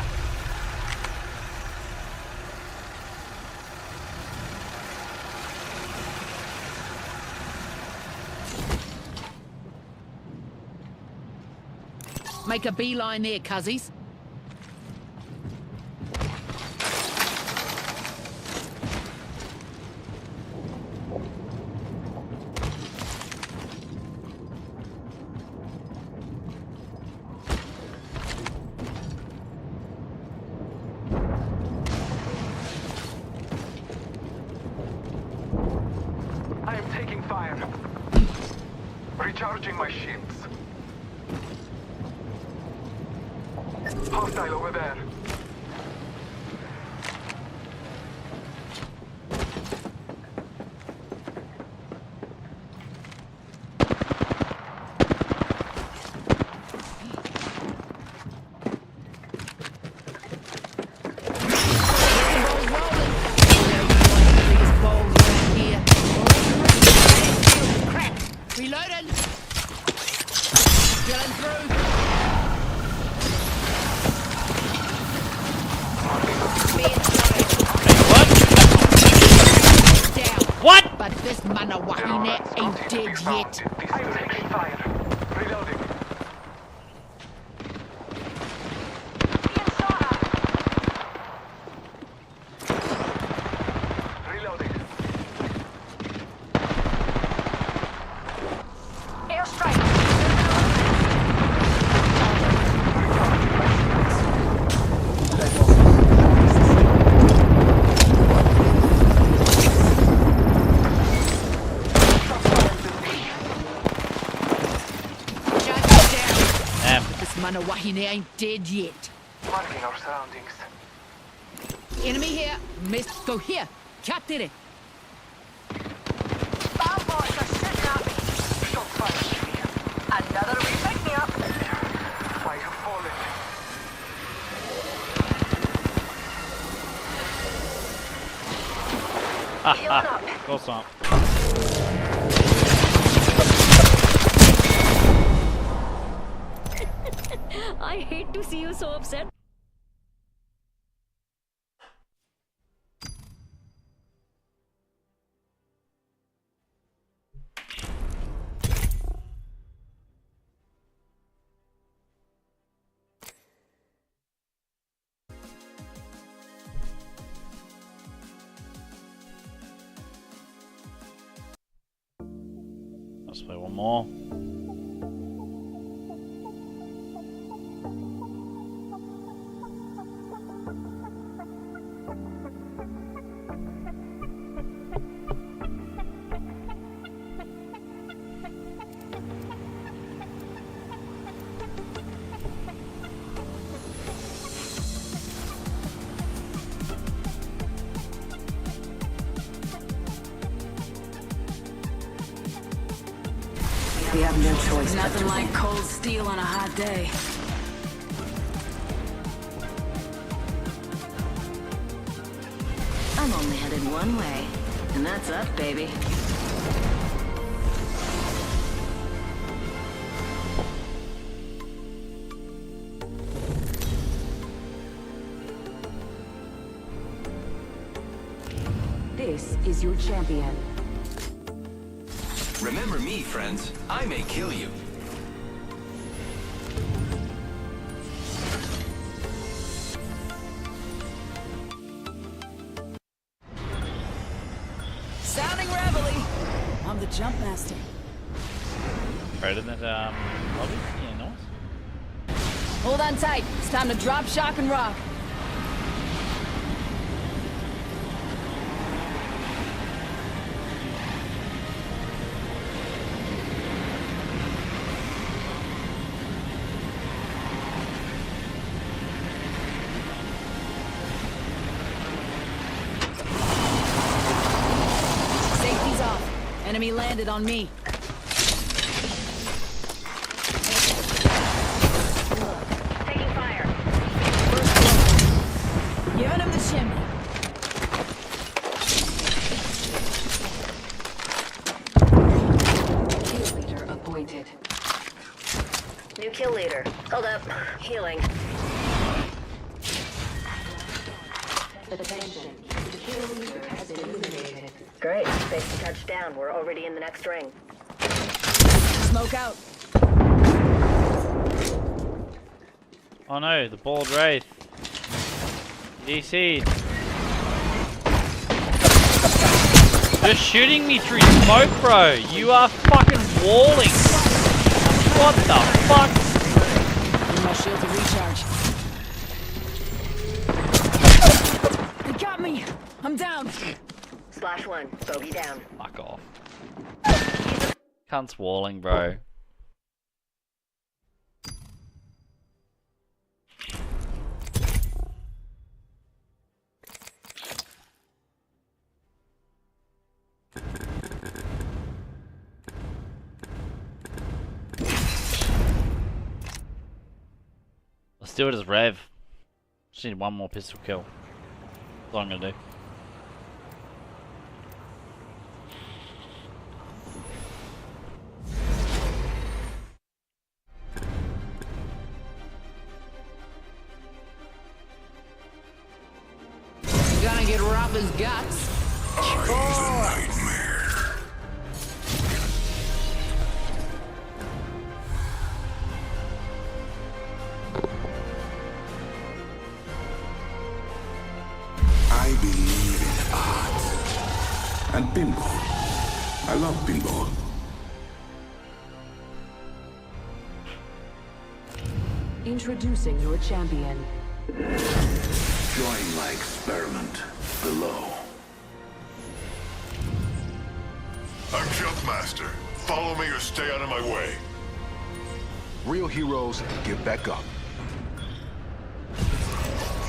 Make a beeline there, cuzzies. I am taking fire. Recharging my shields. Hostile over there. Reloading. Drilling through. What? But this Manawahine ain't dead yet. I'm taking fire. Reloading. Reloading. Airstrike. Manawahine ain't dead yet. Marking our surroundings. Enemy here. Missed. Go here. Capture it. Bomb bots are shooting at me. Shot fired. Another repick me up. I have fallen. Of course not. I hate to see you so upset. Let's play one more. We have no choice. Nothing like cold steel on a hot day. I'm only headed one way, and that's up, baby. This is your champion. Remember me, friends. I may kill you. Sounding reveille. I'm the jump master. Right in that lobby? Yeah, nice. Hold on tight. It's time to drop, shock, and rock. Safety's off. Enemy landed on me. Taking fire. Giving him the shimmy. Healing. Attention. The kill leader has been eliminated. Great. Base touchdown. We're already in the next ring. Smoke out. Oh no, the bald wraith. DC. Just shooting me through smoke, bro. You are fucking walling. What the fuck? Need my shield to recharge. They got me. I'm down. /1. Bogey down. Fuck off. Cunt's walling, bro. Let's do it as Rev. Just need one more pistol kill. That's all I'm gonna do. Gonna get Robin's guts. I believe in art. And pinball. I love pinball. Introducing your champion. Join my experiment below. I'm Jumpmaster. Follow me or stay out of my way. Real heroes get back up.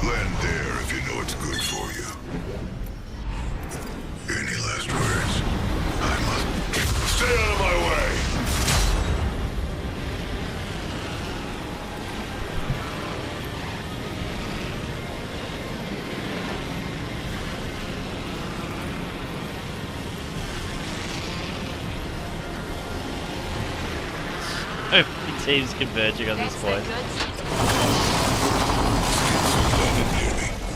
Land there if you know it's good for you. Any last words? I must... Stay out of my way! Teams converging on this point.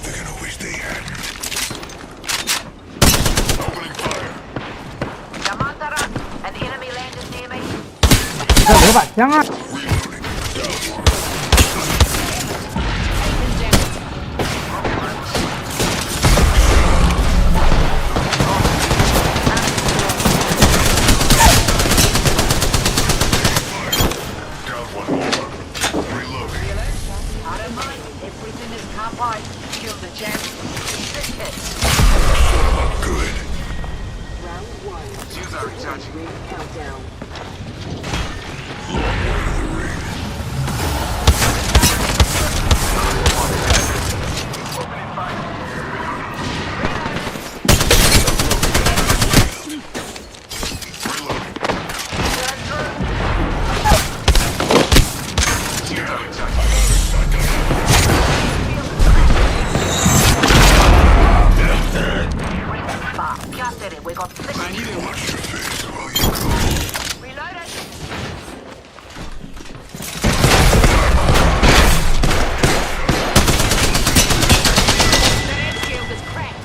They're gonna wish they hadn't. Opening fire. Yamantara, an enemy landed near me. Good. Round 1. Shields are recharging. Ring countdown. We got six. Man, you didn't watch your face while you go. Reloaded. The air shield is cracked.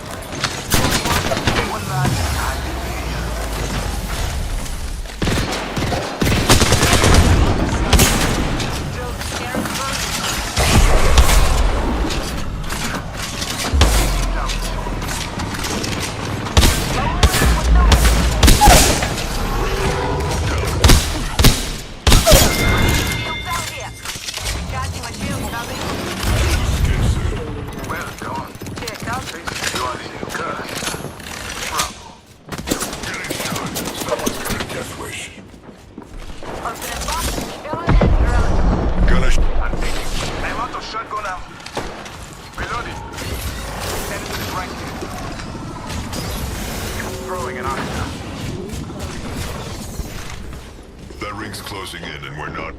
That ring's closing in and we're not.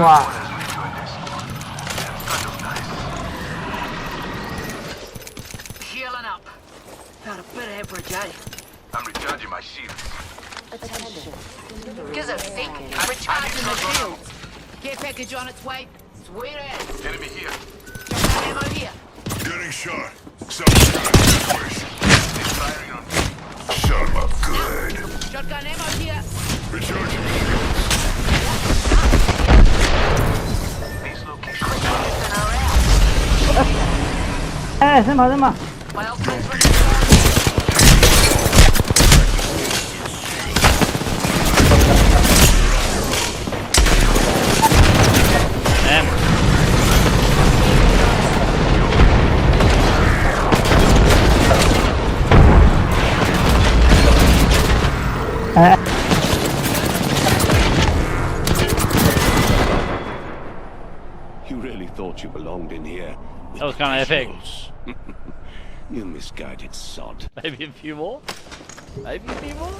Wow. Healing up. Got a bit ahead for Johnny. I'm recharging my shields. Attention. Gives a sec. I'm recharging my shields. Care package on its way. Sweet ass. Enemy here. Shotgun ammo here. Getting shot. Someone's got a situation. He's firing on me. Shut him up good. Shotgun ammo here. Recharging my shields. Base location. Sema. You really thought you belonged in here? That was kind of epic. You misguided sod. Maybe a few more? Maybe a few more?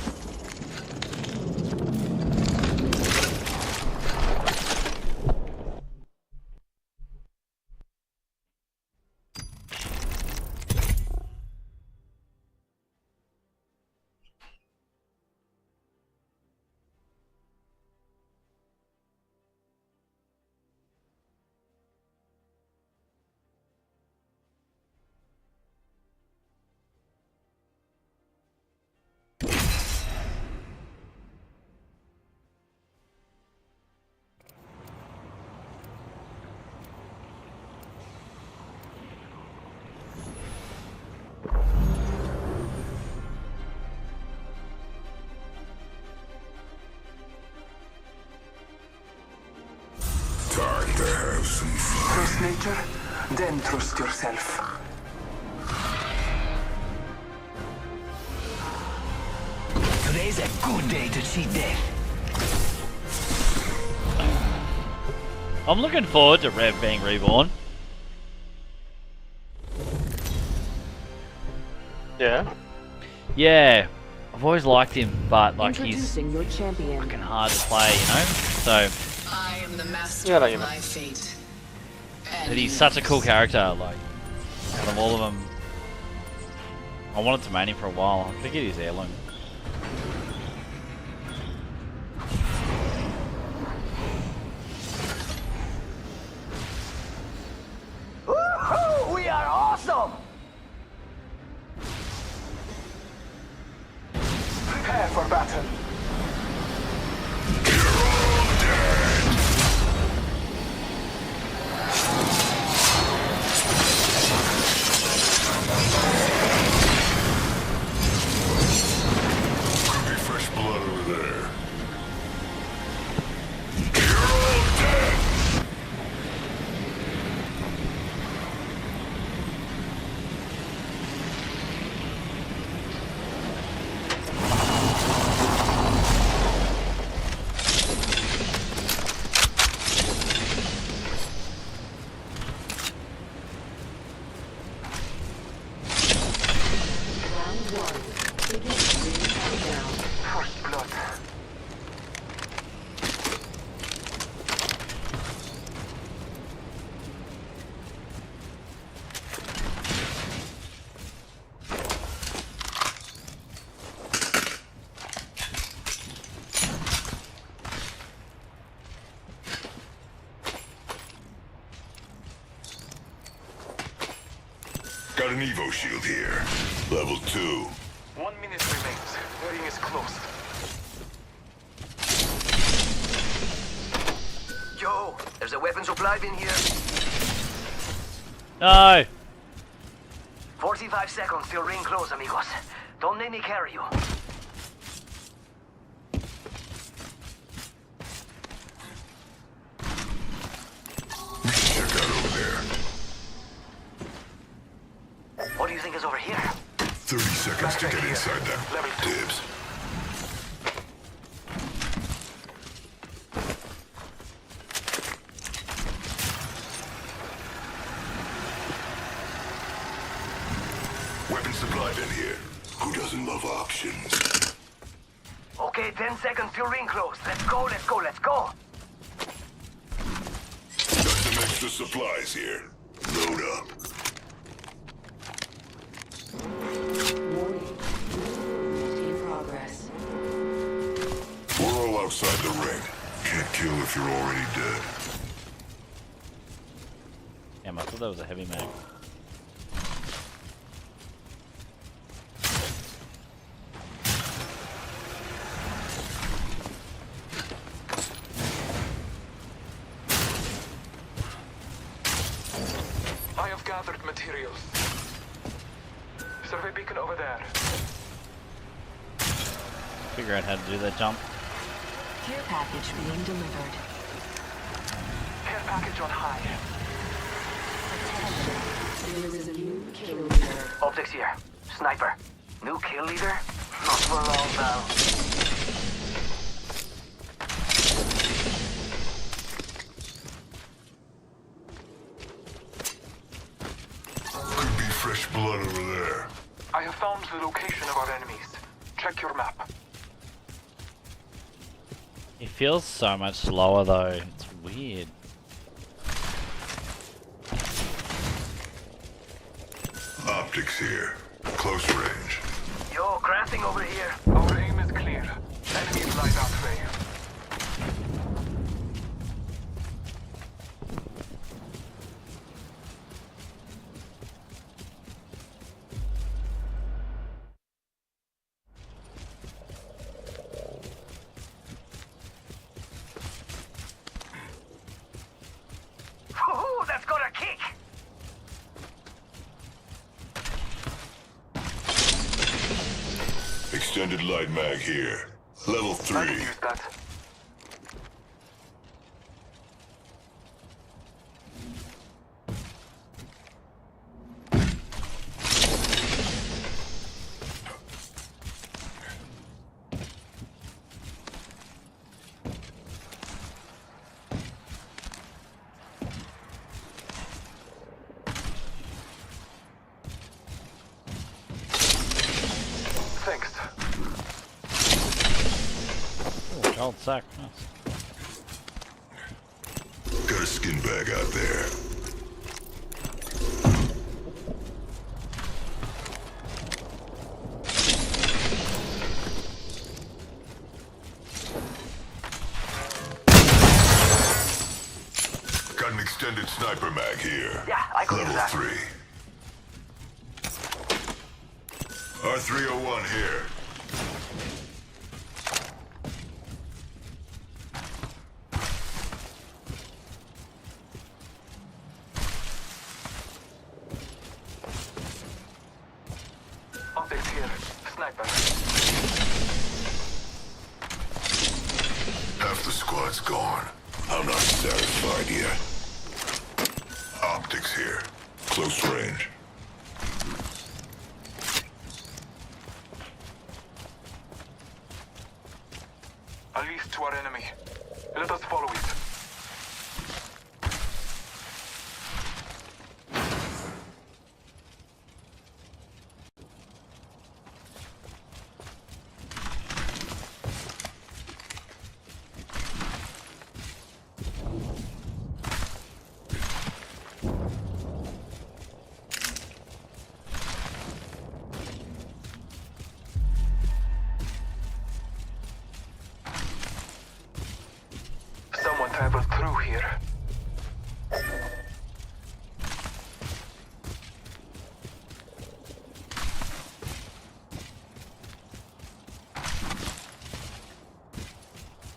Time to have some fun. Trust nature, then trust yourself. Today's a good day to cheat death. I'm looking forward to Rev being reborn. Yeah? Yeah. I've always liked him, but like he's Introducing your champion. fucking hard to play, you know? So, I am the master Yeah, I know of you my mean. fate. but he's such a cool character, like, out of all of them. I wanted to main him for a while. I figured he's heirloom. Woohoo! We are awesome! Prepare for battle. Could be fresh blood over there. You're all dead. First blood. Got an Evo shield here. Level 2. 1 minute remains. Ring is close. Yo, there's a weapon supply bin here. No! 45 seconds till ring close, amigos. Don't make me carry you. Check out over there. What do you think is over here? 30 seconds to get inside them. Dibs. Weapon supply bin here. Who doesn't love options? Okay, 10 seconds till ring close. Let's go, let's go, let's go. Extra supplies here. Load up. In progress. We're all outside the ring. Can't kill if you're already dead. Damn, I thought that was a heavy mag. I have gathered materials. Survey beacon over there. Figure out how to do that jump. Care package being delivered. Care package on high. There is a new kill leader. Optics here. Sniper. New kill leader? Not for long now. Could be fresh blood over there. I have found the location of our enemies. Check your map. It feels so much slower though. It's weird. Optics here. Close range. Yo, crafting over here. Our aim is clear. Enemies lie that way. Ooh, that's got a kick. Extended light mag here. Level 3. Use that. Thanks. Oh, gold sack. Nice. Got a skin bag out there. Got an extended sniper mag here. Yeah, I can use Level that. 3. R301 here. Optics here. Sniper. Half the squad's gone. I'm not satisfied yet. Optics here. Close range. A least to our enemy. Let us follow it. Someone traveled through here.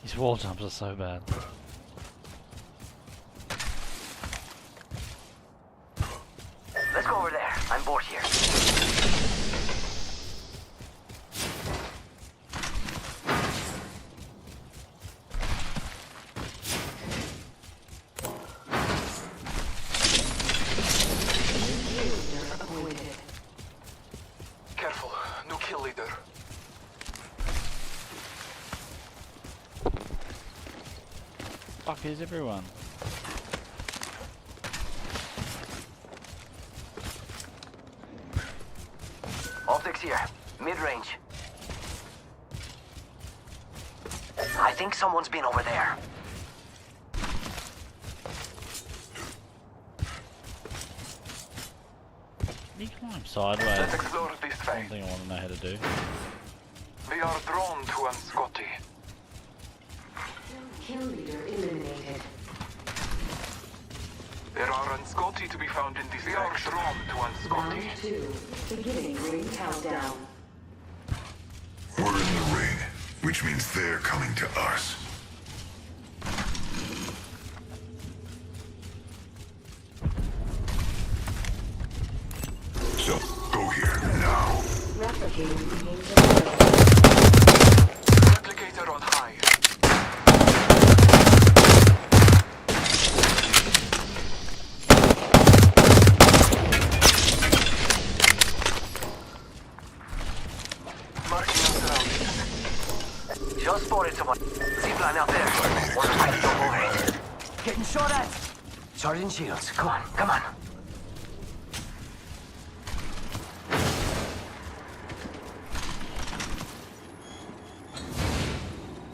These wall jumps are so bad. Let's go over there. I'm bored here. Careful, new kill leader. Fuck, who's everyone? Optics here. Mid-range. I think someone's been over there. he climb sideways? Let's explore this One way. thing I want to know how to do. We are drawn to Scotty. Kill leader eliminated. There are Scotty to be found in this section. We are drawn to Scotty. Round 2. Beginning ring countdown. We're in the ring, which means they're coming to us. So, go here, now. Replicating Replicator on high. Marking our surroundings. Just spotted someone. Zipline out there. One fight no more. Getting shot at. Charging shields. Come on, come on.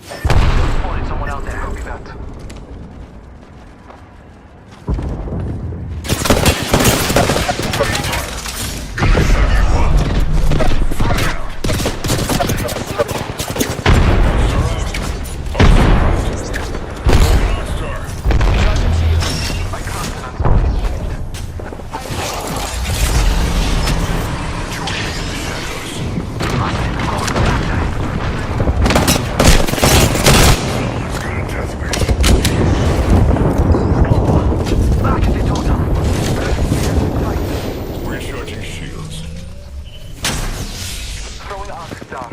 Spotted someone out there. Copy that. Recharging shields. Throwing arc star.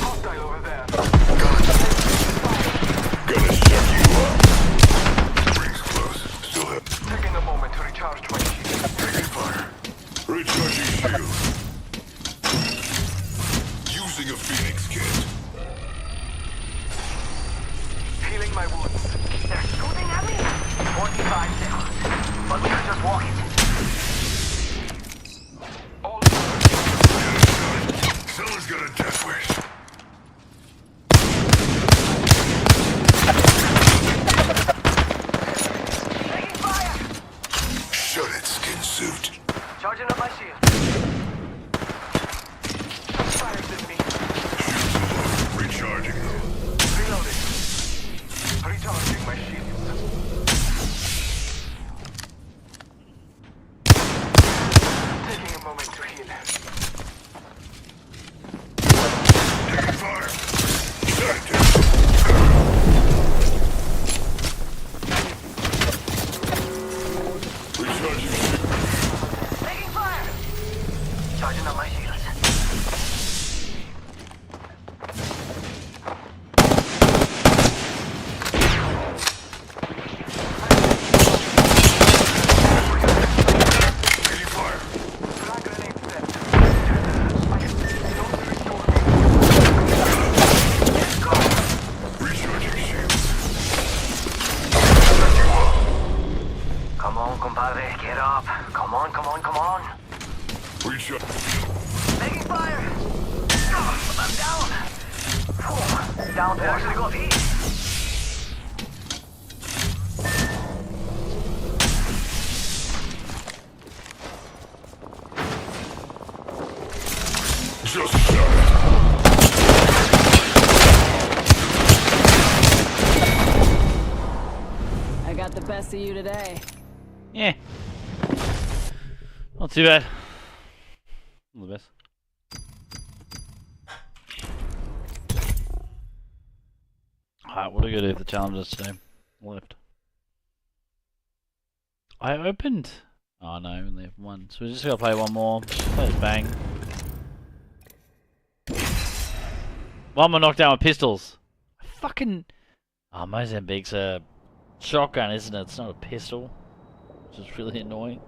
Hostile over there. Gonna shut you up. Rings close. Still have. Taking a moment to recharge my shield. Taking fire. Recharging shield. Using a Phoenix kit. Healing my wounds. They're shooting at me. 45 seconds. But we can just walk it. Someone's got a death wish. Taking fire. Shut it, skin suit. Charging up my shield. Fires in me. Recharging them. Reloading. Recharging my shield. Taking a moment to heal. Taking fire. Shut it down. Recharging shield. Taking fire. Charging up my shields. Taking fire. Frag grenade set. Recharging shields. Come on, compadre. Get up. Come on, come on, come on. Recharge. Taking fire. I'm down. Whew. Down to actually got hit. Just shut it. I got the best of you today. Yeah. Not too bad. Not the best. Alright, what are we gonna do for the challenges today? Left. I opened. Oh no, I only have one. So we just gotta play one more. Play this bang. One more knockdown with pistols. Fucking. Oh, Mozambique's a shotgun, isn't it? It's not a pistol. Which is really annoying.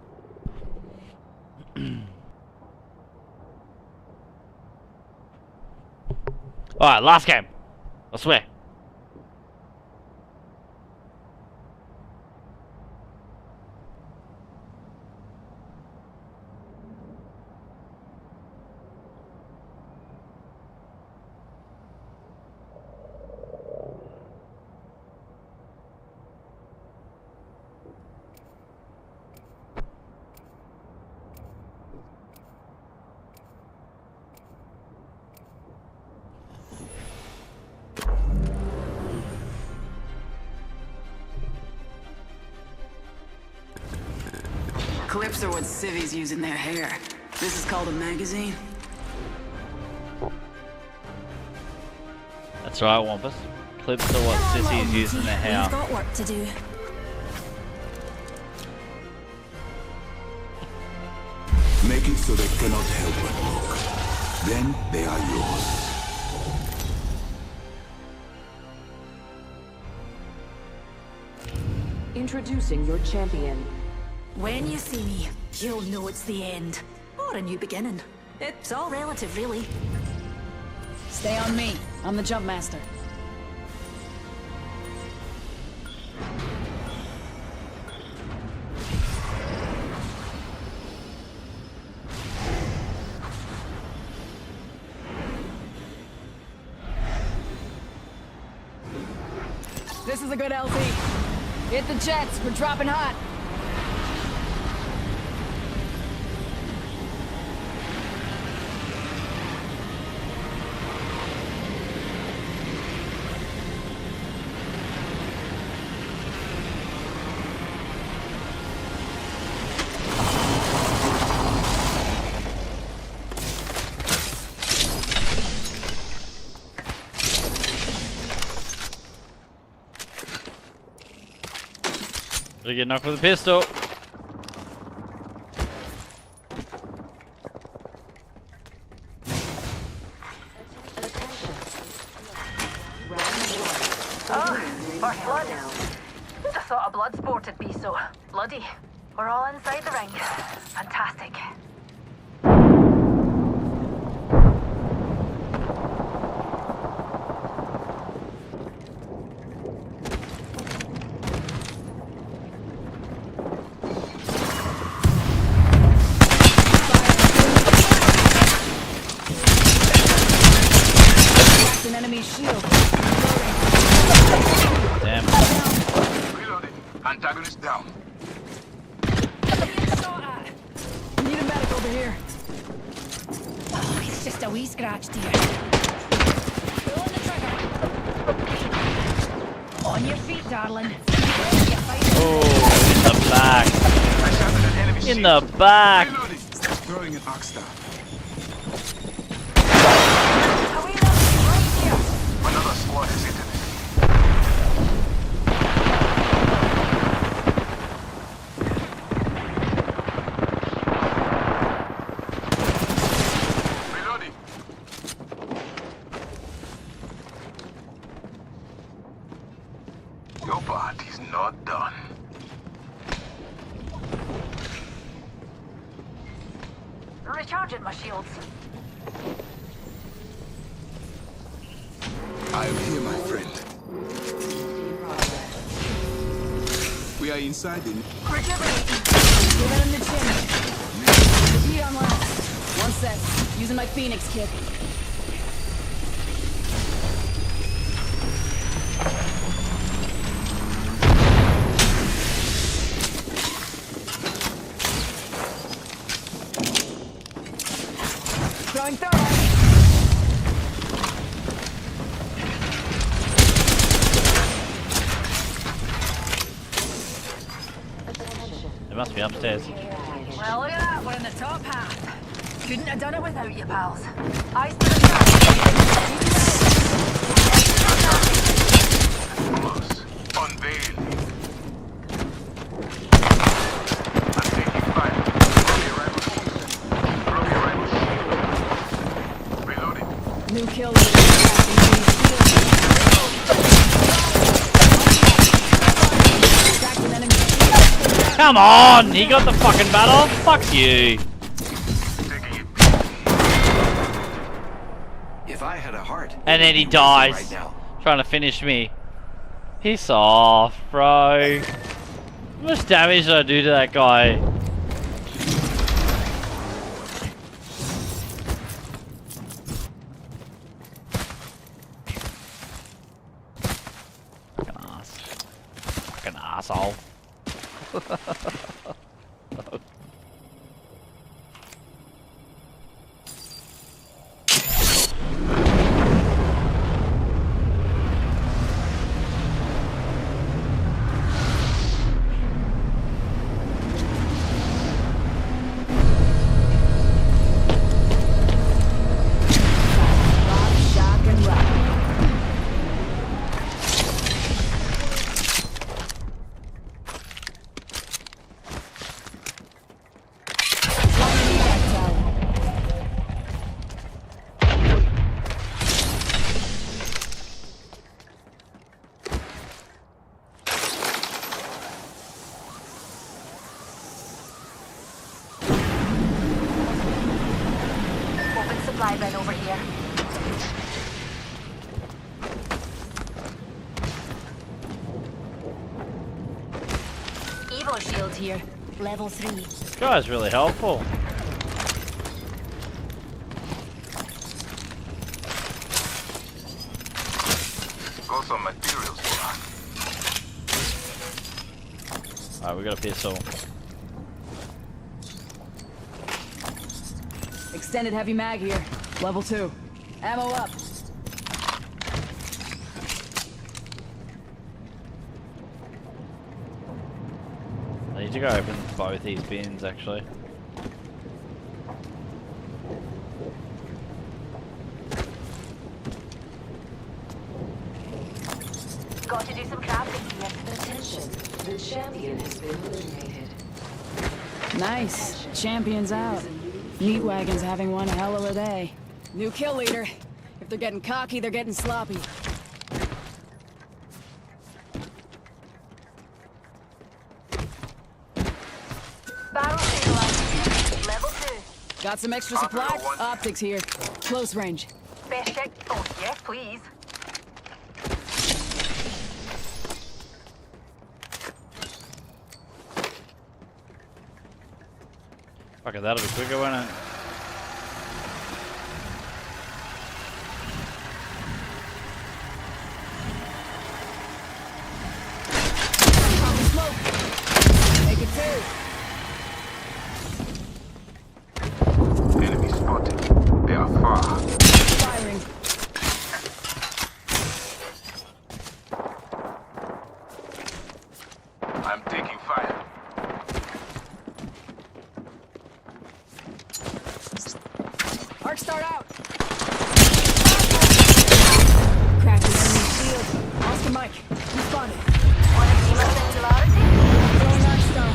Alright, last game. I swear. Clips are what civvies use in their hair. This is called a magazine. That's right, Wampus. Clips are what sissies use in their hair. We've got work to do. Make it so they cannot help but look. Then they are yours. Introducing your champion. When you see me, you'll know it's the end. Or a new beginning. It's all relative, really. Stay on me. I'm the jump master. This is a good LT. Hit the jets. We're dropping hot. They get knocked with a pistol. First blood. Who'd have thought a blood sport would be so bloody? We're all inside the ring. Fantastic. An enemy shield. Damn. Reloading. Antagonist down. Need a medic over here. Oh, it's just a wee scratch, dear. Pulling the trigger. On your feet, darling. Oh, in the back. In the back. Reloading. Throwing an arc star. Another squad is hit. Reloading. Your part is not done. Recharging my shields. I am here, my friend. We are inside the... Rejuvenating. Give him the chin. Repeat on last. 1 sec. Using my Phoenix kit. Throwing thermite. They must be upstairs. Well, look at that. We're in the top half. Couldn't have done it without you, pals. Eyes to the Close. Unveil. I'm taking fire. Throw your rifle shield. Reloading. New kill. Come on! He got the fucking battle! Fuck you! If I had a heart. And then he dies. Right now. Trying to finish me. Piss off, bro. How much damage did I do to that guy? Fucking ass. Fucking asshole. Dive in over here. Evo shield here. Level 3. This guy's really helpful. Got some materials for us. Alright, we got a pistol. Extended heavy mag here. Level 2. Ammo up. I need to go open both these bins actually. Got to do some crafting here. Attention, the champion has been eliminated. Nice. Champion's out. Meat Wagon's having one hell of a day. New kill leader. If they're getting cocky, they're getting sloppy. Barrel stabilizer here. Level 2. Got some extra supplies? Optics here. Close range. Best check. Oh, yes, please. Fuck it, that'll be quicker, won't it? Make it 2. Enemy spotted. They are far. Firing. I'm taking fire. Arc start out. Cracking enemy shield. Oscar Mike. Responded. Want to see my singularity? Throwing arc star.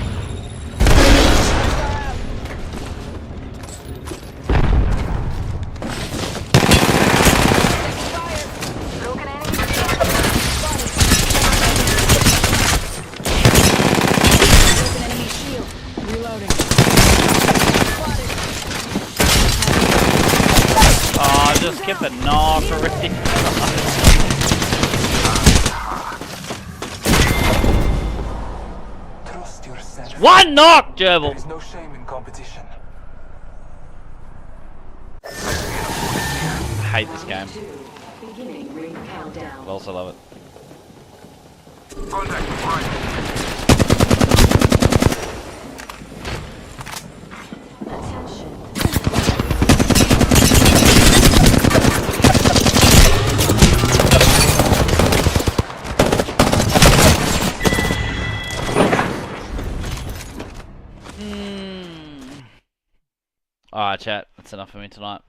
Broken enemy. Broken enemy shield. Reloading. Oh, just get the knock already. Trust yourself. One knock, Gerbil! There is no shame in competition. I hate this game. Beginning ring countdown. I also love it. Contact right. Attention. Alright, chat. That's enough for me tonight.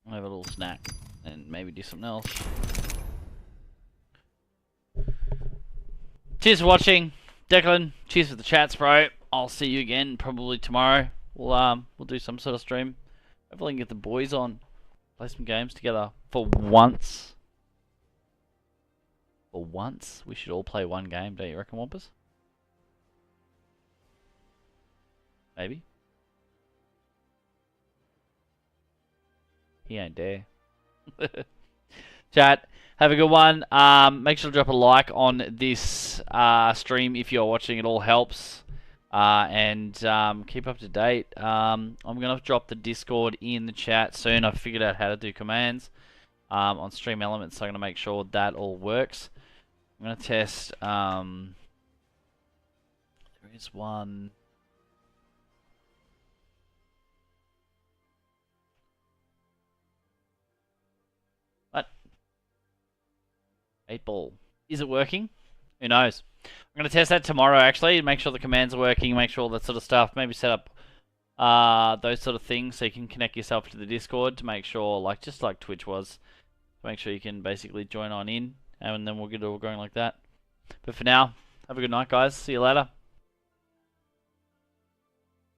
I'll have a little snack and maybe do something else. Cheers for watching, Declan. Cheers for the chats, bro. I'll see you again probably tomorrow. We'll do some sort of stream. Hopefully, I can get the boys on, play some games together for once. For once, we should all play one game, don't you reckon, Wampus? Maybe. He ain't there. Chat, have a good one. Make sure to drop a like on this stream if you're watching. It all helps. And keep up to date. I'm going to drop the Discord in the chat soon. I've figured out how to do commands on Stream Elements, so I'm going to make sure that all works. I'm going to test... there is one... What? 8 ball. Is it working? Who knows? I'm going to test that tomorrow, actually, make sure the commands are working, make sure all that sort of stuff, maybe set up those sort of things so you can connect yourself to the Discord to make sure, like just like Twitch was, to make sure you can basically join on in, and then we'll get it all going like that. But for now, have a good night, guys. See you later.